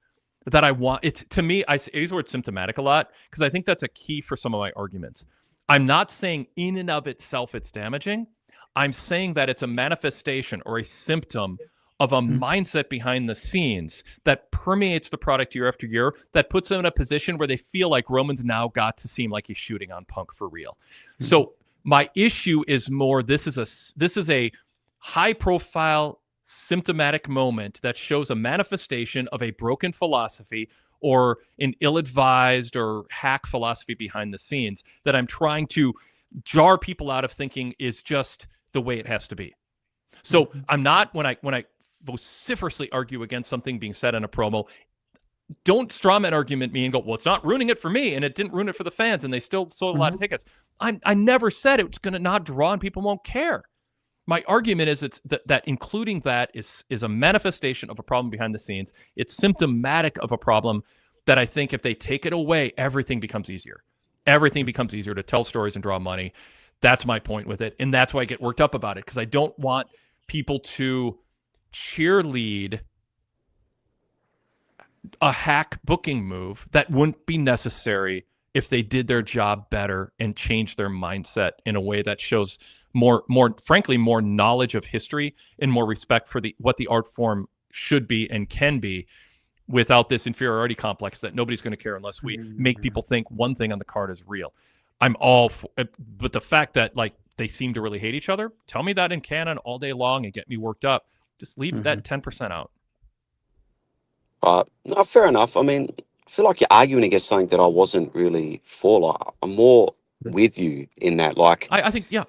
that I want. It's, to me, I use the word symptomatic a lot because I think that's a key for some of my arguments. I'm not saying in and of itself it's damaging. I'm saying that it's a manifestation or a symptom of a mindset behind the scenes that permeates the product year after year, that puts them in a position where they feel like Roman's now got to seem like he's shooting on Punk for real. So my issue is more, this is a high profile symptomatic moment that shows a manifestation of a broken philosophy or an ill-advised or hack philosophy behind the scenes that I'm trying to jar people out of thinking is just the way it has to be. So I'm not, when I vociferously argue against something being said in a promo, don't strawman argument me and go, well, it's not ruining it for me, and it didn't ruin it for the fans, and they still sold a lot of tickets. I never said it was going to not draw and people won't care. My argument is it's that including that is a manifestation of a problem behind the scenes. It's symptomatic of a problem that I think if they take it away, everything becomes easier. Everything becomes easier to tell stories and draw money. That's my point with it. And that's why I get worked up about it, because I don't want people to cheerlead a hack booking move that wouldn't be necessary if they did their job better and changed their mindset in a way that shows more frankly, more knowledge of history and more respect for what the art form should be and can be, without this inferiority complex that nobody's going to care unless we make people think one thing on the card is real. I'm all for it, but the fact that like they seem to really hate each other, tell me that in canon all day long and get me worked up. Just leave that 10% out. No, fair enough. I mean, I feel like you're arguing against something that I wasn't really for. Like, I'm more with you in that. Like, I think, yeah.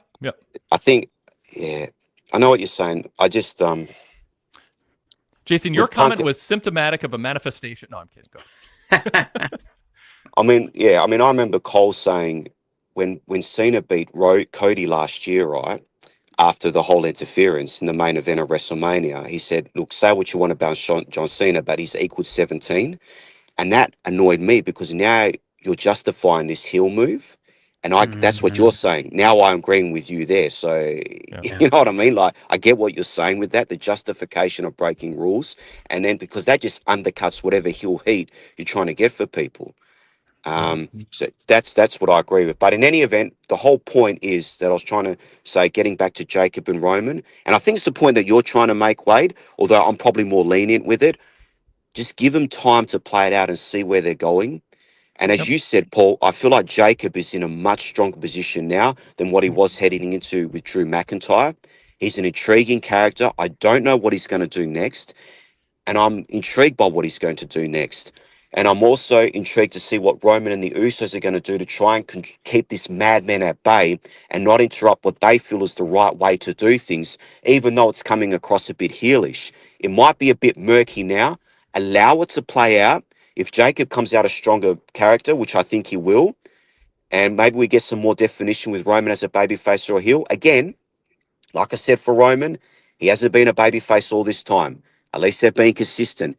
I think, I know what you're saying. I just, Jason, your comment was symptomatic of a manifestation. No, I'm kidding. Go. I mean, I remember Cole saying when Cena beat Cody last year, right, after the whole interference in the main event of WrestleMania, he said, look, say what you want about John Cena, but he's equaled 17. And that annoyed me because now you're justifying this heel move. And that's what you're saying. Now I'm agreeing with you there. So, you know what I mean? Like, I get what you're saying with that, the justification of breaking rules. And then because that just undercuts whatever heel heat you're trying to get for people. So that's what I agree with. But in any event, the whole point is that I was trying to say, getting back to Jacob and Roman, and I think it's the point that you're trying to make, Wade, although I'm probably more lenient with it. Just give them time to play it out and see where they're going. And as you said, Paul, I feel like Jacob is in a much stronger position now than what he was heading into with Drew McIntyre. He's an intriguing character. I don't know what he's going to do next. And I'm intrigued by what he's going to do next. And I'm also intrigued to see what Roman and the Usos are going to do to try and keep this madman at bay and not interrupt what they feel is the right way to do things, even though it's coming across a bit heelish. It might be a bit murky now. Allow it to play out. If Jacob comes out a stronger character, which I think he will, and maybe we get some more definition with Roman as a babyface or a heel. Again, like I said for Roman, he hasn't been a babyface all this time. At least they've been consistent.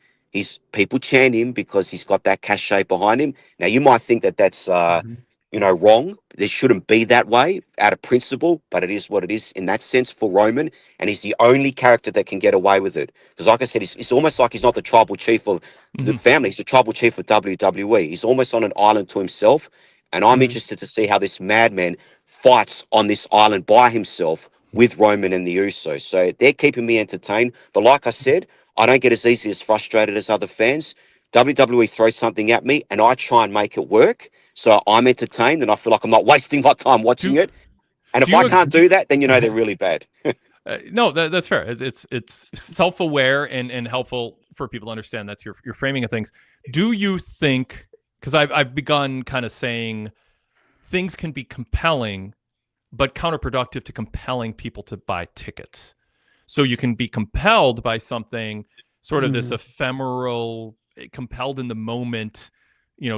People chant him because he's got that cachet behind him. Now, you might think that that's wrong. There shouldn't be that way out of principle, but it is what it is in that sense for Roman. And he's the only character that can get away with it. Because like I said, it's almost like he's not the tribal chief of the family. He's the tribal chief of WWE. He's almost on an island to himself. And I'm interested to see how this madman fights on this island by himself with Roman and the Usos. So they're keeping me entertained. But like I said, I don't get as easily as frustrated as other fans. WWE throws something at me and I try and make it work. So I'm entertained and I feel like I'm not wasting my time watching it. And if I can't do that, then they're really bad. No, that's fair. It's self-aware and helpful for people to understand that's your framing of things. Do you think, because I've begun kind of saying things can be compelling, but counterproductive to compelling people to buy tickets. So you can be compelled by something, sort of this ephemeral, compelled in the moment,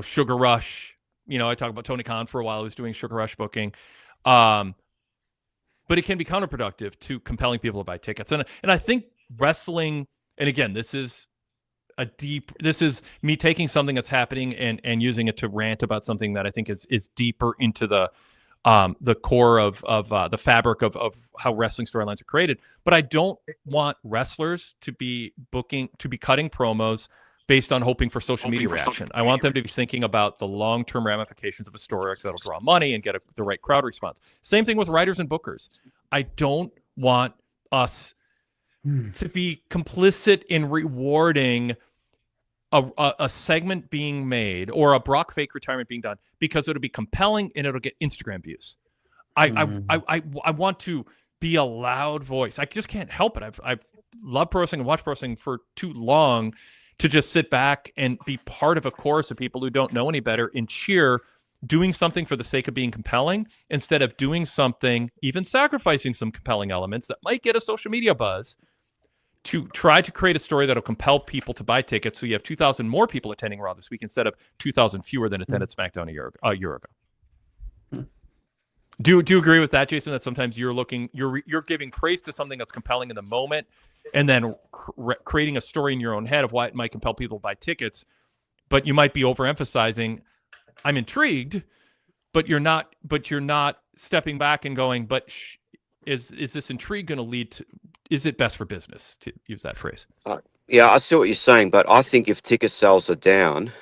sugar rush. I talked about Tony Khan for a while. He was doing sugar rush booking. But it can be counterproductive to compelling people to buy tickets. And I think wrestling, and again, this is me taking something that's happening and using it to rant about something that I think is deeper into the core of the fabric of how wrestling storylines are created. But I don't want wrestlers to be cutting promos based on hoping for social media reaction. I want them to be thinking about the long-term ramifications of a story arc that'll draw money and get the right crowd response. Same thing with writers and bookers. I don't want us to be complicit in rewarding a segment being made or a Brock fake retirement being done because it'll be compelling and it'll get Instagram views. I want to be a loud voice. I just can't help it. I've loved pro wrestling and watched pro wrestling for too long to just sit back and be part of a chorus of people who don't know any better and cheer, doing something for the sake of being compelling instead of doing something, even sacrificing some compelling elements that might get a social media buzz to try to create a story that'll compel people to buy tickets. So you have 2,000 more people attending Raw this week instead of 2,000 fewer than attended SmackDown a year ago. Do you agree with that, Jason? That sometimes you're giving praise to something that's compelling in the moment, and then creating a story in your own head of why it might compel people to buy tickets, but you might be overemphasizing. I'm intrigued, but you're not stepping back and going, but is this intrigue going to lead to? Is it best for business, to use that phrase? Yeah, I see what you're saying, but I think if ticket sales are down,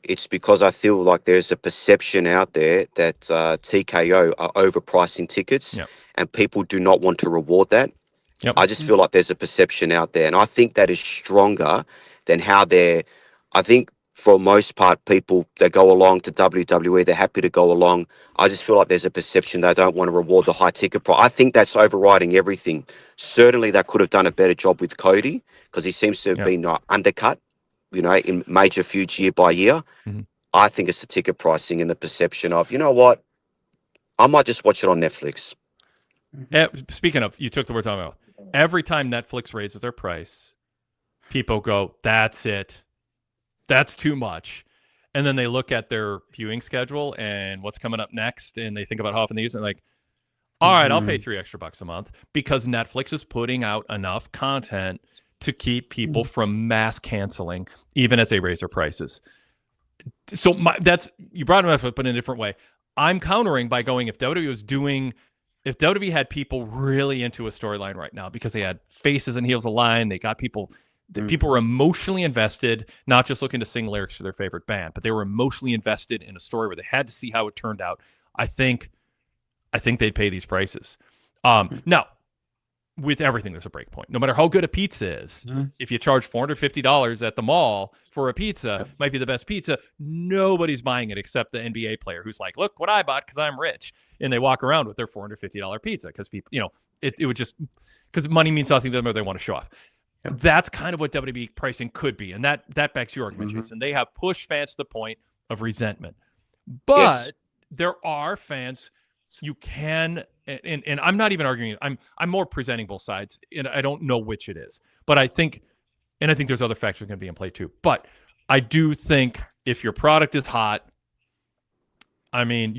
it's because I feel like there's a perception out there that TKO are overpricing tickets, and people do not want to reward that. Yep. I just feel like there's a perception out there, and I think that is stronger than how I think for most part, people that go along to WWE, they're happy to go along. I just feel like there's a perception they don't want to reward the high ticket price. I think that's overriding everything. Certainly, they could have done a better job with Cody because he seems to have been undercut, in major feuds year by year. I think it's the ticket pricing and the perception of, you know what, I might just watch it on Netflix. Speaking of, you took the word talking about. Every time Netflix raises their price, people go, that's it. That's too much. And then they look at their viewing schedule and what's coming up next, and they think about how often they use it, and like, all right, I'll pay $3 extra a month because Netflix is putting out enough content to keep people from mass canceling, even as they raise their prices. So you brought it up, but in a different way. I'm countering by going, if WWE had people really into a storyline right now because they had faces and heels aligned, they got people People were emotionally invested, not just looking to sing lyrics to their favorite band, but they were emotionally invested in a story where they had to see how it turned out. I think they'd pay these prices. Now, with everything, there's a break point. No matter how good a pizza is, if you charge $450 at the mall for a pizza, might be the best pizza, nobody's buying it except the NBA player who's like, look what I bought because I'm rich. And they walk around with their $450 pizza because people, it would just, because money means nothing to them or they want to show off. Yep. That's kind of what WWE pricing could be. And that backs your argument, Jason. They have pushed fans to the point of resentment. But there are fans you can, and I'm not even arguing. I'm more presenting both sides, and I don't know which it is. But I think there's other factors going to be in play too. But I do think if your product is hot, I mean,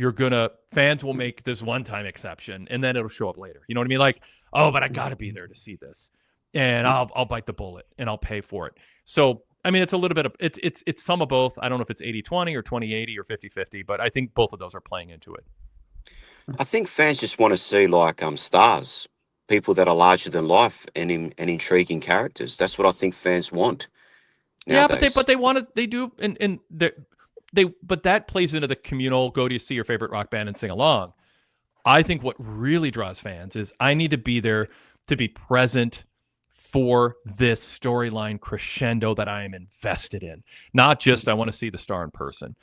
fans will make this one-time exception, and then it'll show up later. You know what I mean? Like, oh, but I got to be there to see this, and I'll bite the bullet and I'll pay for it. So, I mean, it's a little bit of it's some of both. I don't know if it's 80-20 or 20-80 or 50-50, but I think both of those are playing into it. I think fans just want to see stars, people that are larger than life and intriguing characters. That's what I think fans want nowadays. Yeah, but they do, and but that plays into the communal go to see your favorite rock band and sing along. I think what really draws fans is I need to be there to be present for this storyline crescendo that I am invested in, not just I want to see the star in person.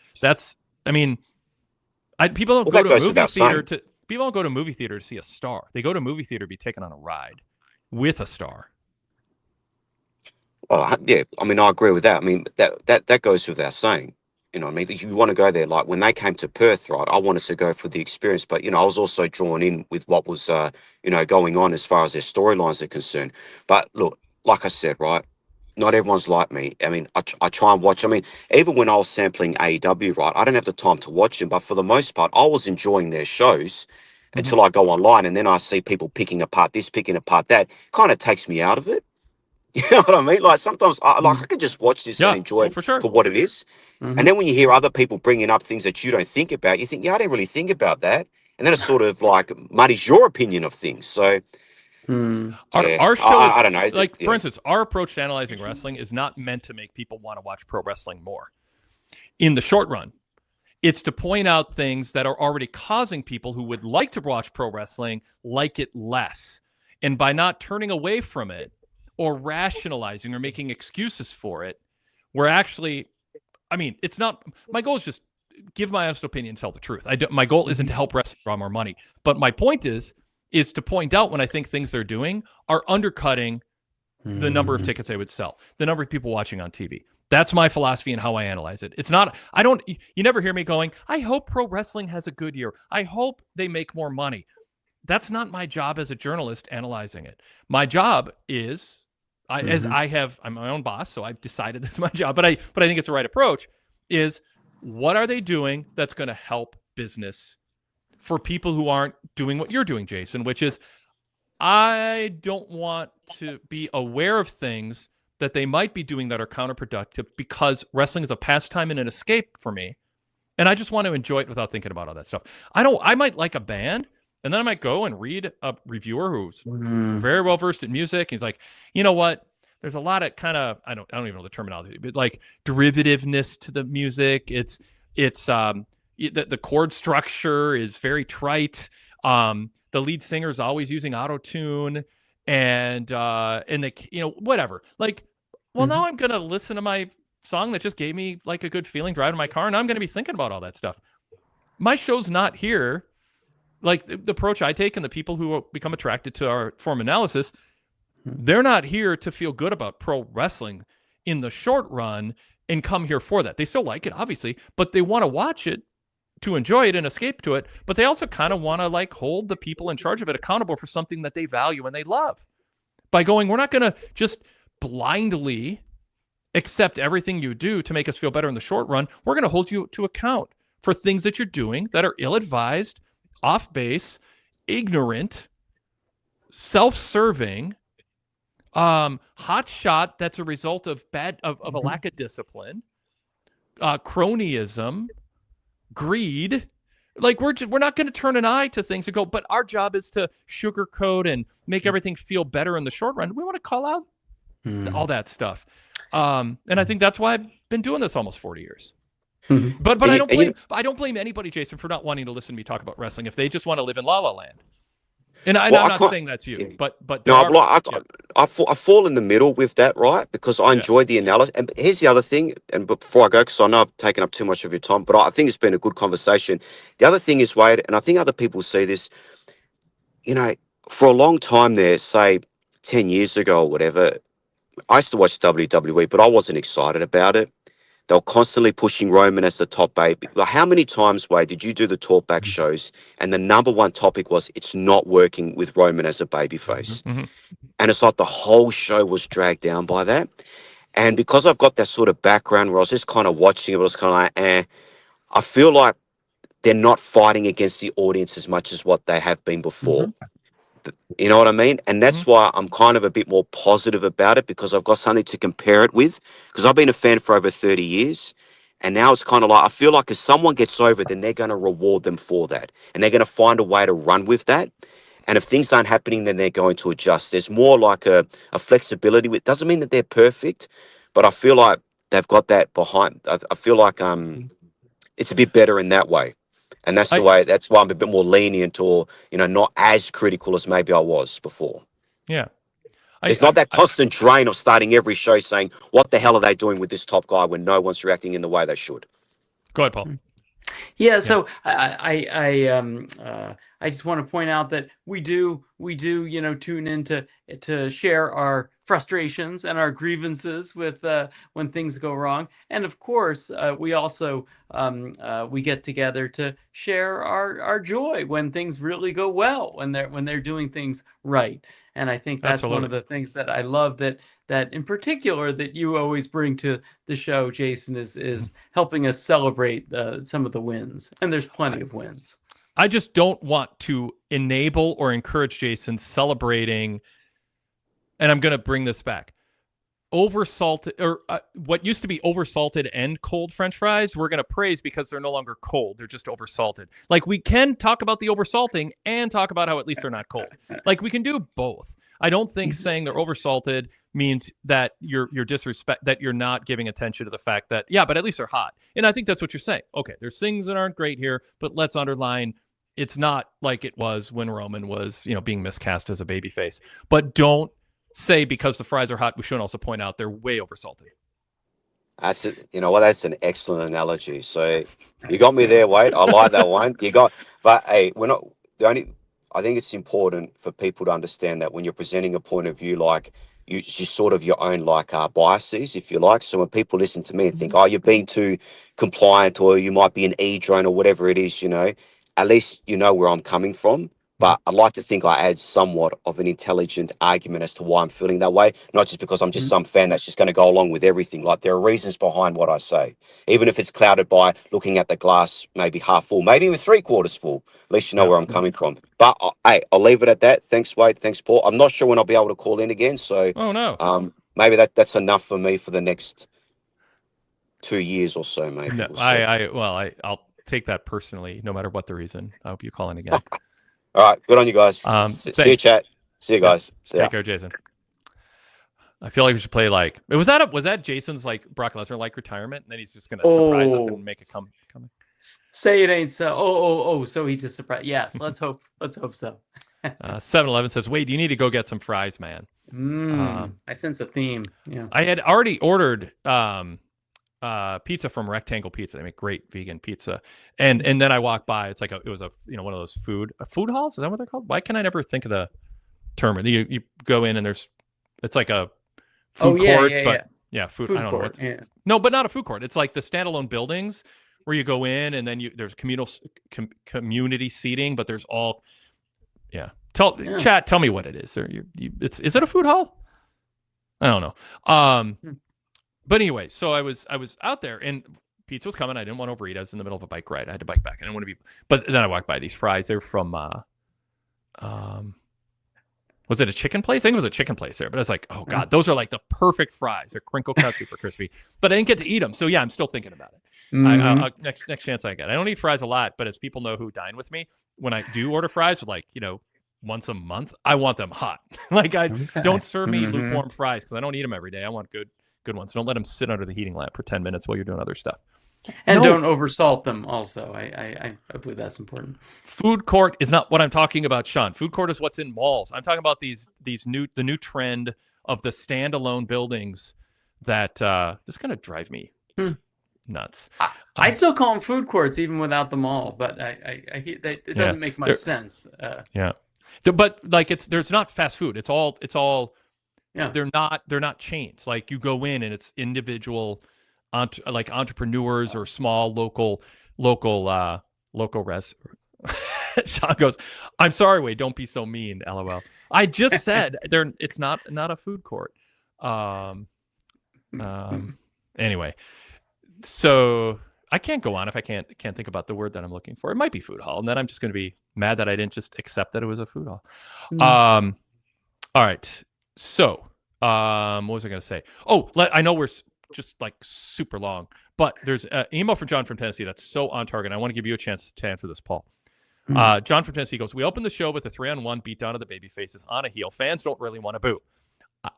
People don't go to a movie theater to see a star. They go to a movie theater to be taken on a ride with a star. Well, yeah, I mean, I agree with that. I mean, that goes without saying. You know, I mean, you want to go there. Like when they came to Perth, right? I wanted to go for the experience, but I was also drawn in with what was, going on as far as their storylines are concerned. But look, like I said, right? Not everyone's like me. I mean, I try and watch. I mean, even when I was sampling AEW, right, I don't have the time to watch them, but for the most part, I was enjoying their shows until I go online and then I see people picking apart this, picking apart that. Kind of takes me out of it. You know what I mean? Like sometimes I could just watch this and enjoy it for what it is. And then when you hear other people bringing up things that you don't think about, you think, I didn't really think about that. And then it sort of like muddies your opinion of things. So our show is, I don't know. For instance, our approach to analyzing wrestling is not meant to make people want to watch pro wrestling more. In the short run, it's to point out things that are already causing people who would like to watch pro wrestling like it less. And by not turning away from it or rationalizing or making excuses for it, we're actually, it's not, my goal is just give my honest opinion and tell the truth. My goal isn't to help wrestling draw more money. But my point is to point out when I think things they're doing are undercutting the number of tickets they would sell, the number of people watching on TV. That's my philosophy and how I analyze it. It's not, you never hear me going, I hope pro wrestling has a good year. I hope they make more money. That's not my job as a journalist analyzing it. My job is, I'm my own boss, so I've decided that's my job, but I think it's the right approach, is what are they doing that's going to help business for people who aren't doing what you're doing, Jason, which is I don't want to be aware of things that they might be doing that are counterproductive because wrestling is a pastime and an escape for me. And I just want to enjoy it without thinking about all that stuff. I might like a band and then I might go and read a reviewer who's very well versed in music. He's like, you know what? There's a lot of kind of, I don't even know the terminology, but like derivativeness to the music. It's the chord structure is very trite. The lead singer is always using auto-tune and they, whatever. Like, well, now I'm going to listen to my song that just gave me like a good feeling driving my car. And I'm going to be thinking about all that stuff. My show's not here. Like the approach I take and the people who become attracted to our form analysis, they're not here to feel good about pro wrestling in the short run and come here for that. They still like it, obviously, but they want to watch it to enjoy it and escape to it. But they also kind of want to like hold the people in charge of it accountable for something that they value and they love by going, we're not going to just blindly accept everything you do to make us feel better in the short run. We're going to hold you to account for things that you're doing that are ill-advised, off base, ignorant, self-serving, hot shot that's a result of a lack of discipline, cronyism, greed. Like we're not going to turn an eye to things and go, but our job is to sugarcoat and make everything feel better in the short run. We want to call out all that stuff. And I think that's why I've been doing this almost 40 years. Mhm. But And I you- don't and you- blame I don't blame anybody, Jason, for not wanting to listen to me talk about wrestling if they just want to live in La La Land. And I'm Well, I not can't- saying that's you, yeah. but there No, are I fall in the middle with that, right? Because I enjoy the analysis. And here's the other thing, and before I go, because I know I've taken up too much of your time, but I think it's been a good conversation. The other thing is, Wade, and I think other people see this, you know, for a long time there, say 10 years ago or whatever, I used to watch WWE, but I wasn't excited about it. They were constantly pushing Roman as the top baby. Like, how many times, Wade, did you do the talkback shows and the number one topic was it's not working with Roman as a babyface? Mhm. And it's like the whole show was dragged down by that. And because I've got that sort of background where I was just kind of watching it, I was kind of like, I feel like they're not fighting against the audience as much as what they have been before. You know what I mean? And that's why I'm kind of a bit more positive about it, because I've got something to compare it with. Because I've been a fan for over 30 years. And now it's kind of like, I feel like if someone gets over, then they're going to reward them for that. And they're going to find a way to run with that. And if things aren't happening, then they're going to adjust. There's more like a flexibility. It doesn't mean that they're perfect, but I feel like they've got that behind. I feel like it's a bit better in that way. And that's the way. That's why I'm a bit more lenient, or not as critical as maybe I was before. Yeah. There's not that constant drain of starting every show saying, "What the hell are they doing with this top guy?" when no one's reacting in the way they should. Go ahead, Paul. Yeah, so I just want to point out that we do tune in to share our frustrations and our grievances with when things go wrong, and of course we also we get together to share our joy when things really go well, when they're doing things right. And I think that's one of the things that I love that in particular that you always bring to the show, Jason, is helping us celebrate some of the wins. And there's plenty of wins. I just don't want to enable or encourage Jason celebrating, and I'm going to bring this back, oversalted, or what used to be oversalted and cold French fries, we're going to praise because they're no longer cold. They're just oversalted. Like, we can talk about the oversalting and talk about how at least they're not cold. Like, we can do both. I don't think saying they're oversalted means that you're that you're not giving attention to the fact that, yeah, but at least they're hot. And I think that's what you're saying. Okay, there's things that aren't great here, but let's underline it's not like it was when Roman was, being miscast as a babyface. But don't say because the fries are hot, we shouldn't also point out they're way oversalted. That's it. You know what? That's an excellent analogy. So you got me there, Wade. I like that one. But hey, we're not the only. I think it's important for people to understand that when you're presenting a point of view, like you sort of your own biases, if you like. So when people listen to me and think, oh, you're being too compliant, or you might be an e-drone or whatever it is, at least you know where I'm coming from. But I'd like to think I add somewhat of an intelligent argument as to why I'm feeling that way, not just because I'm just some fan that's just going to go along with everything. Like, there are reasons behind what I say, even if it's clouded by looking at the glass maybe half full, maybe even 3/4 full. At least you know where I'm coming from. But hey, I'll leave it at that. Thanks, Wade. Thanks, Paul. I'm not sure when I'll be able to call in again. So maybe that's enough for me for the next 2 years or so, maybe. No, I'll take that personally, no matter what the reason. I hope you call in again. All right, good on you guys. See you, chat. See you guys. Yeah. Take care, Jason. I feel like we should play was that Jason's Brock Lesnar retirement, and then he's just gonna surprise us and make it come. Say it ain't so. So he just surprised. Yes, let's hope so. 7-Eleven says, "Wait, you need to go get some fries, man." I sense a theme. Yeah, I had already ordered pizza from Rectangle Pizza. They make great vegan pizza. And then I walked by. It's like it was one of those food halls. Is that what they're called? Why can I never think of the term? You go in and it's like a food court, but food. I don't know what. Yeah. No, but not a food court. It's like the standalone buildings where you go in and then there's community seating, but there's all. Yeah. Chat. Tell me what it is. Is it a food hall? I don't know. But anyway, so I was out there and pizza was coming. I didn't want to overeat. I was in the middle of a bike ride. I had to bike back. I didn't want to be. But then I walked by these fries. They're from. Was it a chicken place? I think it was a chicken place there. But I was like, oh god, those are like the perfect fries. They're crinkle cut, super crispy. But I didn't get to eat them. So yeah, I'm still thinking about it. Next chance I get. I don't eat fries a lot, but as people know who dine with me, when I do order fries with once a month. I want them hot. Like Okay. don't serve me Mhm. lukewarm fries because I don't eat them every day. I want good ones. Don't let them sit under the heating lamp for 10 minutes while you're doing other stuff. And No. don't oversalt them also. I believe that's important. Food court is not what I'm talking about, Sean. Food court is what's in malls. I'm talking about the new trend of the standalone buildings that this is going to drive me nuts. I still call them food courts even without the mall, but I hear that it doesn't make much sense. Yeah. But like there's not fast food. It's all Yeah. they're not chains. Like you go in and it's individual like entrepreneurs or small local res. Sean goes, I'm sorry, Wade, don't be so mean, LOL. I just said it's not a food court. Anyway, so I can't go on if I can't think about the word that I'm looking for. It might be food hall, and then I'm just going to be mad that I didn't just accept that it was a food hall. All right. So, what was I going to say? Oh, I know we're just like super long, but there's an email from John from Tennessee that's so on target. I want to give you a chance to answer this, Paul. John from Tennessee goes, we opened the show with a 3-on-1 beatdown of the baby faces on a heel. Fans don't really want to boo.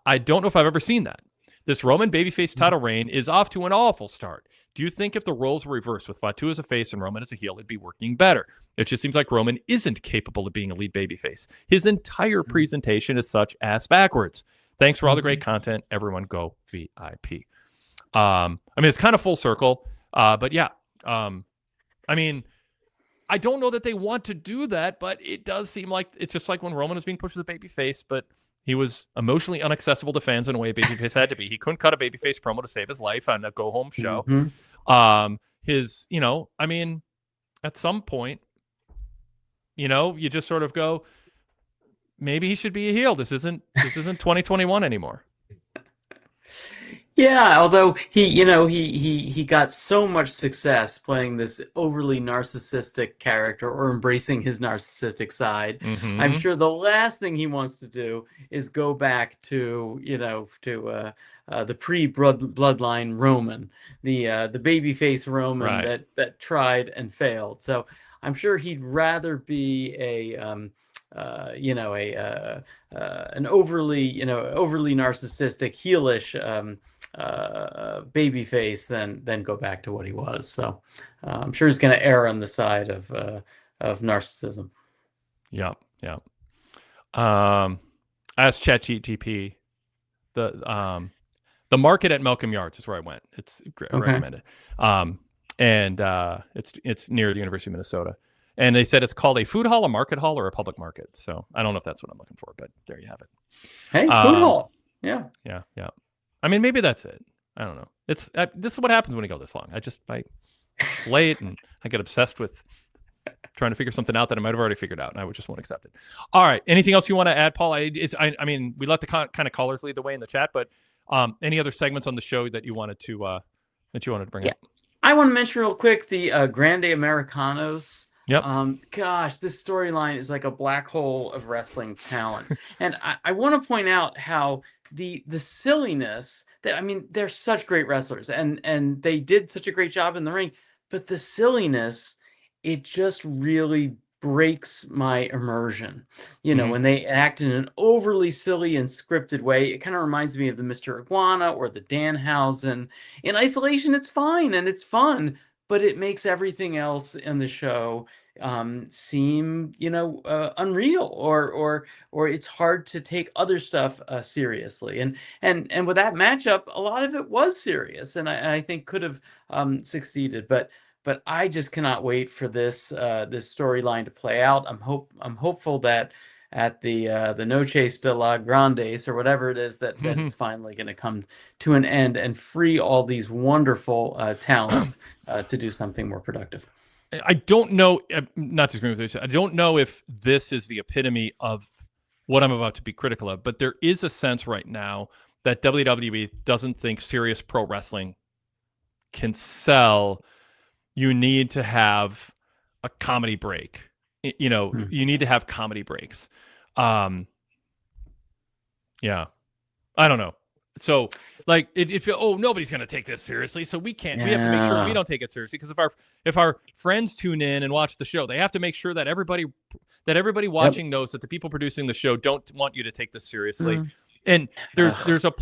I don't know if I've ever seen that. This Roman babyface title reign is off to an awful start. Do you think if the roles were reversed with Fatu as a face and Roman as a heel, it'd be working better? It just seems like Roman isn't capable of being a lead babyface. His entire presentation is such ass backwards. Thanks for all the great content. Everyone go VIP. I mean, it's kind of full circle, but yeah. I mean, I don't know that they want to do that, but it does seem like it's just like when Roman was being pushed as a babyface, but he was emotionally inaccessible to fans in a way a babyface had to be. He couldn't cut a babyface promo to save his life on a go-home show. I mean, at some point, you just sort of go, maybe he should be a heel. This isn't 2021 anymore. Yeah, although he got so much success playing this overly narcissistic character or embracing his narcissistic side. I'm sure the last thing he wants to do is go back to the pre-bloodline Roman, the babyface Roman that tried and failed. So I'm sure he'd rather be an overly narcissistic heelish babyface than go back to what he was. So I'm sure he's going to err on the side of narcissism. Yeah. Ask ChatGPT. The market at Malcolm Yards is where I went. It's recommended. And it's near the University of Minnesota. And they said it's called a food hall, a market hall, or a public market. So I don't know if that's what I'm looking for, but there you have it. Hey, food hall. Yeah. I mean, maybe that's it. I don't know. This is what happens when you go this long. It's late and I get obsessed with trying to figure something out that I might have already figured out, and I just won't accept it. All right. Anything else you want to add, Paul? I mean, we let the kind of callers lead the way in the chat, but any other segments on the show that you wanted to bring up? I want to mention real quick the Grande Americanos. Yep. Gosh, this storyline is like a black hole of wrestling talent. And I want to point out how the silliness that, I mean, they're such great wrestlers and they did such a great job in the ring, but the silliness, it just really breaks my immersion. When they act in an overly silly and scripted way, it kind of reminds me of the Mr. Iguana or the Danhausen. In isolation, it's fine and it's fun, but it makes everything else in the show seem unreal or it's hard to take other stuff seriously, and with that matchup a lot of it was serious and I think could have succeeded, but I just cannot wait for this storyline to play out. I'm hopeful that at the Noches de la Grandes or whatever it is that it's finally going to come to an end and free all these wonderful talents to do something more productive. I don't know, not to agree with you, I don't know if this is the epitome of what I'm about to be critical of, but there is a sense right now that WWE doesn't think serious pro wrestling can sell. You need to have a comedy break. You need to have comedy breaks. Yeah. I don't know. So like it feel, oh, nobody's going to take this seriously, so we can't. We have to make sure we don't take it seriously, because if our friends tune in and watch the show, they have to make sure that everybody watching knows that the people producing the show don't want you to take this seriously. And there's a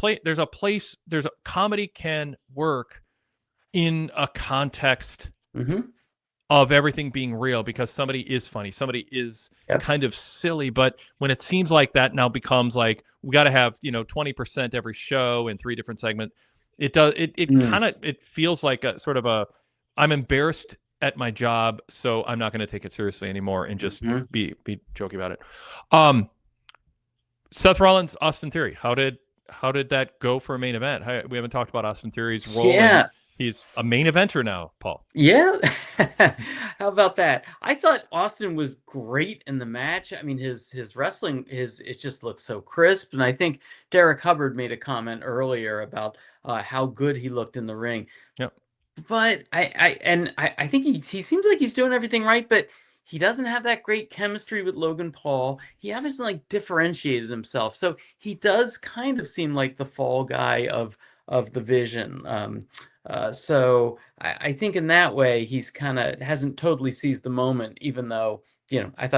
comedy can work in a context of everything being real, because somebody is funny, somebody is kind of silly. But when it seems like that now becomes like, we got to have 20% every show in 3 different segments, it kind of, it feels like a sort of a, I'm embarrassed at my job, so I'm not going to take it seriously anymore and just be joking about it. Seth Rollins, Austin Theory, how did that go for a main event? We haven't talked about Austin Theory's role. He's a main eventer now, Paul. Yeah. How about that? I thought Austin was great in the match. I mean, his wrestling, it just looks so crisp. And I think Derek Hubbard made a comment earlier about how good he looked in the ring. Yep. But I think he seems like he's doing everything right, but he doesn't have that great chemistry with Logan Paul. He hasn't like differentiated himself. So he does kind of seem like the fall guy of the Vision. So I think in that way he's kind of hasn't totally seized the moment, even though I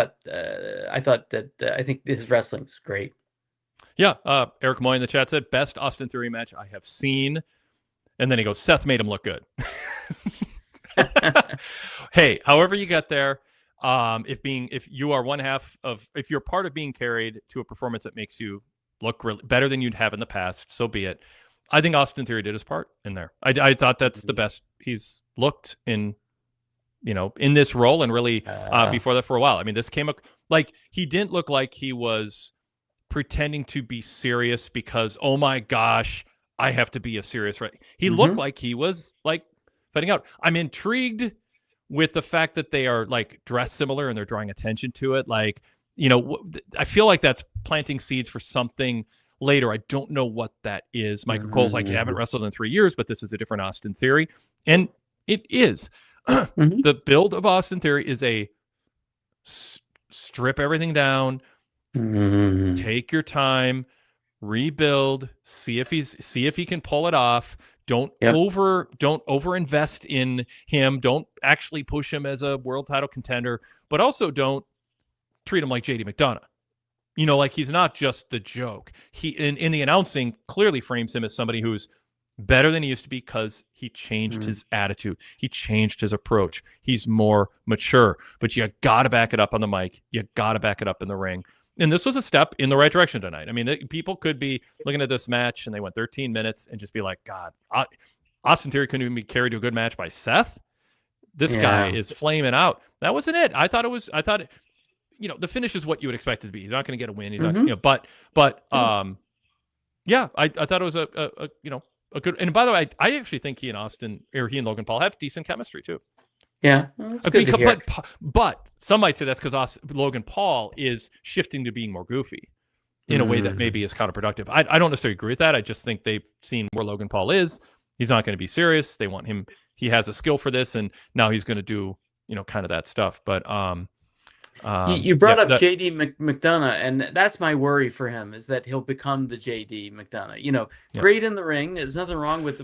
think his wrestling's great. Yeah, Eric Moy in the chat said best Austin Theory match I have seen, and then he goes, Seth made him look good. Hey, however you get there, if you're part of being carried to a performance that makes you look really better than you'd have in the past, so be it. I think Austin Theory did his part in there. I thought that's the best he's looked in this role, and really before that for a while. I mean, this came up like he didn't look like he was pretending to be serious because, oh my gosh, I have to be a serious, right? He looked like he was like fighting out. I'm intrigued with the fact that they are like dressed similar and they're drawing attention to it. Like, I feel like that's planting seeds for something later. I don't know what that is. Michael Cole's like, you haven't wrestled in 3 years, but this is a different Austin Theory. And it is. The build of Austin Theory is a strip everything down, take your time, rebuild, see if he can pull it off. Don't over invest in him. Don't actually push him as a world title contender, but also don't treat him like JD McDonough. Like he's not just the joke. He in the announcing clearly frames him as somebody who's better than he used to be because he changed his attitude. He changed his approach. He's more mature. But you got to back it up on the mic. You got to back it up in the ring. And this was a step in the right direction tonight. I mean, people could be looking at this match and they went 13 minutes and just be like, God, Austin Theory couldn't even be carried to a good match by Seth. This guy is flaming out. That wasn't it. I thought the finish is what you would expect it to be. He's not going to get a win. He's not, but I thought it was a good. And by the way, I actually think he and Logan Paul have decent chemistry too. Yeah, that's good to hear. But some might say that's because Logan Paul is shifting to being more goofy in a way that maybe is counterproductive. I don't necessarily agree with that. I just think they've seen where Logan Paul is. He's not going to be serious. They want him. He has a skill for this, and now he's going to do kind of that stuff. But you brought up JD McDonough, and that's my worry for him, is that he'll become the JD McDonough. Great in the ring. There's nothing wrong with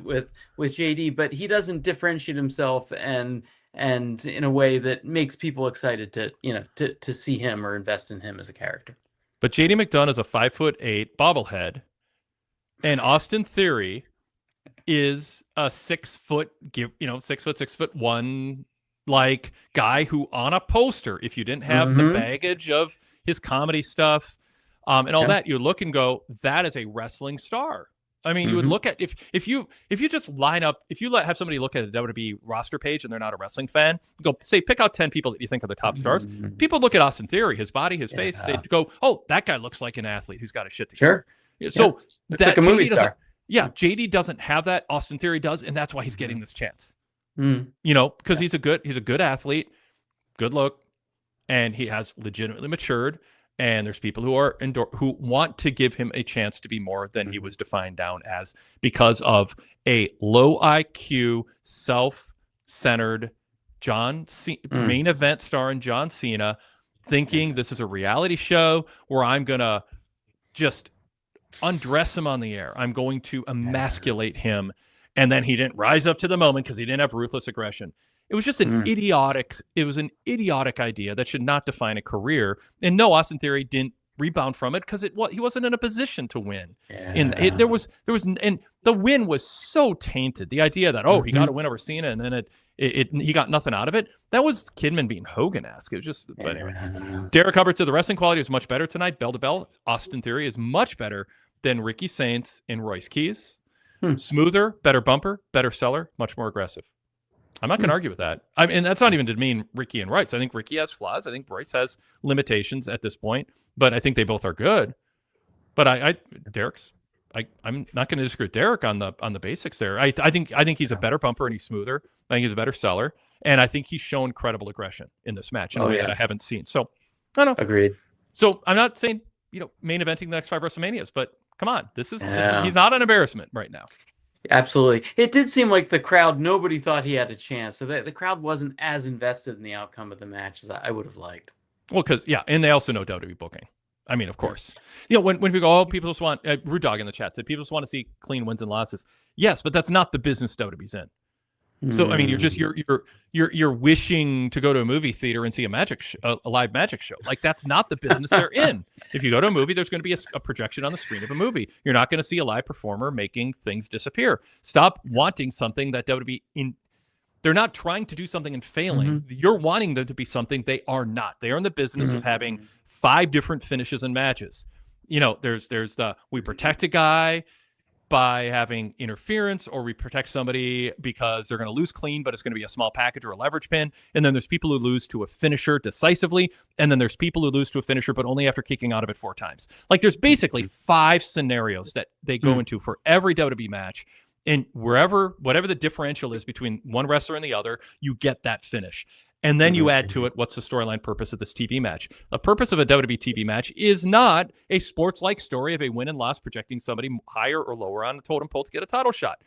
JD, but he doesn't differentiate himself and in a way that makes people excited to see him or invest in him as a character. But JD McDonough is a 5'8" bobblehead, and Austin Theory is a 6 foot, 6'1" like guy who on a poster, if you didn't have the baggage of his comedy stuff and all that, you look and go, that is a wrestling star. I mean, you would look at if you just line up, if you have somebody look at a WWE roster page and they're not a wrestling fan, go say pick out 10 people that you think are the top stars. People look at Austin Theory, his body, his face, they go, oh, that guy looks like an athlete who's got his shit together. Sure. So looks like a movie star. Yeah, JD doesn't have that. Austin Theory does, and that's why he's getting this chance. Because he's a good athlete, good look, and he has legitimately matured. And there's people who want to give him a chance to be more than he was defined down as, because of a low IQ, self-centered main event star in John Cena, thinking this is a reality show where I'm gonna just undress him on the air. I'm going to emasculate him. And then he didn't rise up to the moment because he didn't have ruthless aggression. It was just an idiotic idea that should not define a career. And no, Austin Theory didn't rebound from it because he wasn't in a position to win. And and the win was so tainted. The idea that he got a win over Cena and then he got nothing out of it. That was Kidman being Hogan-esque. It was just, but anyway. Derek Hubbard said the wrestling quality is much better tonight. Bell to bell, Austin Theory is much better than Ricky Saints and Royce Keys. Smoother, better bumper, better seller, much more aggressive. I'm not going to argue with that. I mean, that's not even to mean Ricky and Royce. I think Ricky has flaws. I think Royce has limitations at this point, but I think they both are good. But I'm not going to disagree with Derek on the basics there. I think he's a better bumper and he's smoother. I think he's a better seller, and I think he's shown credible aggression in this match in a way that I haven't seen. So I don't know. Agreed. So I'm not saying main eventing the next 5 WrestleManias, but come on, this is he's not an embarrassment right now. Absolutely. It did seem like the crowd, nobody thought he had a chance. So the crowd wasn't as invested in the outcome of the match as I would have liked. Well, and they also know WWE booking. I mean, of course. When people go, people just want, Rude Dog in the chat said, people just want to see clean wins and losses. Yes, but that's not the business WWE's in. So, I mean, you're wishing to go to a movie theater and see a live magic show. Like, that's not the business they're in. If you go to a movie, there's going to be a projection on the screen of a movie. You're not going to see a live performer making things disappear. Stop wanting something that WWE they're not trying to do something and failing. You're wanting them to be something they are not. They are in the business of having 5 different finishes and matches. There's the we protect a guy by having interference, or we protect somebody because they're going to lose clean, but it's going to be a small package or a leverage pin. And then there's people who lose to a finisher decisively. And then there's people who lose to a finisher, but only after kicking out of it 4 times. Like, there's basically 5 scenarios that they go into for every WWE match. And whatever the differential is between one wrestler and the other, you get that finish. And then you add to it, what's the storyline purpose of this TV match? The purpose of a WWE TV match is not a sports-like story of a win and loss projecting somebody higher or lower on the totem pole to get a title shot.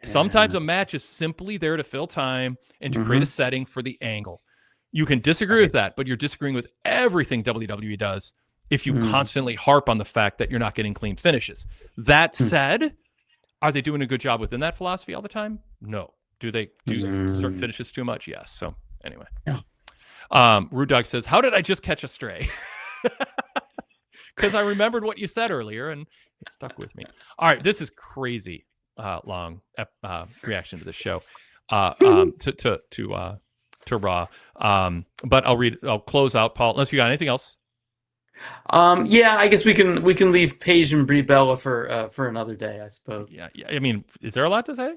Sometimes a match is simply there to fill time and to create a setting for the angle. You can disagree with that, but you're disagreeing with everything WWE does if you constantly harp on the fact that you're not getting clean finishes. That said, are they doing a good job within that philosophy all the time? No. Do they do certain finishes too much? Yes. So anyway. Rude Dog says, how did I just catch a stray? Because I remembered what you said earlier and it stuck with me. All right. This is crazy long reaction to the show to Raw. But I'll close out, Paul, unless you got anything else. I guess we can leave Paige and Brie Bella for another day, I suppose. Yeah. I mean, is there a lot to say?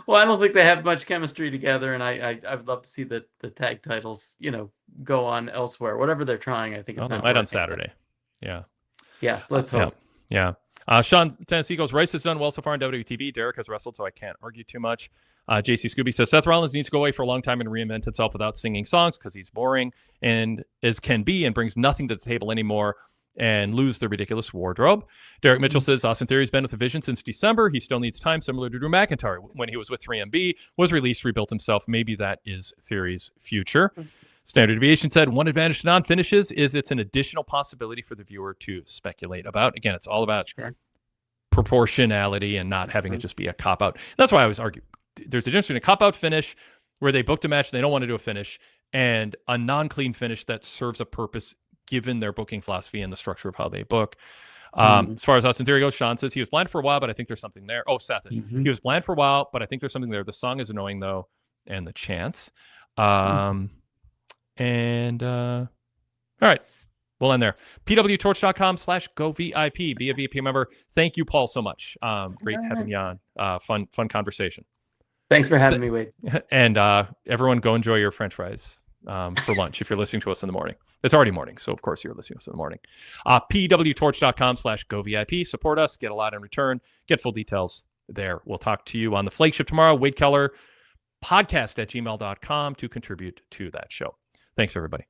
Well, I don't think they have much chemistry together, and I'd love to see the tag titles, go on elsewhere. Whatever they're trying, I think it's not right on Saturday. Yeah. Yes, let's hope. Yeah. Sean Tennessee goes, Rice has done well so far on WWE. Derek has wrestled, so I can't argue too much. JC Scooby says, Seth Rollins needs to go away for a long time and reinvent himself without singing songs because he's boring and as can be and brings nothing to the table anymore and lose the ridiculous wardrobe. Derek Mitchell says, Austin Theory's been with the Vision since December. He still needs time, similar to Drew McIntyre. When he was with 3MB, was released, rebuilt himself. Maybe that is Theory's future. Standard Deviation said, one advantage to non-finishes is it's an additional possibility for the viewer to speculate about. Again, it's all about proportionality and not having it just be a cop-out. That's why I always argue. There's a difference between a cop-out finish where they booked a match and they don't want to do a finish and a non-clean finish that serves a purpose given their booking philosophy and the structure of how they book. As far as Austin Theory goes, Sean says he was blind for a while, but I think there's something there. Oh, Seth is. He was blind for a while, but I think there's something there. The song is annoying, though, and the chants. All right. We'll end there. PWTorch.com/GoVIP. Be a VIP member. Thank you, Paul, so much. Great having you on. Fun conversation. Thanks for having me, Wade. And everyone go enjoy your French fries for lunch if you're listening to us in the morning. It's already morning, so of course you're listening to us in the morning. PWTorch.com/GoVIP. Support us. Get a lot in return. Get full details there. We'll talk to you on the flagship tomorrow. Wade Keller podcast@gmail.com to contribute to that show. Thanks, everybody.